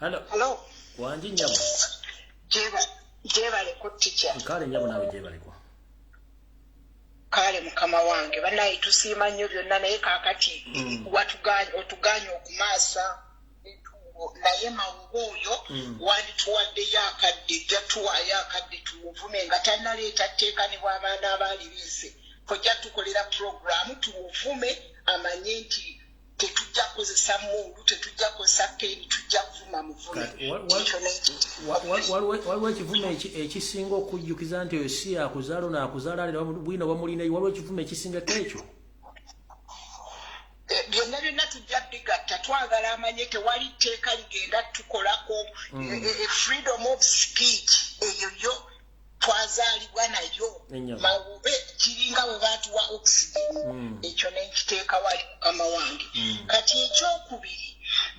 Hello. Hello. Wanji nyabo. Jeba. jebale ko teacher kale nyabo nawe jebale ko kale mukama wange banaye tusiima nnyo byonna naye kaakati otuganya okumaasa entuubo naye mawuba oyo wandituwaddeyo akadde jatuwaayo akadde tumuvume nga tannaleeta tteeka ne bw'abaana abaali biise kojja tukolera puroguramu tumuvume amanye nti tetujja kukozesa mundu tetujja kukozesa peni tujja kuvuma muvume waliwo ekivume ekisinga okujjukiza nti oyo si akuzaala naakuzaala alira bwina bamulina waliwo ekivume ekisingako ekyo byonna byonna tujja bigatta twagala amanye tewali tteeka ligenda tukolako freedom of speech eyoyo twazaalibwa nayo mawube kiringa bwe baatuwa oxygen ekyo nenkiteeka wali mukama wange kati ekyokubiri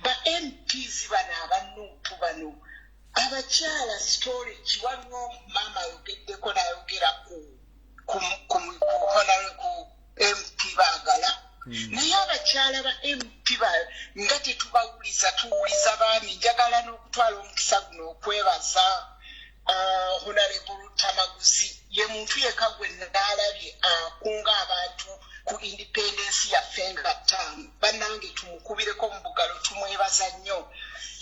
ba MPs bano abanuupu bano abakyala storage waliwo maama ayogeddeko nayogera ku MP baagala naye abakyala ba MP nga tetubawuliza tuwuliza baami njagala n'okutwala omukisa guno okwebaza Honorable Tamaguzi ye muntu yekka gwe naalabye akunga abantu ku independence yaffe nga ttaano bannange tumukubireko mu bugalo tumwebaza nnyo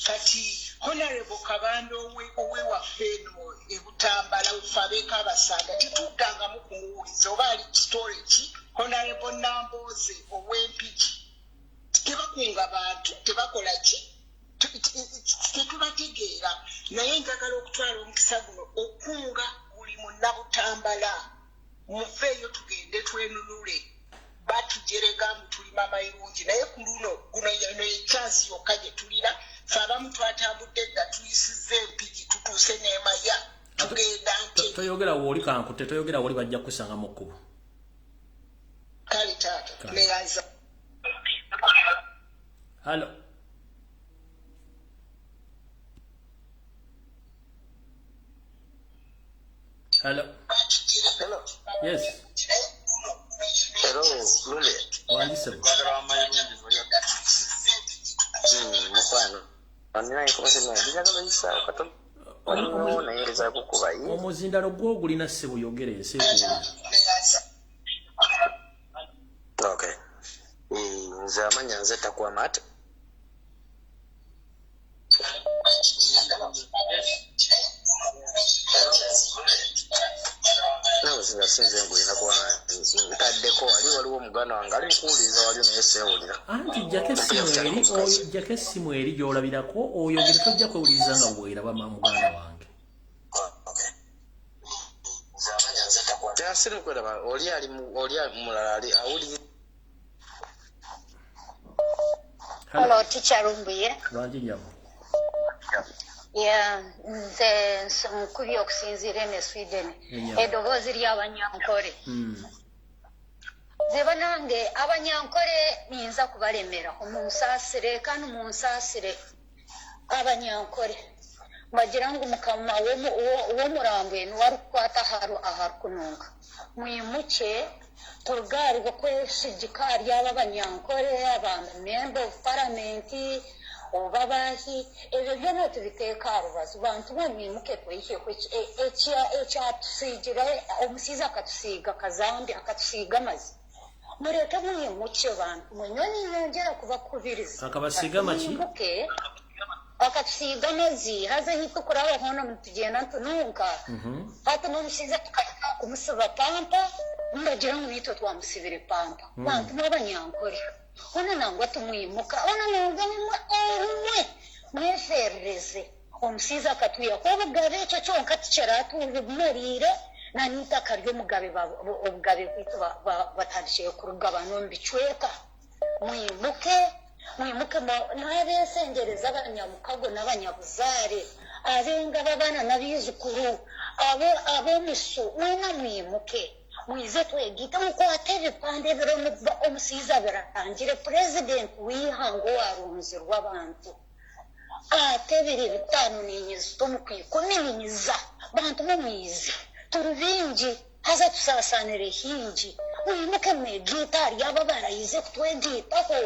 kati Honorable Kabanda owewaffe eno ebutambala ufabeeko abasanda tetuddangamu kumuwuliza oba ali storage Honorable Nambooze ow'Empiki tebakunga bantu tebakola ki tetubategeera naye njagala okutwala omukisa guno okunga buli munnabutambala muveeyo tugende twenunule batujeregamu tulima mayirungi naye ku luno guno eno ekyansi yokka gye tulira fe abamu twatambudde nga tuyisiza empiki tutuuse n'emaya tugenda nte toyogera wooli kankute toyogera wooli bajja kusanga mu kkubo kale taata neyaza halo Hello. Hello. Yes. Hello, Lumbuye. Wandise. Mukwano. Anina information na bijagala isa okato. Ona yereza kukuba yi. Omuzindalo gwo gulina ssebo yogere enseku. Okay. Nze amanya nze takwa mate. Nawe sinze ngulina kwa ntaddeko waliwo omuganda wange ali nkuwuliriza wali naye seewulira anti jjako essimu eri gy'olabirako oyogere tojja kwewuliriza nga bw'eraba muganda wange tyasiri kweraba oli mulala ali awulira Hello, teacher Lumbuye. Lwanjinyamu. Yeah, nze nkubye okusinziira ne Sweden. Eddoboozi ly'Abanyankole. Ze banange Abanyankole niyinza kubalemera omunsaasire kandi munsaasire Abanyankole. Bagira ngu mukama w'omurambo eno warukwata aharukununga. Mwimuke turugari bwokweshigika ly'aba Abanyankole aba member of parliament obabahi ebyo byonna tubiteeka arubazu bantu bamwimuke twiheko ekyatusiigira omusiizi akatusiiga kazambi akatusiiga amazi mureke mwimuke bantu mwenyoni yongera kubakubiriza akabasiiga maki akatusiiga amazi haze hitukuraba hono mutugenda ntununka hati n'omusiizi tukahita kumusiba pampa ndagira ngu nitwe twamusibire pampa bantu b'Abanyankole ona nangwa tumwimuka ona nangwa umwe mweferereze omusiizi akatuya k'obugabe ekyo kyonka tikyeratubumarire nanitaka ry'omugabe obugabe bwitu batandikire kurugabana omu bicweka mwimuke n'abeesengereza Abanyamukago n'Abanyabuzaare abenga b'abaana n'abaizukuru ab'omusu mwena mwimuke mwize twegite mukwate ebipande ebiro omusiizi abirangire purezidenti w'ihanga owarunzirwa abantu ate 25 ninyiza tomukwikumi ninyiza bantu mumwize turi bingi haza tusaasanire hingi mwimuke mwegita ali aba barayize kutwegitaho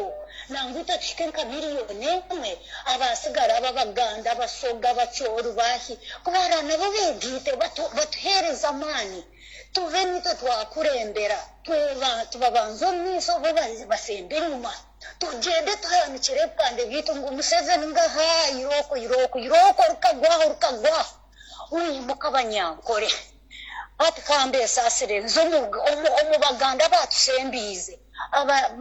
nanguta chikenka miliyoni emwe abasigara ababaganda abasoga abacyoru bahi kubara nabo begite batuhereza amani tuve nito twakurembera tubabanza omumiso bo basembe enyuma tugende tuhanikire ebipande byaitu ngu Museveni ngaha iroko rukagwaho mwimuka abanyankore ati kambe esasire nzo omu baganda batusembize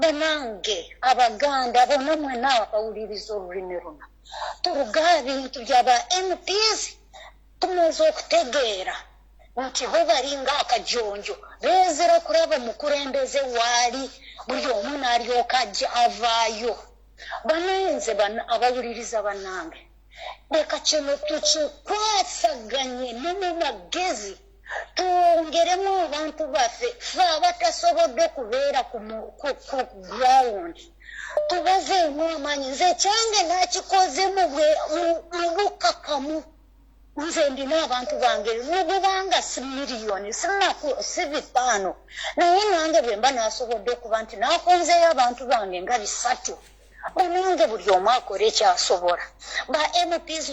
banange abaganda bona mwena abawuliriza olulimi luna turuga ebintu byaba MPs tumaze okutegeera nti bo balinga akajonjo bezera kuraba mukurembeze wali buli omu n'alyoka ajja avaayo banenze abawuliriza banange leka kino tukikwasaganye ne mu magezi twongeremu abantu baffe fe abatasobodde kubeera ku ground tubazeemu amaanyi nze kyange nakikoze mu bukakamu nze ndina abantu bange nububanga si miliyoni si bitaano naye nange bwe mba nasobodde okuba nti nakonzeyo abantu bange nga 3 banange buli omu akole ekyasobola ba MPs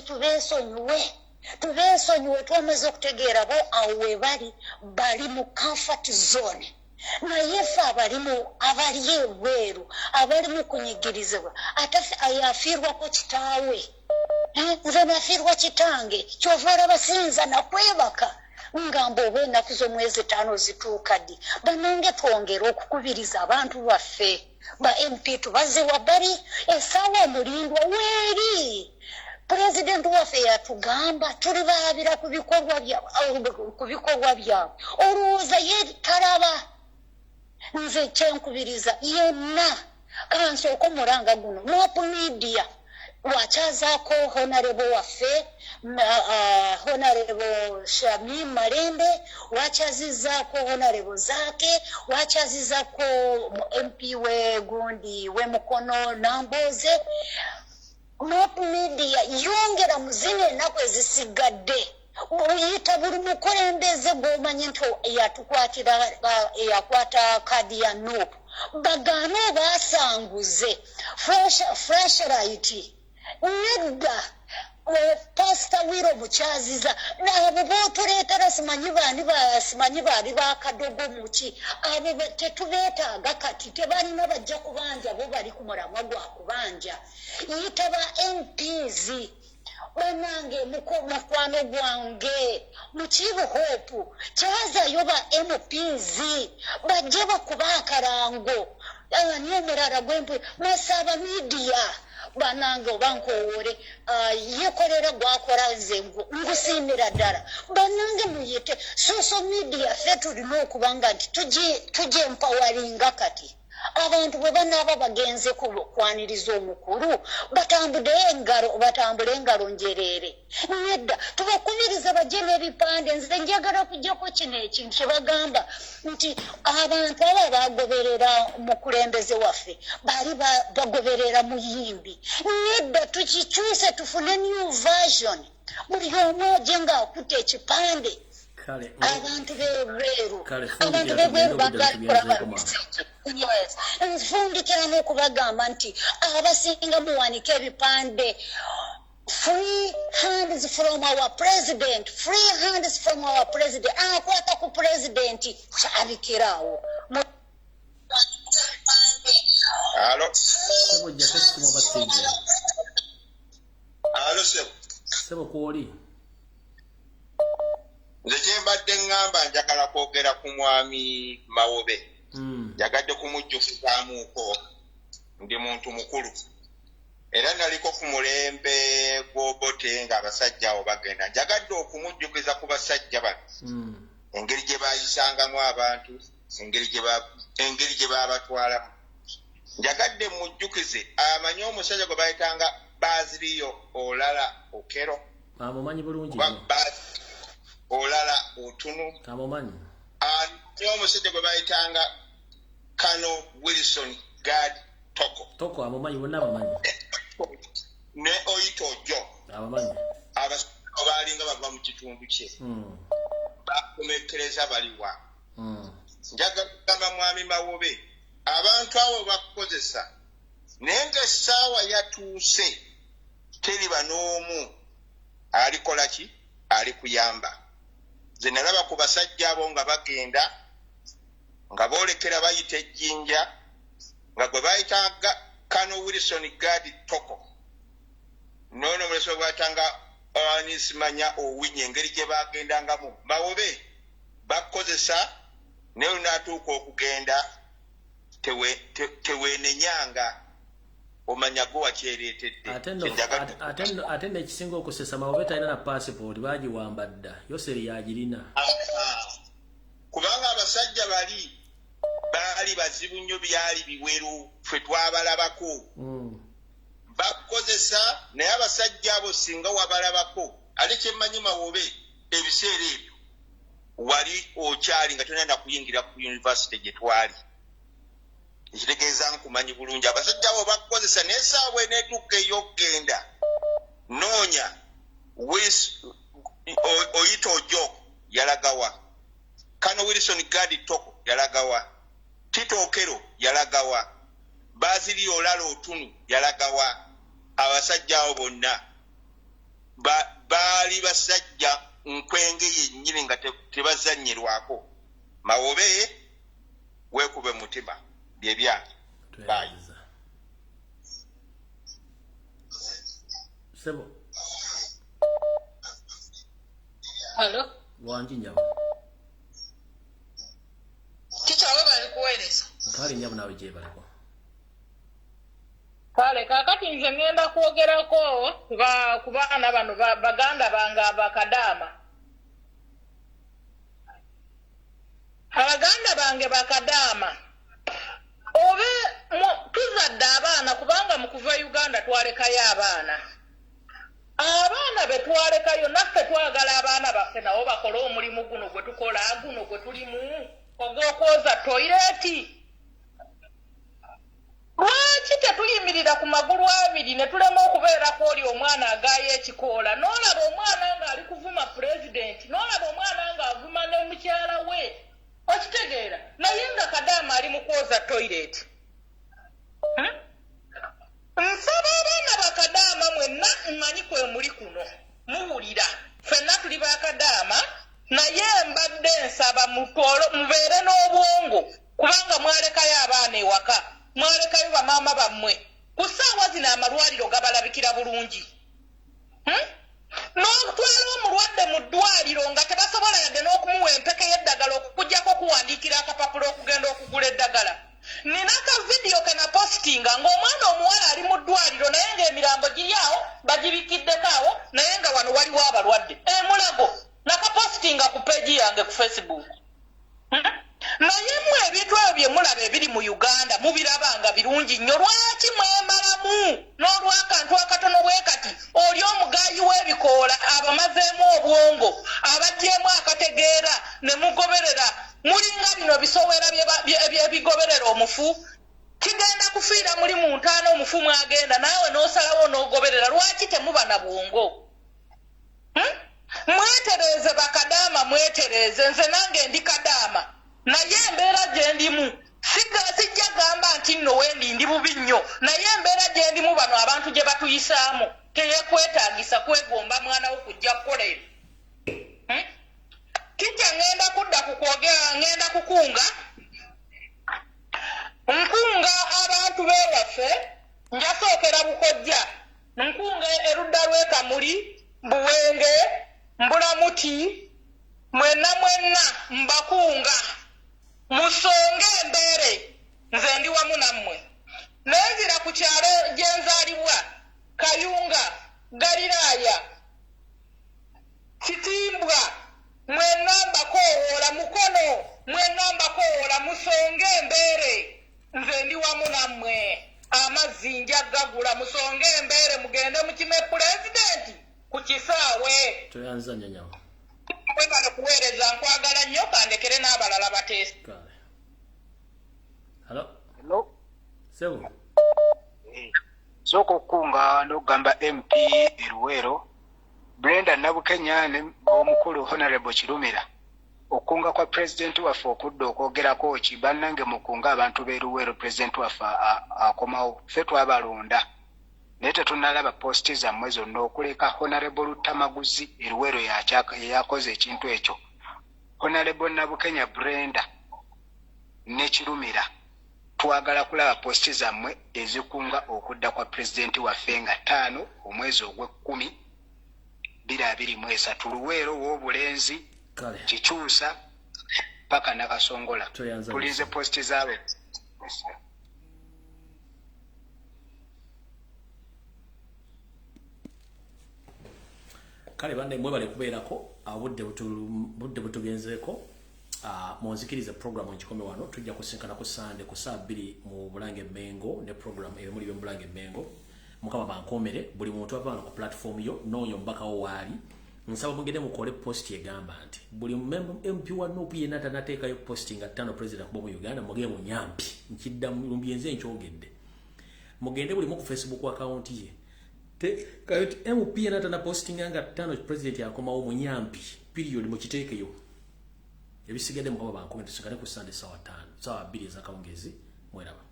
tubeesonyiwe twamaze okutegeera bo awo we bali mu comfort zone naye ffe abali ebweru abali mu kunyigirizibwa ate ayafiirwako kitaawe nze nafiirwa kitange kyova olaba siyinza nakwebaka ngamba oba ennaku z'omwezi 5 zituuka ddi banange twongere okukubiriza abantu baffe ba MP tubaze wabbali essaawa omulindwa weeri pulezidenti waffe yatugamba tuli baabira ku bikolwa byabwe olowooza ye talaba nze kyenkubiriza yenna kansooka omulanga guno Mopu Media wachazaako honorable waffe honorable Shami Malembe wachazizaako honorable Zake wachazizaako MP we gundi we Mukono Namboze Mopu Media yongera muzine ennaku ezisigadde uyita buli mukulembeze gw'omanyi nti eyakwata kadi ya Nuupu bagano basanguze flashlight nedda pasita wiro mukyaziza abo botuleetera simanyi baali bakadogo muki abo tetubeetaaga kati tebalina bajja kubanja bo bali ku mulamwa gwa kubanja yita ba MPs banange mukwano gwange mukibu hopu kyazayo ba MPs bajje bakuba akarango ani omulala gwempu masaba media banange obankowole yekolera gwakola nze ngusiimira ddala banange muyite social media ffe tulina okubanga nti tujje empawalinga kati abantu bwe banaaba bagenze kwaniriza omukulu batambule engalo njereere nedda tubakubiriza bajje n'ebipande nze njagala kujjako kino ekintu kye bagamba nti abantu abo bagoberera mukulembeze waffe baali bagoberera muyimbi nedda tukikyuse tufune new version buli omu ojje ng'akutte ekipande abantu b'ebweru abantu b'ebweru nfundikira n'okubagamba nti abasinga muwanika ebipande free hands from our president akwata ku president kyabikirawo sebo kwoli nze kyembadde ŋŋamba njagala kwogera ku mwami Mawobe njagadde kumujjukizaamuuko ndi muntu mukulu era naliko ku mulembe gw'Obote ng'abasajja abo bagenda njagadde okumujjukiza ku basajja bano engeri gye baayisangamu abantu engeri gye baabatwalamu njagadde mujjukize amanyi omusajja gwe bayitanga Baziliyo Olala Okero amumanyi bulungi Olala Otunu amumanyi omusajja gwe bayitanga Kano Wilson Gad Toko amumanyi bonna abamanyi ne Oyito Jo abamanyi abaalinga bava mu kitundu kye bakomekereza baliwa njagala kugamba mwami Mawobe abantu abo bakukozesa naye ng'essaawa yatuuse teriba n'omu alikola ki ali kuyamba. Nze nalaba ku basajja abo nga bagenda nga boolekera bayita ejjinja nga gwe bayitanga Kano Wilson Gadi Toko noono muleso gwatanga nisimanya owinye engeri gye bagendangamu. Mawobe bakukozesa naye lunaatuuka okugenda teweenenyanga omanya gwe wakyereetedde. Ate nekisinga okusesa Mawobe talina na passport bagiwamba dda Yoseri yagirina. Kubanga abasajja baali bazibu nnyo byali biweru ffe twabalabako. Bakukozesa naye abasajja abo singa wabalabako ate kyemmanyi Mawobe ebiseera ebyo wali okyali nga tonenda kuyingira ku yunivasite gye twali. Ekitegeeza nkumanyi bulungi abasajja abo bakukozesa naye essaawa eneetuuka ey'okugenda noonya oyita ojo yalagawa, Kano Wilson Gadi Toko yalagawa, Tito Okero yalagawa, Bazili Olalo Otunu yalagawa. Abasajja abo bonna baali basajja nkwenge yennyini nga tebazannyirwako. Mawobe weekube mutima bye byange. Sebo. Hello. Wanji nyabo. Ticha abo bali kuweereza. Kale nyabo nawe gye baliko. Kale kakati nze ngenda kwogerako nga ku baana bano baganda bange abakadaama. Abaganda bange bakadaama. Obe tuzadde abaana kubanga mu kuva Uganda twalekayo abaana. Abaana be twalekayo naffe twagala abaana baffe nabo bakole omulimu guno gwe tukola guno gwe tulimu ogw'okwoza toyireti. Lwaki tetuyimirira ku magulu abiri ne tulema okubeerako oli omwana agaayo ekikoola n'olaba omwana ng'ali kuvuma pulezidenti n'olaba omwana ng'avuma ne mukyala we okitegeera naye nga kadaama ali mu kwoza toyireti. Nsaba abaana bakadaama mwenna mmanyi kwe muli kuno muwulira ffenna tuli bakadaama naye mbadde nsaba mubeere n'obwongo kubanga mwalekayo abaana ewaka. Mwalekayo bamaama bammwe ku ssaawa zino amalwaliro gabalabikira bulungi. N'okutwala omulwadde mu ddwaliro nga tebasobola yadde n'okumuwa empeke y'eddagala okukuggyako okuwandiikira akapapula okugenda okugula eddagala. Nina akavidiyo ke na positinga ng'omwana omuwala ali mu ddwaliro naye ng'emirambo giri awo bagibikiddeko awo naye nga wano waliwo abalwadde. Mulago nakapositinga ku peegi yange ku Facebook. Naye mmwe ebintu ebyo bye mulaba ebiri mu Uganda mubirabanga birungi nnyo. Lwaki mwemalamu n'olw'akantu akatono bwe kati oli omugaayi w'ebikoola abamazeemu obwongo abaggyemu akategeera ne mugoberera mulinga bino bisowera byebigoberera omufu kigenda kufiira muli mu ntaana omufu mwagenda naawe n'osalawo n'ogoberera. Lwaki temuba na bwongo? Mwetereeze bakadaama mwetereeze. Nze nange ndi kadaama naye embeera gye ndimu sijja gamba nti nno wendi ndi bubi nnyo naye embeera gye ndimu bano abantu gye batuyisaamu teyekwetaagisa kwegomba mwana wo kujja kukola ebyo. Kijja ngenda kudda ku kwogera ngenda kukunga nkunga abantu beewaffe njasookera Bukojja nkunga erudda lw'Ekamuli Buwenge Mbulamuti mwenna mbakunga musonge embeere nze ndi wamu nammwe. Nenzira ku kyalo gye nzaalibwa Kayunga Galiraaya Kitimbwa mwenna mbakoowoola Mukono mwenna mbakoowoola musonge embeere nze ndi wamu nammwe. Amazzi njagagula musonge embeere mugende mukime pulezidenti ku kisaawe. Toyanza nyanyawo. Kwegala kuweereza nkwagala nnyo kandekere n'abalala bateesa. Hello. Sebo. Soko kunga n'ogamba MP Eruwero Brenda Nabukenya ne omukulu Honorable Kirumira okunga kwa president waffe okudda okwogerako ki bannange mukunga abantu beeruweero president waffe akomawo ffe twabalonda naye tetunalaba posti zammwe zonna okuleka honorable Lutamaguzi eruweero yakoze ekintu ekyo honorable Nabukenya Brenda ne Kirumira twagala kulaba posti zammwe ezikunga okudda kwa president waffe nga 5 omwezi ogw'ekkumi 2023 Luweero w'obulenzi Kikyusa paka Nakasongola tulize posti zaabwe. Kale bande mwebale kubeerako budde butugenzeeko munzikirize program nkikome wano tujja kusinkana ku Sunday ku saa 2 mu Bulange Mengo ne program eyo muri Bulange Mengo mukama bankomere buli muntu avana ku platform yo noyo mbaka waali nsaba mugende mukole post egamba nti buli MP wa NUP yenata nateeka yo posting at 5 president ku Uganda mugende mu nyampi nkidda lumbiyenze nkyogedde mugende buli mu ku Facebook account ye kayoti MP yenata na posting anga 5 president yakomawo mu nyampi period mu kiteekeyo ebisigadde mukama bankomere tusigale ku Sunday sawa 5 sawa 2 ezakawungezi mweraba.